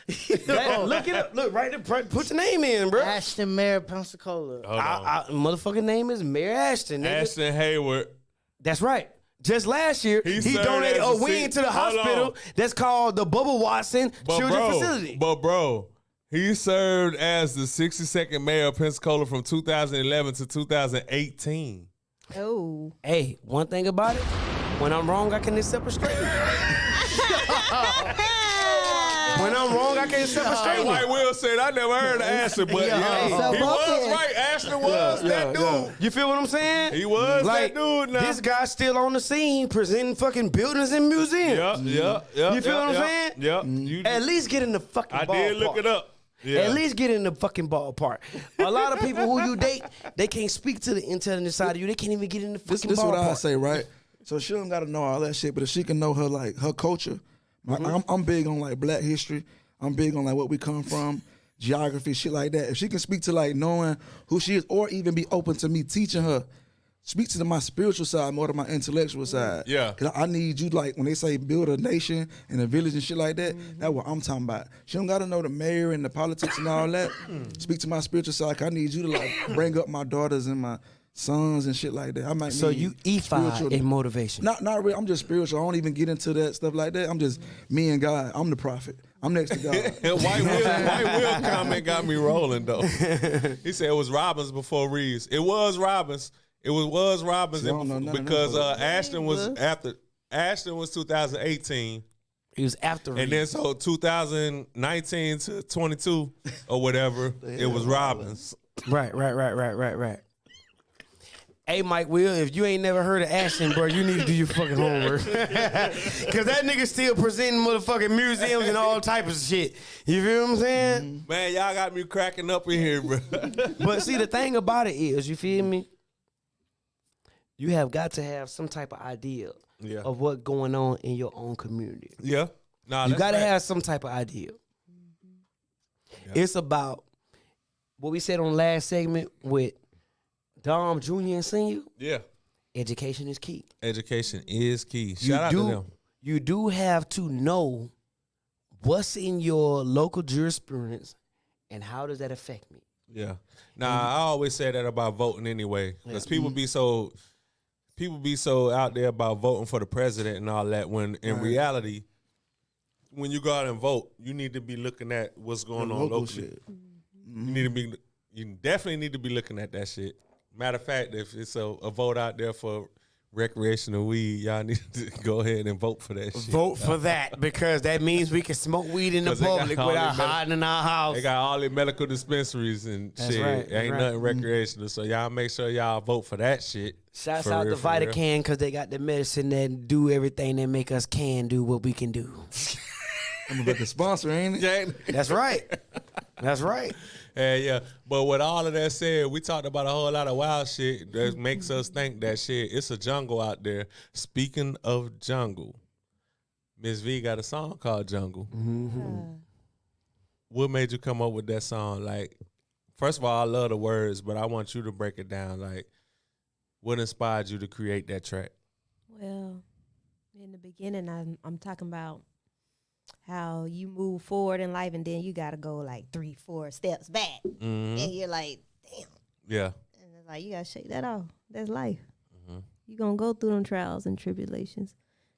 Look it up. Look right there. Put your name in, bro. Ashton, Mayor of Pensacola. Hold on. Motherfucking name is Mayor Ashton. Nigga. Ashton Hayward. That's right. Just last year, He he served donated as a the wing to the hold hospital on. that's called the Bubba Watson Children's Facility. But bro, he served as the 62nd mayor of Pensacola from 2011 to 2018. Oh. Hey, one thing about it, when I'm wrong, I can accept a straight. When I'm wrong, I can accept a Hey, straight. White Will said, I never heard of Ashton, but yeah, so he both was is- right. Ashton was that dude. You feel what I'm saying? He was like, that dude now. This guy's still on the scene presenting fucking buildings and museums. Yeah. You feel what I'm saying? Yeah. You, At least get in the fucking I ballpark. did look it up. Yeah. At least get in the fucking ballpark. A lot of people who you date, they can't speak to the intelligent side of you. They can't even get in the fucking This is what I ballpark. say, right? So she don't gotta know all that shit, but if she can know her like her culture, I'm big on like Black history. I'm big on like what we come from, geography, shit like that. If she can speak to like knowing who she is, or even be open to me teaching her, speak to my spiritual side more than my intellectual side. Yeah. Cause I need you, like when they say build a nation and a village and shit like that, that's what I'm talking about. She don't gotta know the mayor and the politics and all that. Speak to my spiritual side. 'Cause I need you to like bring up my daughters and my sons and shit like that. I might So need you E5 spiritual- in motivation. Not really. I'm just spiritual. I don't even get into that stuff like that. I'm just me and God. I'm the prophet. I'm next to God. White Will comment got me rolling though. He said it was Robbins before Reeves. It was Robbins. It was Robbins See, I don't know none of because them. Ashton was after. Ashton was 2018, He was after and then so 2019 to 22 or whatever, it was Robbins. Right. Hey, Mike Will, if you ain't never heard of Ashton, bro, you need to do your fucking homework. Because that nigga still presenting motherfucking museums and all type of shit. You feel what I'm saying? Man, y'all got me cracking up in here, bro. But see, the thing about it is, you feel me? You have got to have some type of idea Yeah. of what's going on in your own community. Yeah. Nah, You that's got to fact. have some type of idea. It's about what we said on the last segment with Dom Jr. and Senior. Yeah. Education is key. Education is key. Shout out to them. You do have to know what's in your local jurisprudence and how does that affect me. Yeah. Nah, I always say that about voting anyway, because people be so out there about voting for the president and all that. When in reality, when you go out and vote, you need to be looking at what's going on local locally. shit. You definitely need to be looking at that shit. Matter of fact, if it's a vote out there for recreational weed, y'all need to go ahead and vote for that shit. Vote for that, because that means we can smoke weed in the 'Cause they got public all without the hiding in our house. They got all the medical dispensaries and That's shit. right, that's Ain't right. nothing recreational. So y'all make sure y'all vote for that shit. Shouts For out real, to for real. Vitacan, because they got the medicine that do everything that make us can do what we can do. I'm about the sponsor, ain't it? That's right. That's right. Yeah. But with all of that said, we talked about a whole lot of wild shit that makes us think that shit, it's a jungle out there. Speaking of jungle, Mizz V got a song called Jungle. What made you come up with that song? Like, first of all, I love the words, but I want you to break it down. Like, what inspired you to create that track? Well, in the beginning, I'm talking about how you move forward in life and then you got to go like 3-4 steps back. Mm-hmm. And you're like, damn. Yeah. And it's like, you got to shake that off. That's life. You're going to go through them trials and tribulations.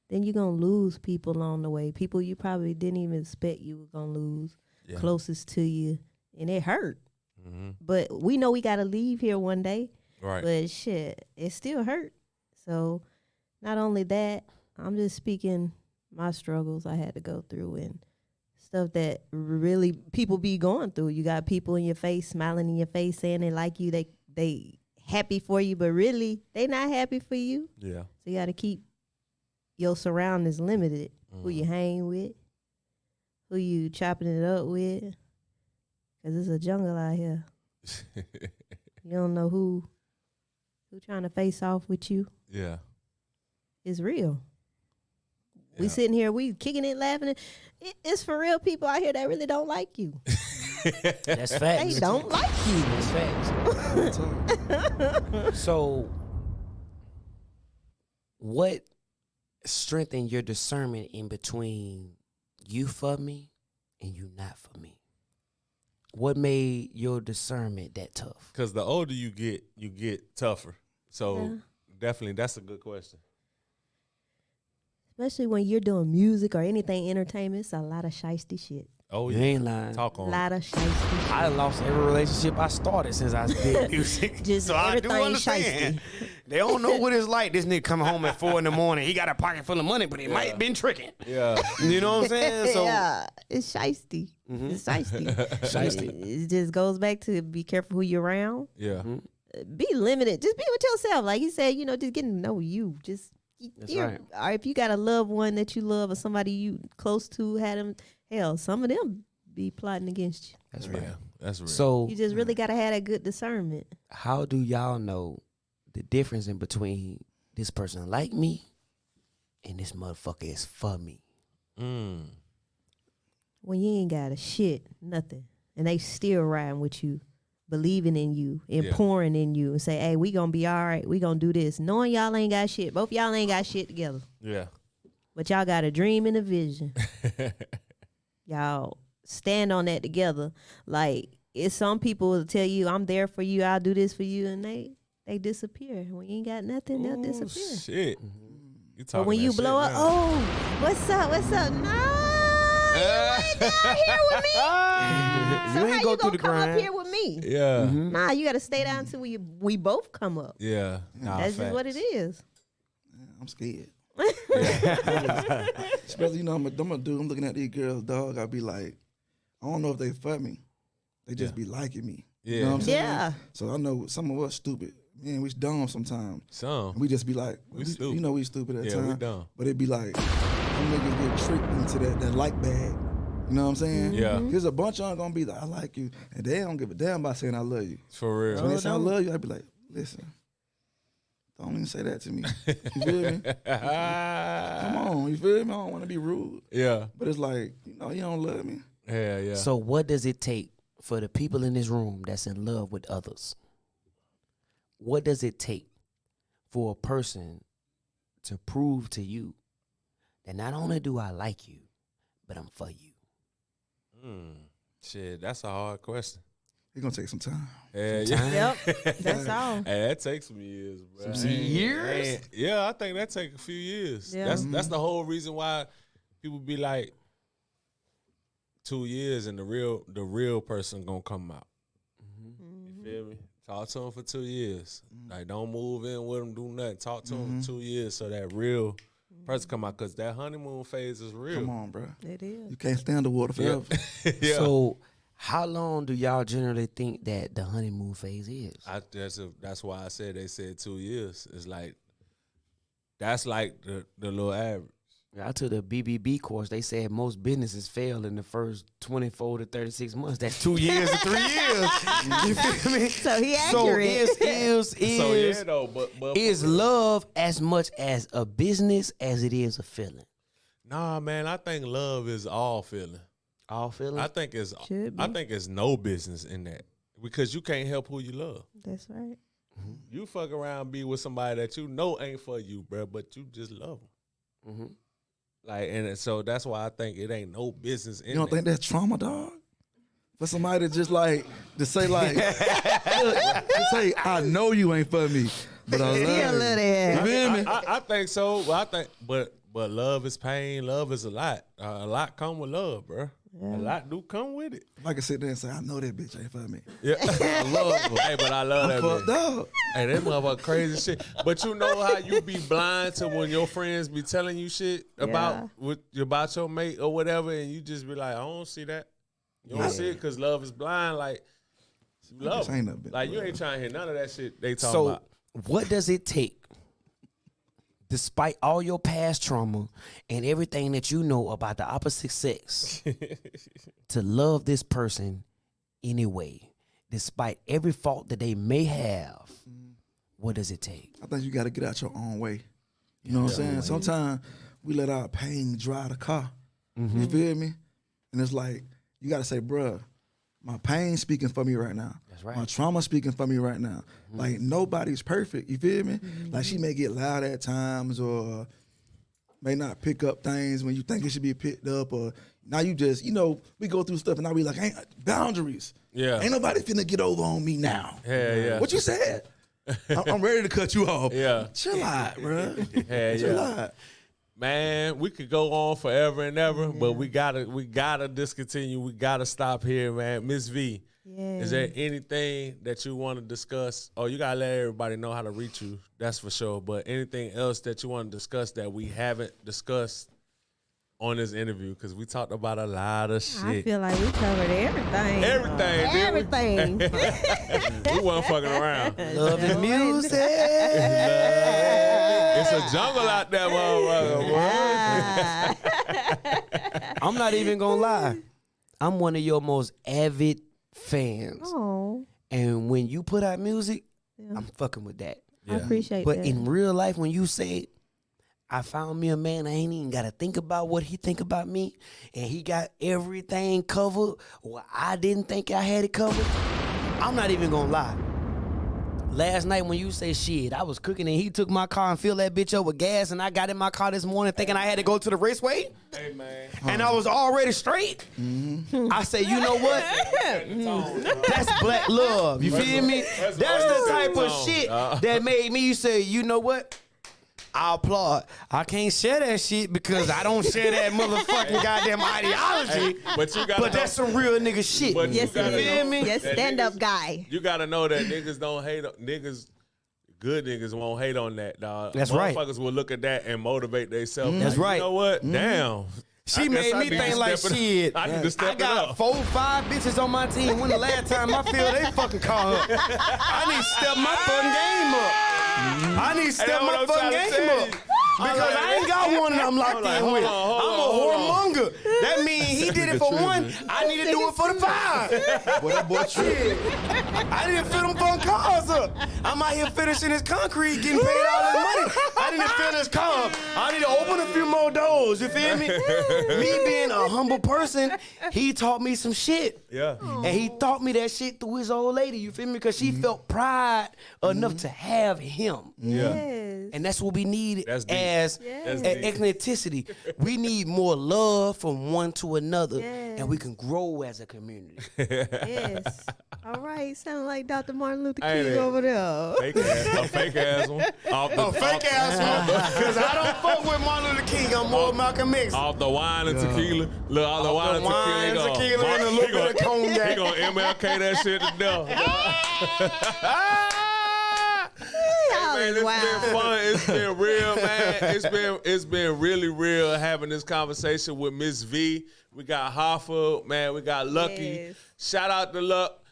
Then you're going to lose people along the way. People you probably didn't even expect you were going to lose. Yeah. Closest to you. And it hurt. Mm-hmm. But we know we got to leave here one day. Right. But shit, it still hurt. So not only that, I'm just speaking my struggles I had to go through and stuff that really people be going through. You got people in your face, smiling in your face, saying they like you, they happy for you, but really they not happy for you. Yeah. So you got to keep your surroundings limited. Who you hang with, who you chopping it up with, because it's a jungle out here. You don't know who trying to face off with you. Yeah. It's real. We Yeah. sitting here, we kicking it, laughing. It's for real people out here that really don't like you. That's They facts. don't like you. That's facts. So, what strengthened your discernment in between you for me and you not for me? What made your discernment that tough? Because the older you get tougher. So definitely, that's a good question. Especially when you're doing music or anything entertainment, it's a lot of shiesty shit. Oh, You ain't lying. Talk A on lot of shiesty shit. I lost every relationship I started since I did music. Just so I do everything understand. They don't know what it's like. This nigga coming home at 4 a.m. He got a pocket full of money, but he might have been tricking. Yeah. You know what I'm saying? So Yeah, it's shiesty. It's shiesty. Shiesty. It just goes back to be careful who you're around. Yeah. Be limited. Just be with yourself. Like he said, just getting to know you. Just That's you're- right. Or if you got a loved one that you love or somebody you close to had them, hell, some of them be plotting against you. That's right. Yeah. That's real. So You just really got to have that good discernment. how do y'all know the difference in between this person like me and this motherfucker is for me? When you ain't got a shit, nothing, and they still riding with you, believing in you and Yeah. pouring in you and say, hey, we going to be all right. We going to do this. Knowing y'all ain't got shit. Both y'all ain't got shit together. Yeah. But y'all got a dream and a vision. Y'all stand on that together. Like, it's some people will tell you, I'm there for you, I'll do this for you, and they disappear. When you ain't got nothing, they'll disappear. Shit. You But talking when that you shit blow up, now. oh, what's up? No, you ain't down here with me. So You ain't how go you through gonna the come up grind. here with me? Yeah. Nah, you got to stay down until we both come up. Yeah. Nah, That's just what it is. I'm scared. Especially, I'm looking at these girls, dog. I be like, I don't know if they fuck me. They just be liking me. You know what I'm saying? Yeah. So I know some of us stupid. Man, we dumb sometimes. Some. We just be like, We stupid. You know we stupid at Yeah, times. we dumb. But it be like, them niggas get tricked into that like bag. You know what I'm saying? Yeah. There's a bunch of them gonna be like, I like you. And they don't give a damn about saying I love you. For real. So when they say I love you, I be like, listen, don't even say that to me. You feel me? Come on, you feel me? I don't want to be rude. Yeah. But it's like, you don't love me. Yeah, yeah. So what does it take for the people in this room that's in love with others? What does it take for a person to prove to you that not only do I like you, but I'm for you? Shit, that's a hard question. It's gonna take some time. Yeah, yeah. Yep, that's all. Hey, that takes some years, bro. Some years? Yeah, I think that take a few years. Yeah. That's the whole reason why people be like 2 years and the real person gonna come out. You feel me? Talk to him for 2 years. Like, don't move in with him, do nothing. Talk to him for 2 years so that real person come out, because that honeymoon phase is real. Come on, bro. It is. You can't stand the water forever. Yeah. So how long do y'all generally think that the honeymoon phase is? That's why I said they said 2 years. It's like, that's like the little average. I took the BBB course. They said most businesses fail in the first 24 to 36 months. That's 2 years to 3 years. You feel me? So he So accurate. So yeah, though, but is love as much as a business as it is a feeling? nah, man, I think love is all feeling. All feelings? I think it's Should be. I think it's no business in that, because you can't help who you love. That's right. You fuck around and be with somebody that you know ain't for you, bro, but you just love them. Mhm. Like, and so that's why I think it ain't no business in You don't that. think that's trauma, dog? For somebody to just like to say like, look, to say I know you ain't for me, but I love Still you. love that. You feel me? I think so. Well, I think, but love is pain. Love is a lot. A lot come with love, bro. A lot do come with it. If I can sit there and say I know that bitch ain't for me. Yeah, I love her. Hey, but I love that Fucked bitch. up. Hey, that motherfucker crazy shit. But you know how you be blind to when your friends be telling you shit about your mate or whatever, and you just be like, I don't see that. You don't see it because love is blind. Like, you love This ain't them. nothing but Like, you ain't trying to hear none of that shit they talking So about. what does it take, despite all your past trauma and everything that you know about the opposite sex, to love this person anyway, despite every fault that they may have? What does it take? I think you got to get out your own way. You know what I'm saying? Sometimes we let our pain drive the car. You feel me? And it's like, you got to say, bruh, my pain speaking for me right now. That's right. My trauma speaking for me right now. Like, nobody's perfect. You feel me? Like, she may get loud at times or may not pick up things when you think it should be picked up, or now you just, you know, we go through stuff and now we like, ain't boundaries. Yeah. Ain't nobody finna get over on me now. Yeah. What you said? I'm ready to cut you off. Yeah. Chill out, bro. Yeah, Chill yeah. out. Man, we could go on forever and ever, but we gotta discontinue. We gotta stop here, man. Mizz V, is there anything that you want to discuss? Oh, you gotta let everybody know how to reach you. That's for sure. But anything else that you want to discuss that we haven't discussed on this interview? Because we talked about a lot of shit. I feel like we covered everything. Everything, didn't we? Everything. We wasn't fucking around. Love and music. It's a jungle out there, motherfucker. I'm not even gonna lie. I'm one of your most avid fans. Oh, And when you put out music, I'm fucking with that. I appreciate But that. in real life, when you say, I found me a man, I ain't even got to think about what he think about me, and he got everything covered, or I didn't think I had it covered, I'm not even going to lie. Last night when you say shit, I was cooking and he took my car and filled that bitch up with gas, and I got in my car this morning thinking I had to go to the raceway. Hey, man. And I was already straight. I say, you know what? That's black love. You feel me? That's the type of shit that made me say, you know what? I applaud. I can't share that shit because I don't share that motherfucking goddamn ideology. But you gotta But that's some real nigga shit. But yes, you gotta it know is. me? Yes, that stand up niggas- guy. You gotta know that niggas don't hate on niggas. Good niggas won't hate on that, dog. That's right. Motherfuckers will look at that and motivate themselves. That's right. You know what? Damn. She I guess made I me need to think like step it up. shit. I need to step I it got up. 4-5 bitches on my team. When the last time I feel they fucking call her? I need to step my fucking game up. I need to step That's what my I'm fucking trying to game tell up. you. Because I ain't got one that I'm locked like, in hold with. on, hold I'm on, a hold whoremonger. That means he did it for one. I need to do it for the 5. Boy, that boy tripped. I didn't fill them phone cars up. I'm out here finishing this concrete, getting paid all this money. I I need to feel this calm. I need to open a few more doors. You feel me? Me being a humble person, he taught me some shit. Yeah. And he taught me that shit through his old lady. You feel me? Because she felt pride enough to have him. Yeah. Yes. And that's what we need That's deep. as That's deep. ethnicity. We need more love from one to another, Yes. and we can grow as a community. Yes. All right. Sound like Dr. Martin Luther King Ain't it? over there. Fake ass one. Fake ass one. Because I don't fuck with Martin Luther King. I'm more Malcolm X. Off the wine and tequila. Look, all the wine and tequila. And a little bit of cognac. He gonna MLK that shit to death. Man, it's been fun. It's been real, man. It's been really real having this conversation with Mizz V. We got Hoffa, man. We got Lucky. Yes. Shout out to Luck.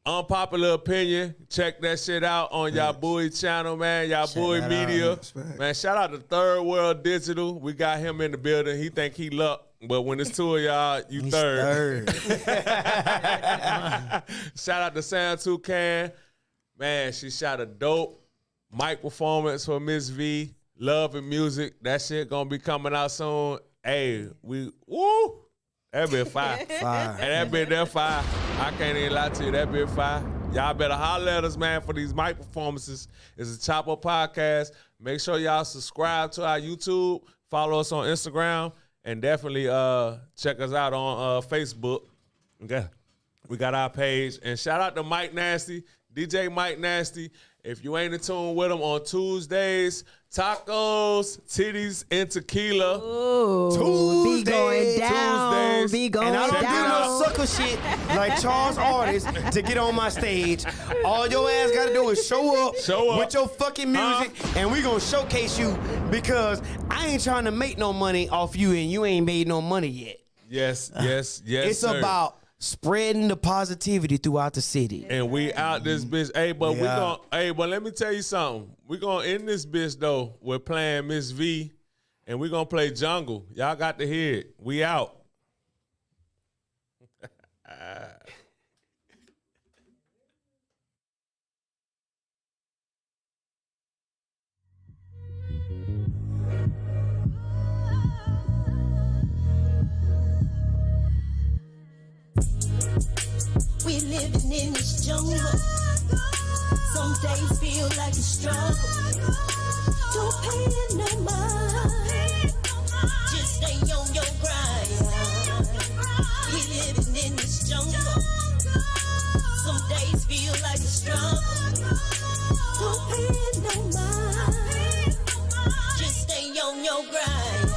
Unpopular opinion. Check that shit out on y'all boy channel, man. Y'all boy media. Man, shout out to Third World Digital. We got him in the building. He think he Luck. But when it's two of y'all, you third. Shout out to Sound Toucan. Man, she shot a dope mic performance for Mizz V. Love and Music. That shit gonna be coming out soon. Hey, woo! That been fire. Fire. And that been that fire. I can't even lie to you. That been fire. Y'all better holler at us, man, for these mic performances. It's a Chop Up Podcast. Make sure y'all subscribe to our YouTube. Follow us on Instagram. And definitely check us out on Facebook. Okay. We got our page. And shout out to Mike Nasty, DJ Mike Nasty. If you ain't in tune with him on Tuesdays, tacos, titties, and tequila. Ooh, be going down. Tuesdays. Be going And I don't down. do no sucker shit like Charles Artist to get on my stage. All your ass gotta do is show up with your fucking music, and we gonna showcase you because I ain't trying to make no money off you, and you ain't made no money yet. Yes, It's sir. about spreading the positivity throughout the city. And we out this bitch. Hey, but but let me tell you something. We gonna end this bitch though. We're playing Mizz V, and we gonna play Jungle. Y'all got to hear it. We out. We living in this jungle. Some days feel like a struggle. Don't pay it no mind. Just stay on your grind. We living in this jungle. Some days feel like a struggle. Don't pay it no mind. Just stay on your grind.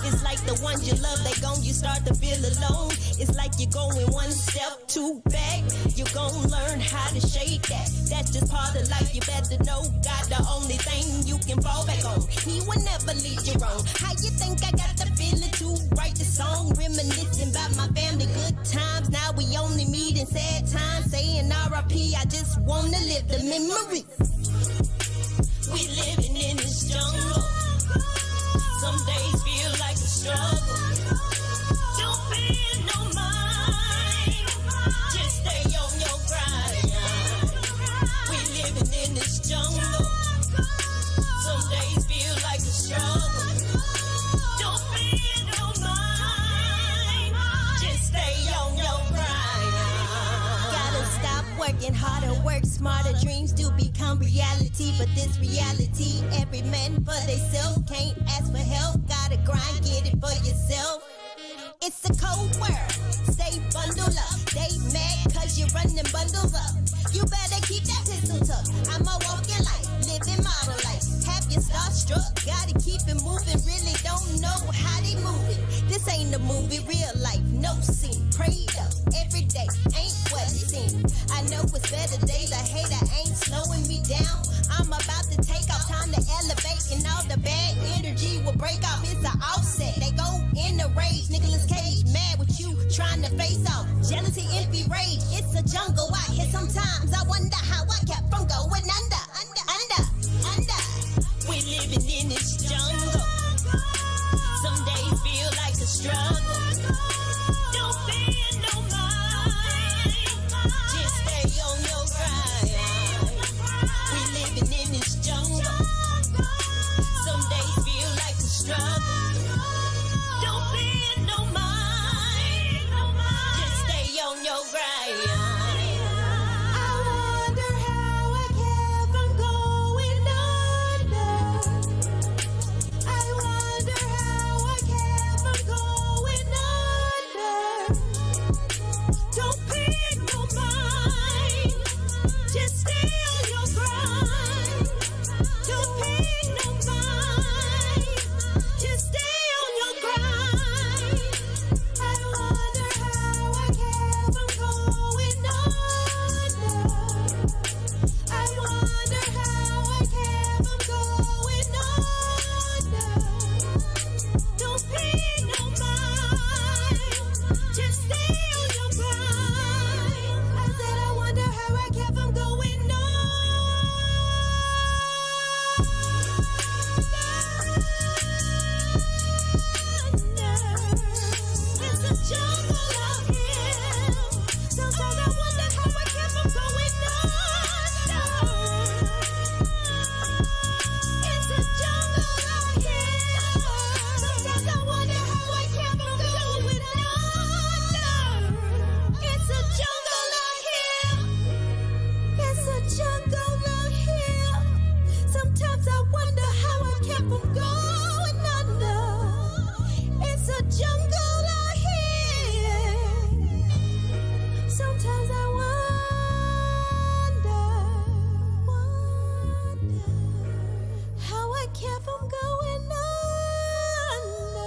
It's like the ones you love, they gone, you start to feel alone. It's like you're going one step too back. You're gonna learn how to shake that. That's just part of life, you better know God the only thing you can fall back on. He will never lead you wrong. How you think I got the feeling to write the song? Reminiscing about my family, good times. Now we only meet in sad times. Saying R.I.P. I just wanna live the memories. We living in this jungle. Some days feel like a struggle. Don't pay it no mind. Just stay on your grind. We living in this jungle. Some days feel like a struggle. Don't pay it no mind. Just stay on your grind. Gotta stop working harder, work smarter. Dreams do become reality, but this reality, every man for theyself. Can't ask for help, gotta grind, get it for yourself. It's a cold world, stay bundled up. They mad cause you're running bundles up. You better keep that pistol tucked. I'm a walking life, living model life. Have you starstruck, gotta keep it moving. Really don't know how they moving. This ain't a movie, real life, no scene. Prayed up every day, ain't what it seems. I know it's better days, a hater ain't slowing me down. I'm about to take off, time to elevate, and all the bad energy will break off. It's an offset, they go in the rage. Nicolas Cage, mad with you, trying to face off. Jealousy, envy, rage, it's a jungle.